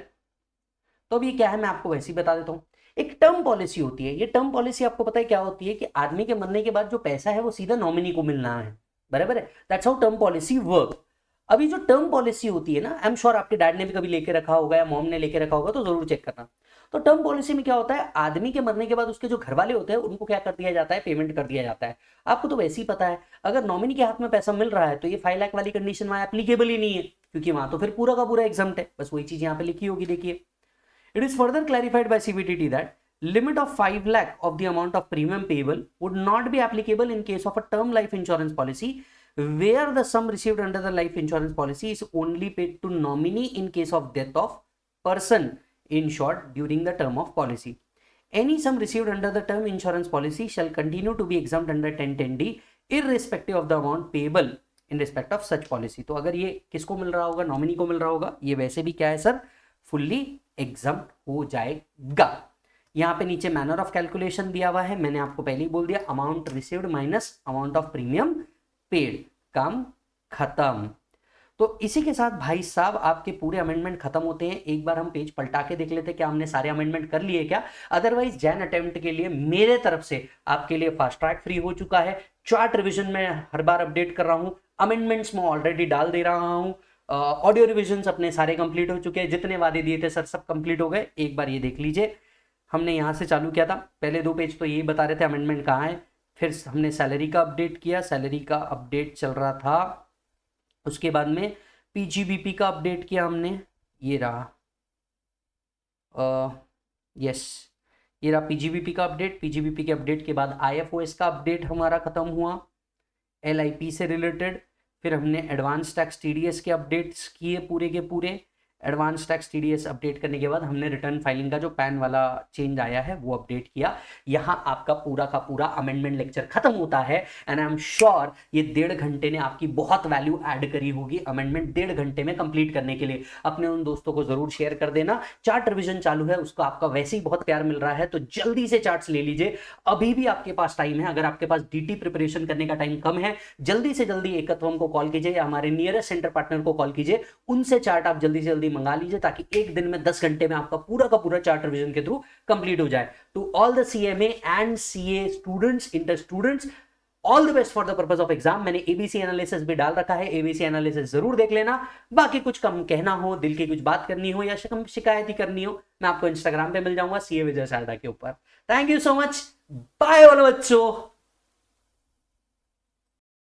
तो अब ये क्या है मैं आपको वैसे ही बता देता हूं। एक टर्म पॉलिसी होती है, ये टर्म पॉलिसी आपको पता है क्या होती है कि आदमी के मरने के बाद जो पैसा है वो सीधा नॉमिनी को मिलना है, बराबर है। That's how term policy work. अभी जो टर्म पॉलिसी होती है ना, आई एम श्योर आपके डैड ने भी कभी लेके रखा होगा या मॉम ने लेके रखा होगा, तो जरूर चेक करना। तो टर्म पॉलिसी में क्या होता है, आदमी के मरने के बाद उसके जो घर वाले होते हैं उनको क्या कर दिया जाता है? पेमेंट कर दिया जाता है। आपको तो वैसे ही पता है अगर नॉमिनी के हाथ में पैसा मिल रहा है तो ये 5 लाख वाली कंडीशन वहां एप्लीकेबल ही नहीं है, क्योंकि वहां तो फिर पूरा का पूरा एग्जम्प्ट है। बस वही चीज यहाँ पे लिखी होगी, देखिए। It is further clarified by CBDT that limit of 5 lakh of the amount of premium payable would not be applicable in case of a term life insurance policy where the sum received under the life insurance policy is only paid to nominee in case of death of person insured during the term of policy. Any sum received under the term insurance policy shall continue to be exempt under 1010D irrespective of the amount payable in respect of such policy। तो अगर ये किसको मिल रहा होगा? Nominee को मिल रहा होगा। ये वैसे भी क्या है सर? फुल्ली एग्जम्प्ट हो जाएगा। यहां पे नीचे मैनर ऑफ कैलकुलेशन दिया हुआ है, मैंने आपको पहले ही बोल दिया, amount received minus amount of premium paid, काम खत्म। तो इसी के साथ भाई साहब आपके पूरे अमेंडमेंट खत्म होते हैं। एक बार हम पेज पलटा के देख लेते हैं क्या हमने सारे अमेंडमेंट कर लिए क्या। अदरवाइज जैन अटेम्प्ट के लिए मेरे तरफ से आपके लिए फास्ट ट्रैक फ्री हो चुका है। चार्ट रिविजन में हर बार अपडेट कर रहा हूं, अमेंडमेंट्स में ऑलरेडी डाल दे रहा हूं, ऑडियो रिविजन अपने सारे कंप्लीट हो चुके हैं, जितने वादे दिए थे सर सब कंप्लीट हो गए। एक बार ये देख लीजिए, हमने यहाँ से चालू किया था, पहले 2 पेज तो यही बता रहे थे अमेंडमेंट कहाँ है। फिर हमने सैलरी का अपडेट किया, सैलरी का अपडेट चल रहा था। उसके बाद में पीजीबीपी का अपडेट किया हमने, ये रहा यस ये रहा पीजीबीपी का अपडेट। पीजीबीपी के अपडेट के बाद आईएफओएस का अपडेट हमारा खत्म हुआ एलआईपी से रिलेटेड। फिर हमने एडवांस टैक्स टीडीएस के अपडेट्स किए पूरे के पूरे। एडवांस टैक्स टीडीएस अपडेट करने के बाद हमने रिटर्न फाइलिंग का जो पैन वाला चेंज आया है वो अपडेट किया। यहाँ आपका पूरा का पूरा अमेंडमेंट लेक्चर खत्म होता है। एंड आई एम श्योर ये 1.5 घंटे ने आपकी बहुत वैल्यू ऐड करी होगी अमेंडमेंट 1.5 घंटे में कंप्लीट करने के लिए। अपने उन दोस्तों को जरूर शेयर कर देना। चार्ट रिविजन चालू है, उसको आपका वैसे ही बहुत प्यार मिल रहा है, तो जल्दी से चार्ट्स ले लीजिए, अभी भी आपके पास टाइम है। अगर आपके पास डीटी प्रिपरेशन करने का टाइम कम है, जल्दी से जल्दी एकत्वम को कॉल कीजिए या हमारे नियरेस्ट सेंटर पार्टनर को कॉल कीजिए, उनसे चार्ट आप जल्दी से जल्दी मंगा लीजिए, ताकि एक दिन में 10 घंटे में आपका पूरा का पूरा चार्ट रिविजन के थ्रू कंप्लीट हो जाए। To all the CMA and CA students, inter students, all the best for the purpose of exam. मैंने एबीसी एनालिसिस भी डाल रखा है, एबीसी एनालिसिस जरूर देख लेना। बाकी कुछ कम कहना हो, दिल की कुछ बात करनी हो या शिकायत ही करनी हो, मैं आपको इंस्टाग्राम पे मिल जाऊंगा सीए विजय सारदा के ऊपर। Thank you so much, bye वाले बच्चों।